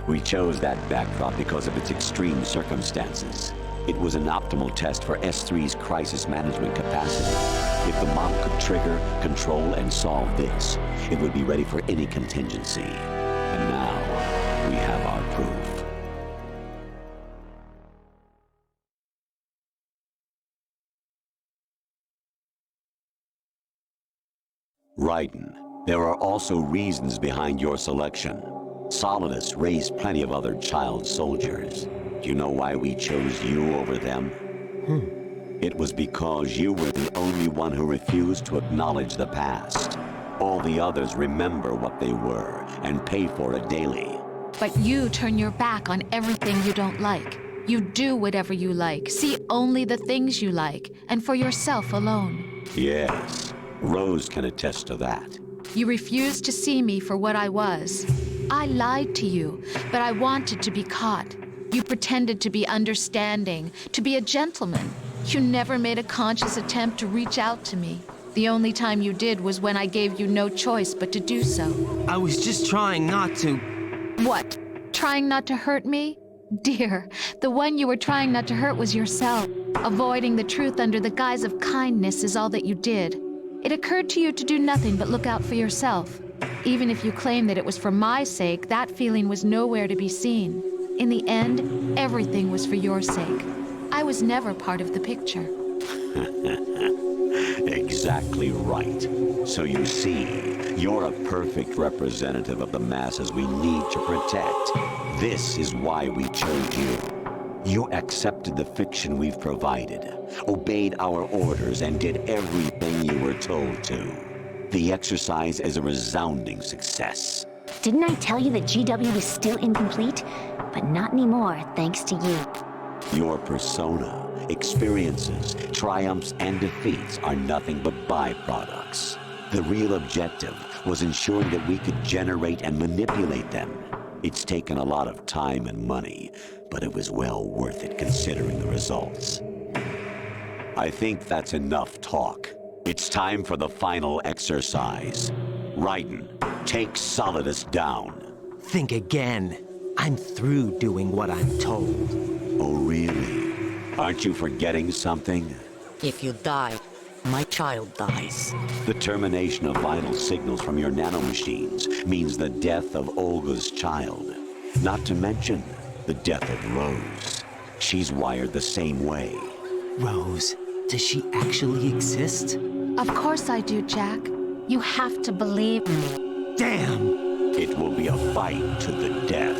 We chose that backdrop because of its extreme circumstances. It was an optimal test for S3's crisis management capacity. If the model could trigger, control, and solve this, it would be ready for any contingency. And now, we have our proof. Raiden, there are also reasons behind your selection. Solidus raised plenty of other child soldiers. Do you know why we chose you over them? It was because you were the only one who refused to acknowledge the past. All the others remember what they were and pay for it daily. But you turn your back on everything you don't like. You do whatever you like, see only the things you like, and for yourself alone. Yes, Rose can attest to that. You refused to see me for what I was. I lied to you, but I wanted to be caught. You pretended to be understanding, to be a gentleman. You never made a conscious attempt to reach out to me. The only time you did was when I gave you no choice but to do so. I was just trying not to... What? Trying not to hurt me? Dear, the one you were trying not to hurt was yourself. Avoiding the truth under the guise of kindness is all that you did. It occurred to you to do nothing but look out for yourself. Even if you claim that it was for my sake, that feeling was nowhere to be seen. In the end, everything was for your sake. I was never part of the picture. Exactly right. So you see, you're a perfect representative of the masses we need to protect. This is why we chose you. You accepted the fiction we've provided, obeyed our orders, and did everything you were told to. The exercise is a resounding success. Didn't I tell you that GW is still incomplete? But not anymore, thanks to you. Your persona, experiences, triumphs, and defeats are nothing but byproducts. The real objective was ensuring that we could generate and manipulate them. It's taken a lot of time and money, but it was well worth it considering the results. I think that's enough talk. It's time for the final exercise. Raiden, take Solidus down. Think again. I'm through doing what I'm told. Oh, really? Aren't you forgetting something? If you die, my child dies. The termination of vital signals from your nanomachines means the death of Olga's child. Not to mention the death of Rose. She's wired the same way. Rose, does she actually exist? Of course I do, Jack. You have to believe me. Damn! It will be a fight to the death.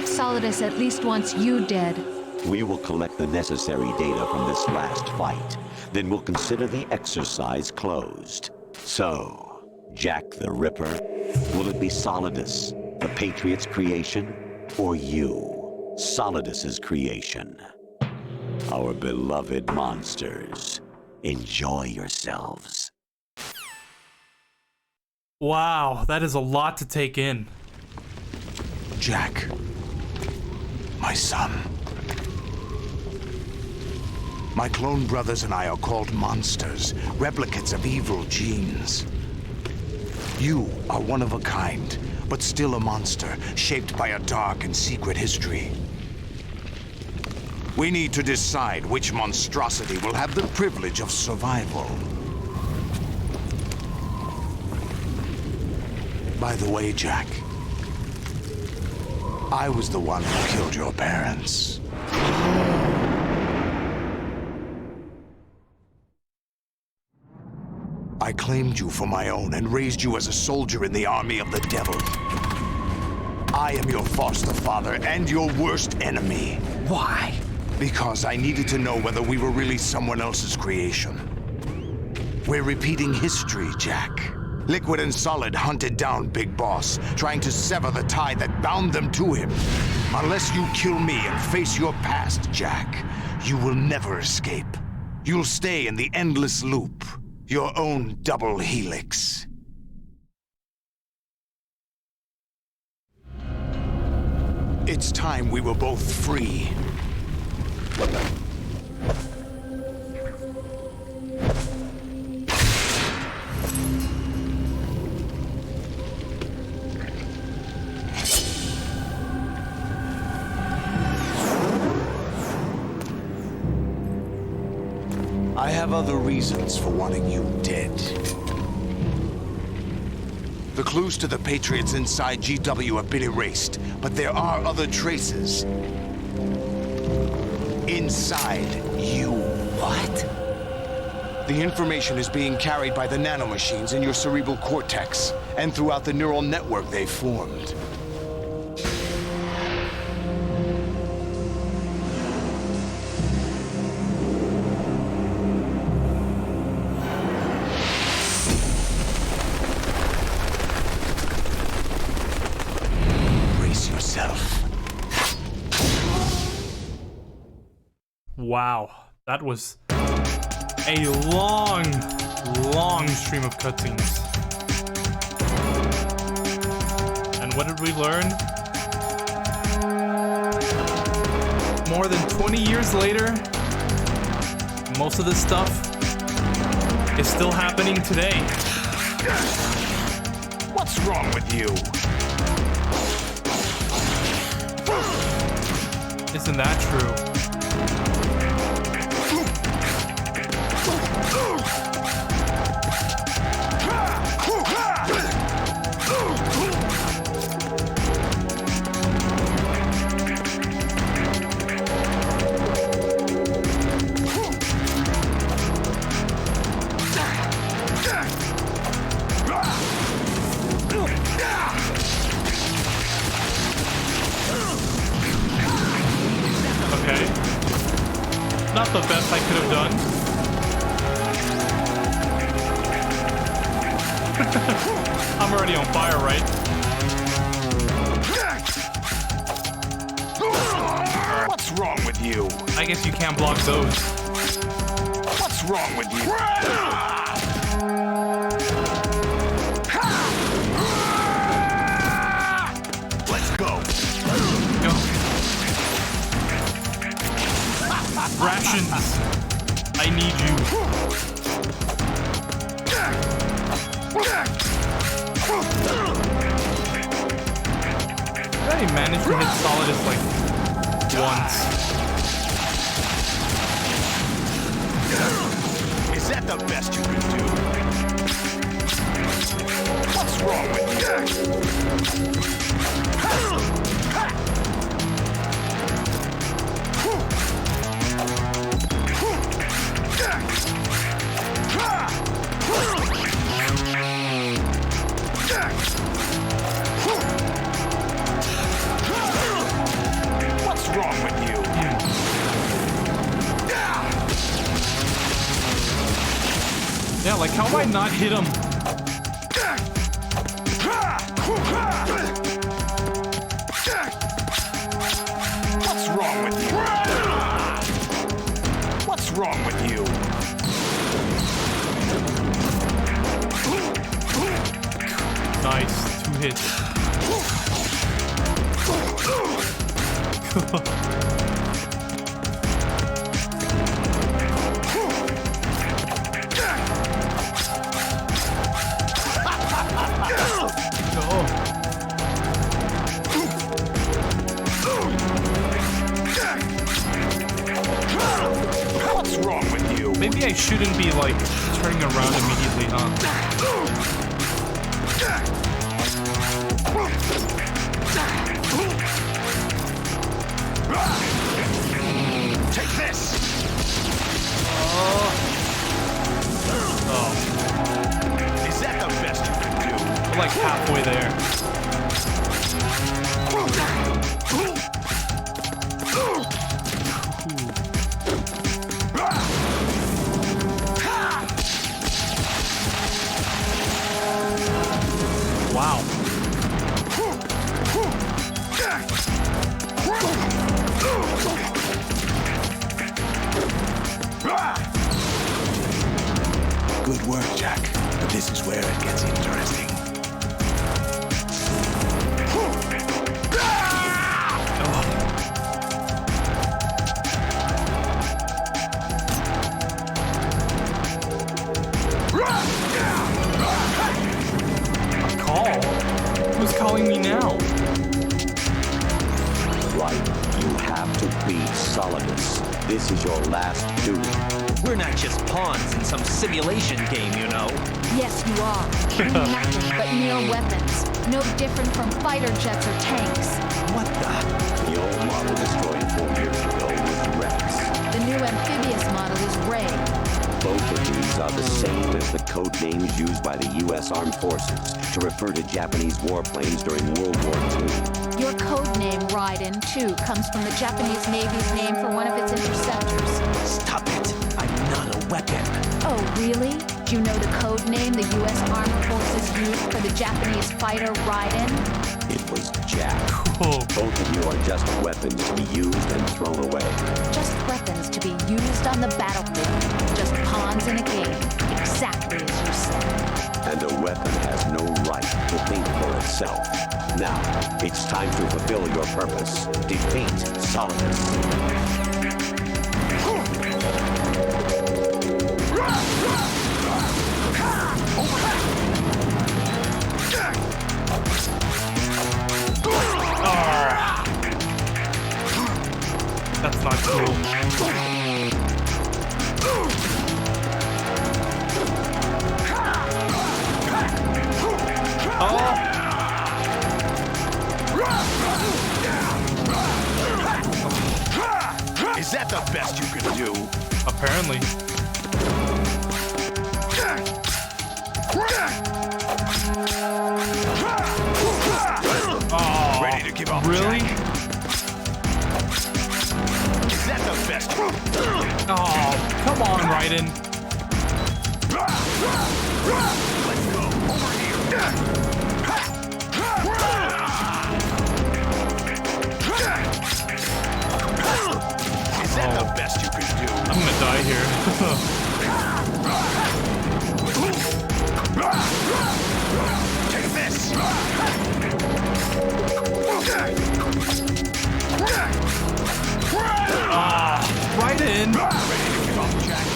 Solidus at least wants you dead. We will collect the necessary data from this last fight. Then we'll consider the exercise closed. So, Jack the Ripper, will it be Solidus, the Patriot's creation, or you, Solidus's creation? Our beloved monsters, enjoy yourselves. Wow, that is a lot to take in. Jack, my son. My clone brothers and I are called monsters, replicates of evil genes. You are one of a kind, but still a monster, shaped by a dark and secret history. We need to decide which monstrosity will have the privilege of survival. By the way, Jack, I was the one who killed your parents. I claimed you for my own and raised you as a soldier in the army of the devil. I am your foster father and your worst enemy. Why? Because I needed to know whether we were really someone else's creation. We're repeating history, Jack. Liquid and Solid hunted down Big Boss, trying to sever the tie that bound them to him. Unless you kill me and face your past, Jack, you will never escape. You'll stay in the endless loop, your own double helix. It's time we were both free. I have other reasons for wanting you dead. The clues to the Patriots inside GW have been erased, but there are other traces. Inside you. What? The information is being carried by the nanomachines in your cerebral cortex, and throughout the neural network they've formed. Wow, that was a long stream of cutscenes. And what did we learn? More than 20 years later, most of this stuff is still happening today. What's wrong with you? Isn't that true? Not the best I could have done. I'm already on fire, right? What's wrong with you? I guess you can't block those. What's wrong with you? Let's go. Rations. I need you. I managed to hit Solidus like once. Is that the best you can do? What's wrong with you? What's wrong with you? Yeah, like how do I not hit him? What's wrong with you? What's wrong with you? Nice, 2 hits. What's wrong with you? Maybe I shouldn't be like turning around immediately, huh? Take this! Oh. Is that the best you can do? We're like halfway there. This is where it gets interesting. Call? Who's calling me now? Right. You have to beat Solidus. This is your last duty. We're not just pawns in some simulation game, you know. Yes, you are. Nothing but mere weapons. No different from fighter jets or tanks. What the? The old model destroyed 4 years ago was Rex. The new amphibious model is Ray. Both of these are the same as the code names used by the U.S. Armed Forces to refer to Japanese warplanes during World War II. Your code name, Raiden, too, comes from the Japanese Navy's name for one of its interceptors. Stop it! I'm not a weapon. Oh, really? Do you know the code name the U.S. Armed Forces used for the Japanese fighter Raiden? It was Jack. Both of you are just weapons to be used and thrown away. Just weapons to be used on the battlefield. Just pawns in a game. Exactly as you said. And a weapon has no right to think for itself. Now, it's time to fulfill your purpose. Defeat Solidus. That's not cool. Is that the best you can do? Apparently. Oh, ready to give up? Really? Is that the best? Oh, come on, Raiden. Let's go. Over here. Is that the best you can do? I'm gonna die here. Take this. Right in. Ready to give up, Jack?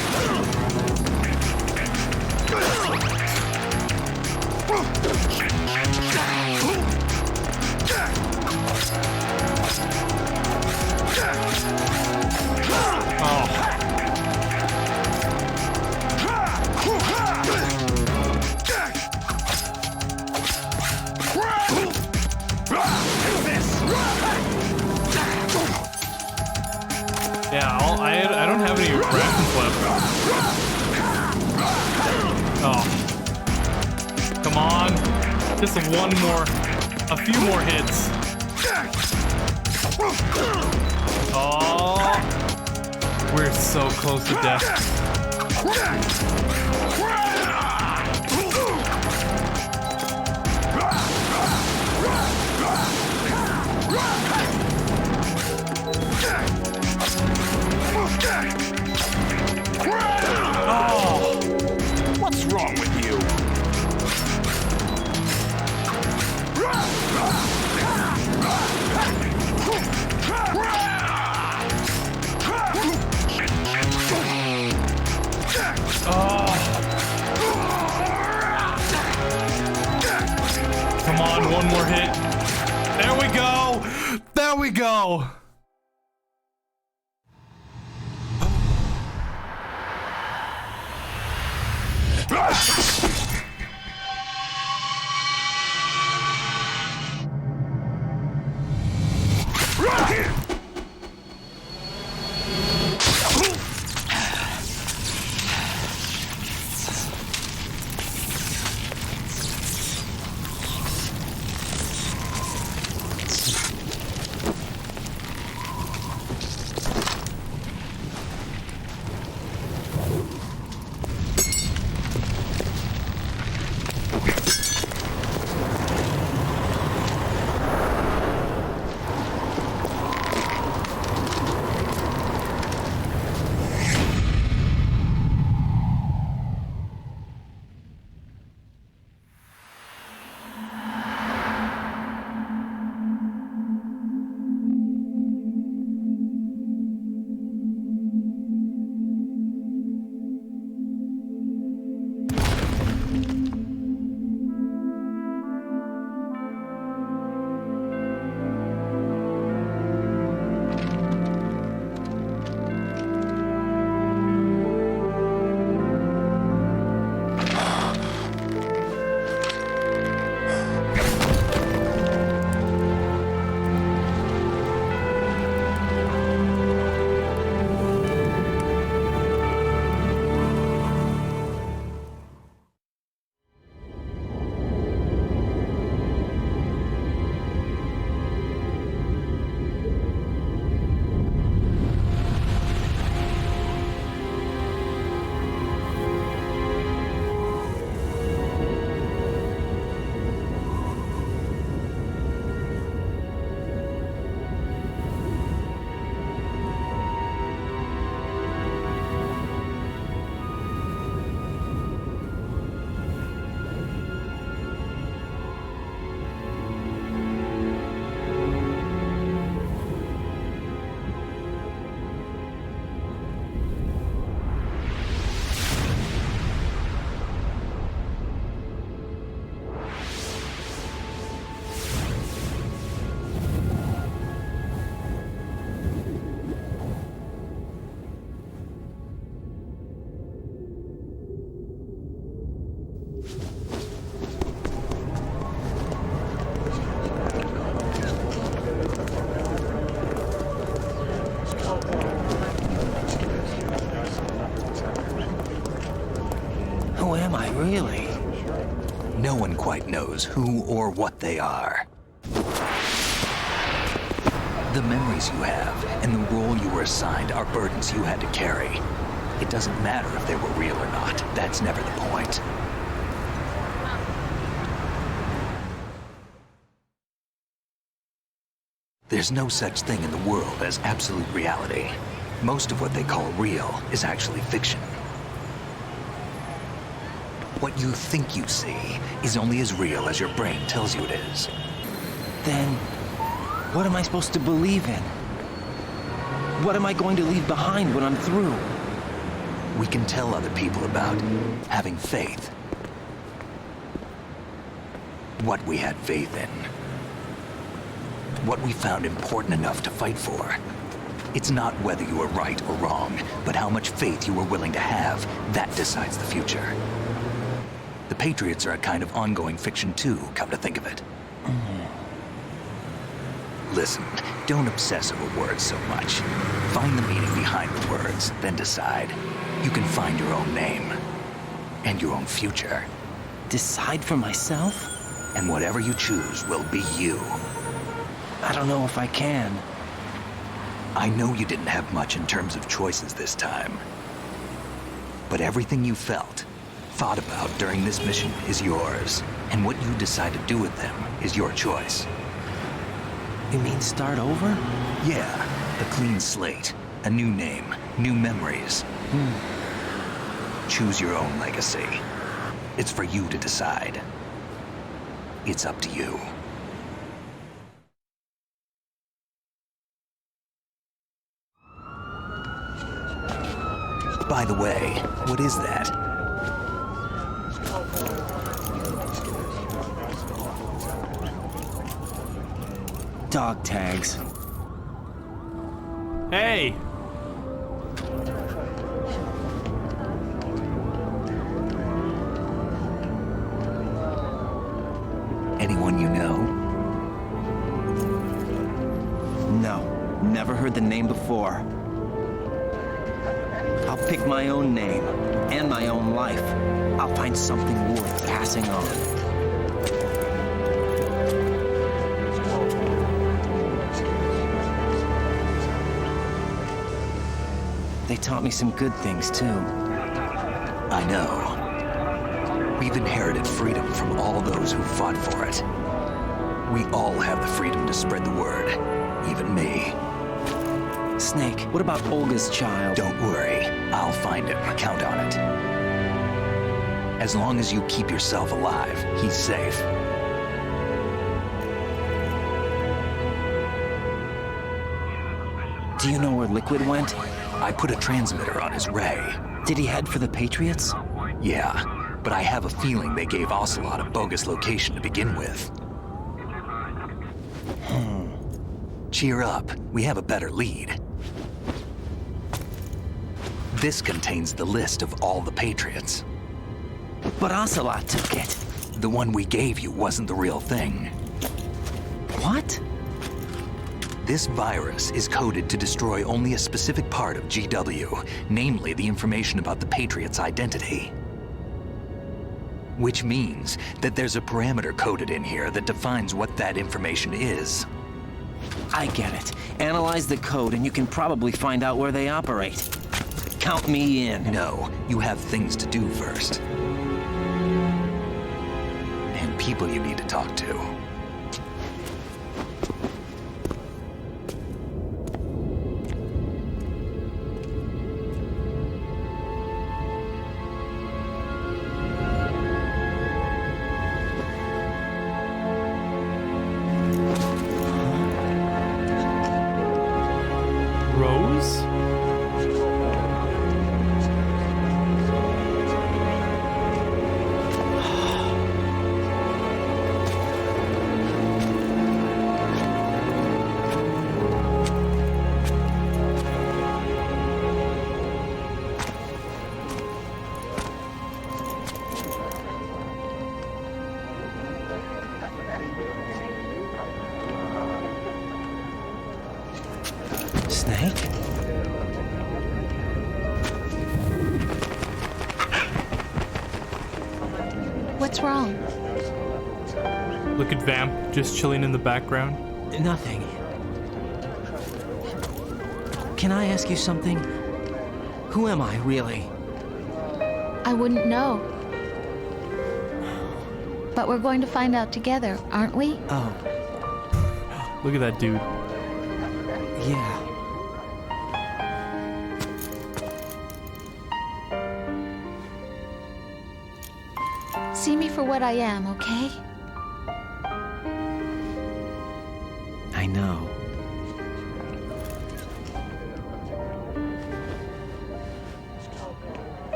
Yeah, I don't have any rations left. Oh. Come on. Just a few more hits. Oh. We're so close to death. Oh, what's wrong with you? Come on, one more hit. There we go. There we go. am I really? No one quite knows who or what they are. The memories you have and the role you were assigned are burdens you had to carry. It doesn't matter if they were real or not. That's never the point. There's no such thing in the world as absolute reality. Most of what they call real is actually fiction. What you think you see is only as real as your brain tells you it is. Then, what am I supposed to believe in? What am I going to leave behind when I'm through? We can tell other people about having faith. What we had faith in. What we found important enough to fight for. It's not whether you were right or wrong, but how much faith you were willing to have. That decides the future. The Patriots are a kind of ongoing fiction too, come to think of it. Listen, don't obsess over words so much. Find the meaning behind the words, then decide. You can find your own name. And your own future. Decide for myself? And whatever you choose will be you. I don't know if I can. I know you didn't have much in terms of choices this time. But everything you felt, thought about during this mission is yours. And what you decide to do with them is your choice. You mean start over? Yeah, a clean slate, a new name, new memories. Choose your own legacy. It's for you to decide. It's up to you. By the way, what is that? Dog tags. Hey! Anyone you know? No, never heard the name before. I'll pick my own name and my own life. I'll find something worth passing on. They taught me some good things, too. I know. We've inherited freedom from all those who fought for it. We all have the freedom to spread the word, even me. Snake, what about Olga's child? Don't worry. I'll find him. Count on it. As long as you keep yourself alive, he's safe. Do you know where Liquid went? I put a transmitter on his ray. Did he head for the Patriots? Yeah, but I have a feeling they gave Ocelot a bogus location to begin with. Cheer up. We have a better lead. This contains the list of all the Patriots. But Ocelot took it. The one we gave you wasn't the real thing. What? This virus is coded to destroy only a specific part of GW, namely the information about the Patriots' identity. Which means that there's a parameter coded in here that defines what that information is. I get it. Analyze the code and you can probably find out where they operate. Count me in. No, you have things to do first. And people you need to talk to. Rose? What's wrong? Look at Vamp just chilling in the background. Nothing. Can I ask you something? Who am I, really? I wouldn't know. But we're going to find out together, aren't we? Oh. Look at that dude. Yeah. See me for what I am, okay? I know.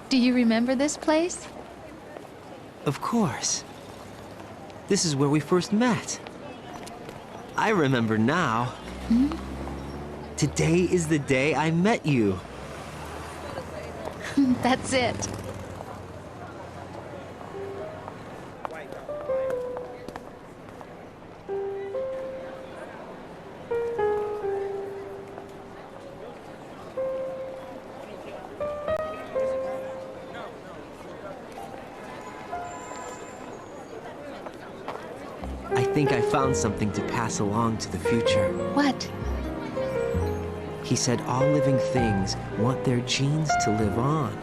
Do you remember this place? Of course. This is where we first met. I remember now. Hmm? Today is the day I met you. That's it. I think I found something to pass along to the future. What? He said all living things want their genes to live on.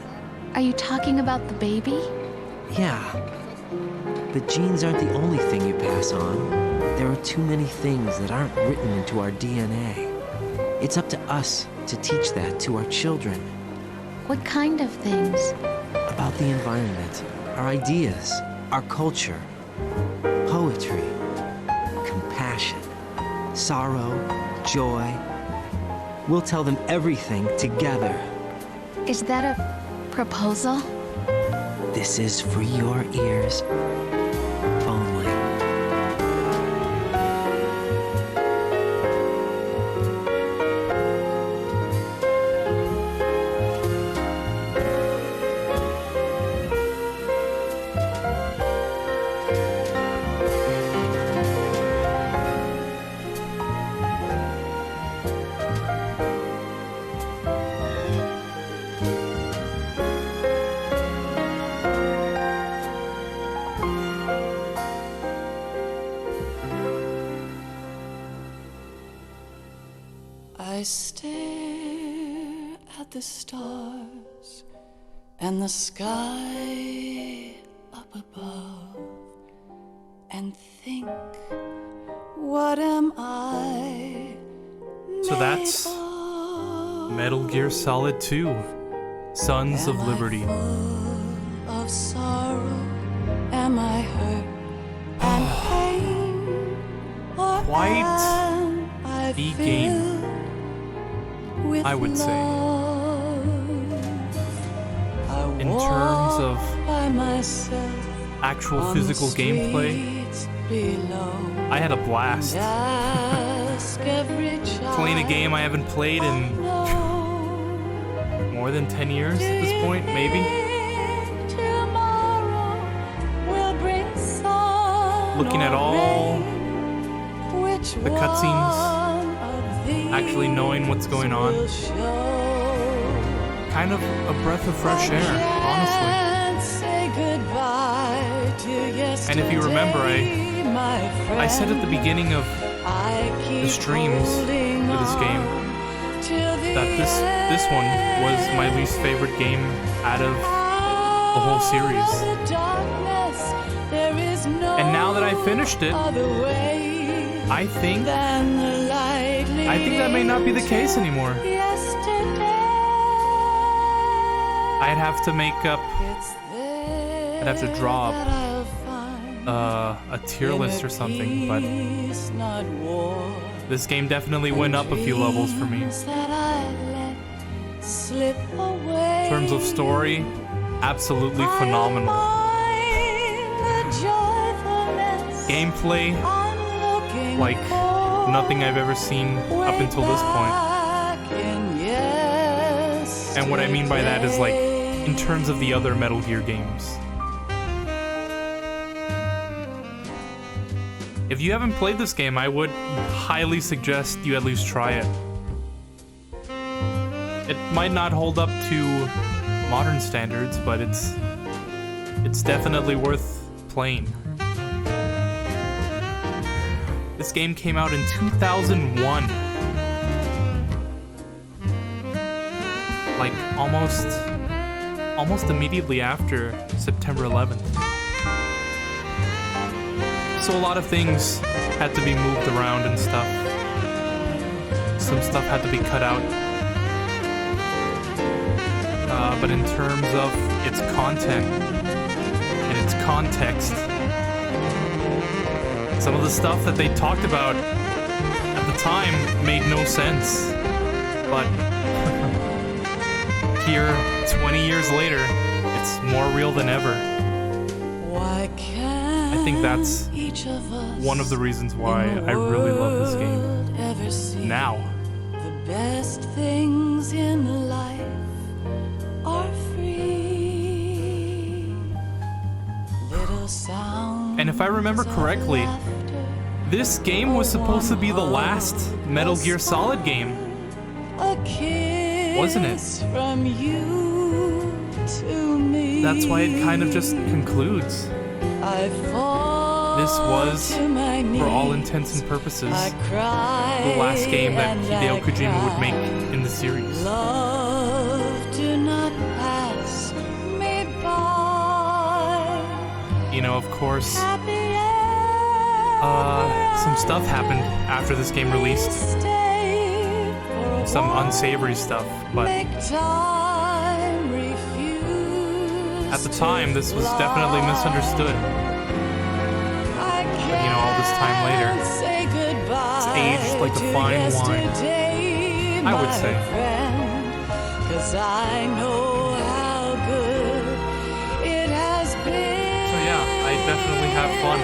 Are you talking about the baby? Yeah. But genes aren't the only thing you pass on. There are too many things that aren't written into our DNA. It's up to us to teach that to our children. What kind of things? About the environment, our ideas, our culture, poetry, compassion, sorrow, joy. We'll tell them everything together. Is that a proposal? This is for your ears only. I stare at the stars and the sky up above and think, what am I? So that's Metal Gear Solid 2, Sons of Liberty. Of sorrow, am I hurt and pain? Or Quite am I the game, I would say. In terms of actual physical gameplay, I had a blast. Playing a game I haven't played in more than 10 years at this point, maybe. Looking at all the cutscenes, actually knowing what's going on. Kind of a breath of fresh air, honestly. And if you remember, I said at the beginning of the streams for this game that this one was my least favorite game out of the whole series. And now that I finished it, I think that may not be the case anymore. I'd have to make up. I'd have to draw up a tier list or something, but this game definitely went up a few levels for me. In terms of story, absolutely phenomenal. Gameplay, like nothing I've ever seen up until this point. And what I mean by that is like, in terms of the other Metal Gear games. If you haven't played this game, I would highly suggest you at least try it. It might not hold up to modern standards, but it's definitely worth playing. This game came out in 2001. Like almost immediately after September 11th. So a lot of things had to be moved around and stuff. Some stuff had to be cut out. But in terms of its content and its context, some of the stuff that they talked about at the time made no sense. But here, 20 years later, it's more real than ever. Why can't I think that's each of us one of the reasons why I really love this game. ever see Now. the best things in life are free. Little sound. And if I remember correctly, this game was supposed to be the last Metal Gear Solid game. Wasn't it? From you to me. That's why it kind of just concludes. I fall This was, to my for all knees. intents and purposes, I cry the last game that and Hideo I Kojima would cry. make in the series. Love, do not pass me by. You know, of course, some stuff happened after this game released. Some unsavory stuff, but Make time refuse. at the time, this was definitely misunderstood. But you know, all this time later, Say goodbye it's aged like a to fine wine. yesterday, I would my say. friend, 'cause I know how good it has been. So yeah, I definitely have fun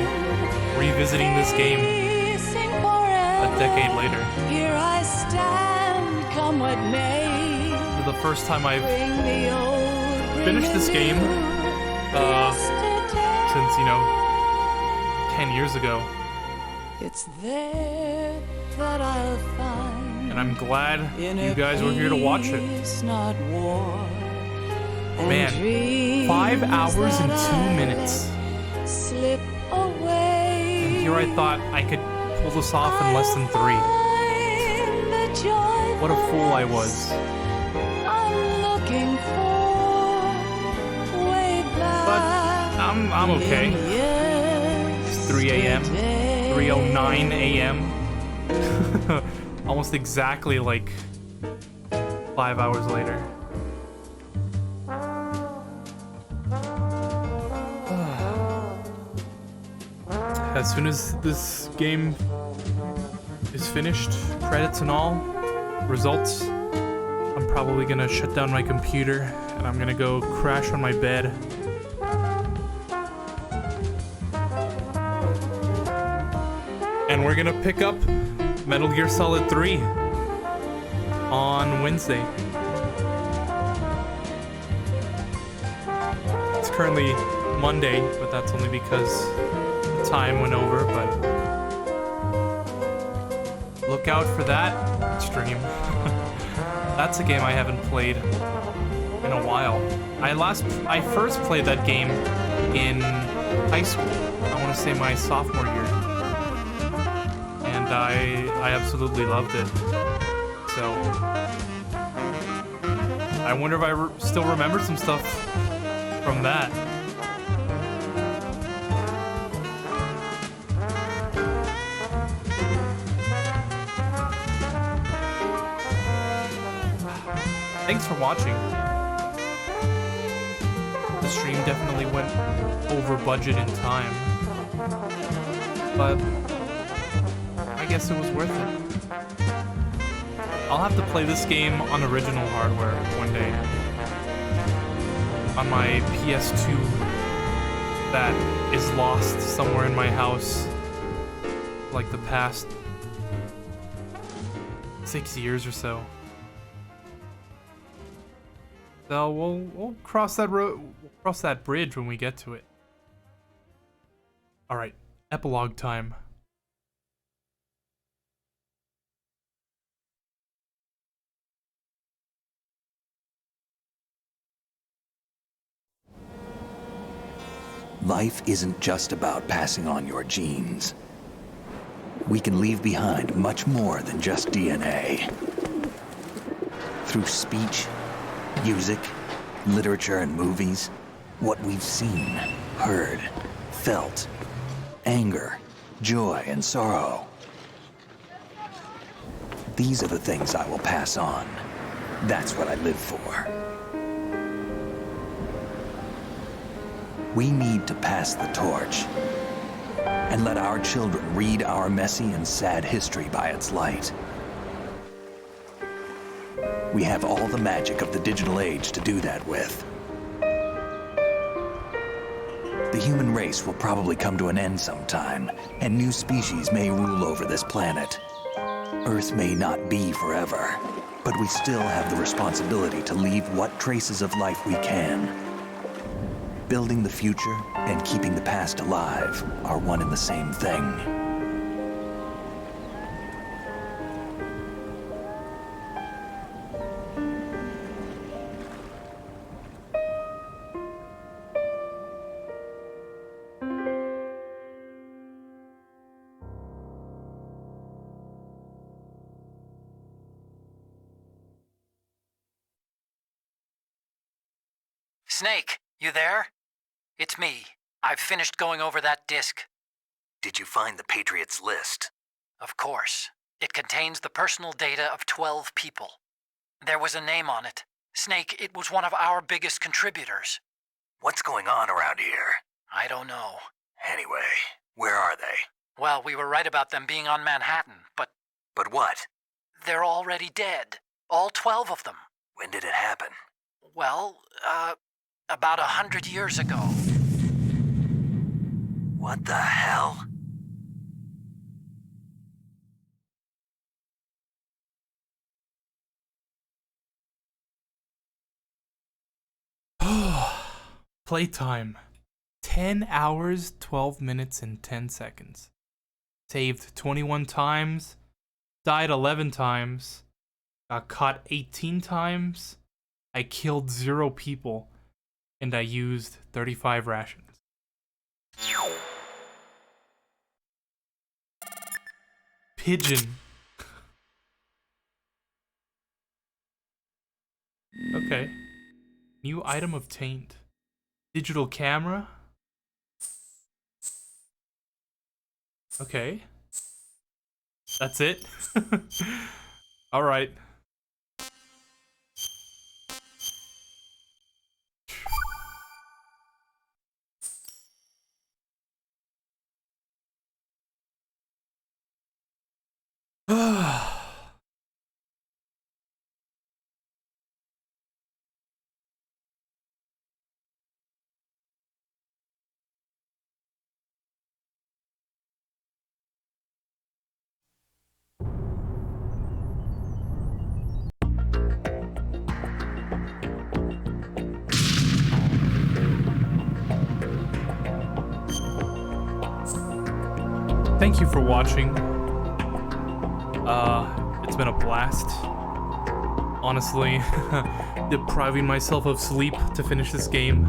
revisiting this game a decade later. Here I stand, come what may. For the first time I've Bring the old, bring finished the this game new. since, you know, 10 years ago. It's there that I'll find. And I'm glad In you a guys were here to watch it. peace not war, and Man, dreams 5 hours and that 2 minutes. slip away. And here I thought I could pull this off in less than 3. The joy What a fool I was. I'm looking for way back. But I'm okay. It's 3 a.m. 3:09 a.m. Almost exactly like 5 hours later. As soon as this game is finished, credits and all, results, I'm probably gonna shut down my computer and I'm gonna go crash on my bed. And we're gonna pick up Metal Gear Solid 3 on Wednesday. It's currently Monday, but that's only because the time went over, but look out for that stream. That's a game I haven't played in a while. I first played that game in high school. I want to say my sophomore year. And I absolutely loved it. So I wonder if I still remember some stuff from that. Thanks for watching. The stream definitely went over budget in time, but I guess it was worth it. I'll have to play this game on original hardware one day. On my PS2 that is lost somewhere in my house like the past 6 years or so. So we'll cross that cross that bridge when we get to it. All right, epilogue time. Life isn't just about passing on your genes. We can leave behind much more than just DNA. Through speech, music, literature, and movies, what we've seen, heard, felt, anger, joy, and sorrow. These are the things I will pass on. That's what I live for. We need to pass the torch and let our children read our messy and sad history by its light. We have all the magic of the digital age to do that with. The human race will probably come to an end sometime, and new species may rule over this planet. Earth may not be forever, but we still have the responsibility to leave what traces of life we can. Building the future and keeping the past alive are one and the same thing. Snake, you there? It's me. I've finished going over that disk. Did you find the Patriots list? Of course. It contains the personal data of 12 people. There was a name on it. Snake, it was one of our biggest contributors. What's going on around here? I don't know. Anyway, where are they? Well, we were right about them being on Manhattan, but... But what? They're already dead. All 12 of them. When did it happen? Well, about 100 years ago. What the hell? Playtime. 10 hours, 12 minutes, and 10 seconds. Saved 21 times. Died 11 times. Got caught 18 times. I killed 0 people. And I used 35 rations. Pigeon. Okay. New item obtained. Digital camera. Okay. That's it? Alright. Thank you for watching. It's been a blast. Honestly, depriving myself of sleep to finish this game.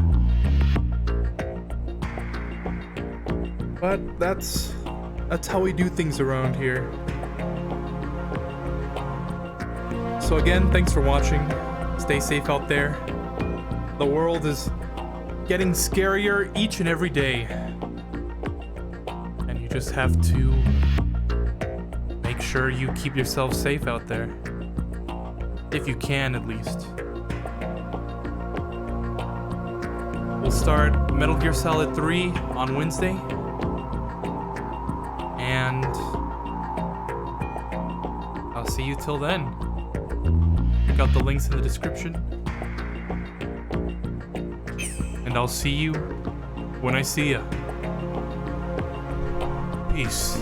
But that's how we do things around here. So again, thanks for watching. Stay safe out there. The world is getting scarier each and every day. And you just have to make sure you keep yourself safe out there. If you can, at least. We'll start Metal Gear Solid 3 on Wednesday. And I'll see you till then. Check out the links in the description. And I'll see you when I see ya. Peace.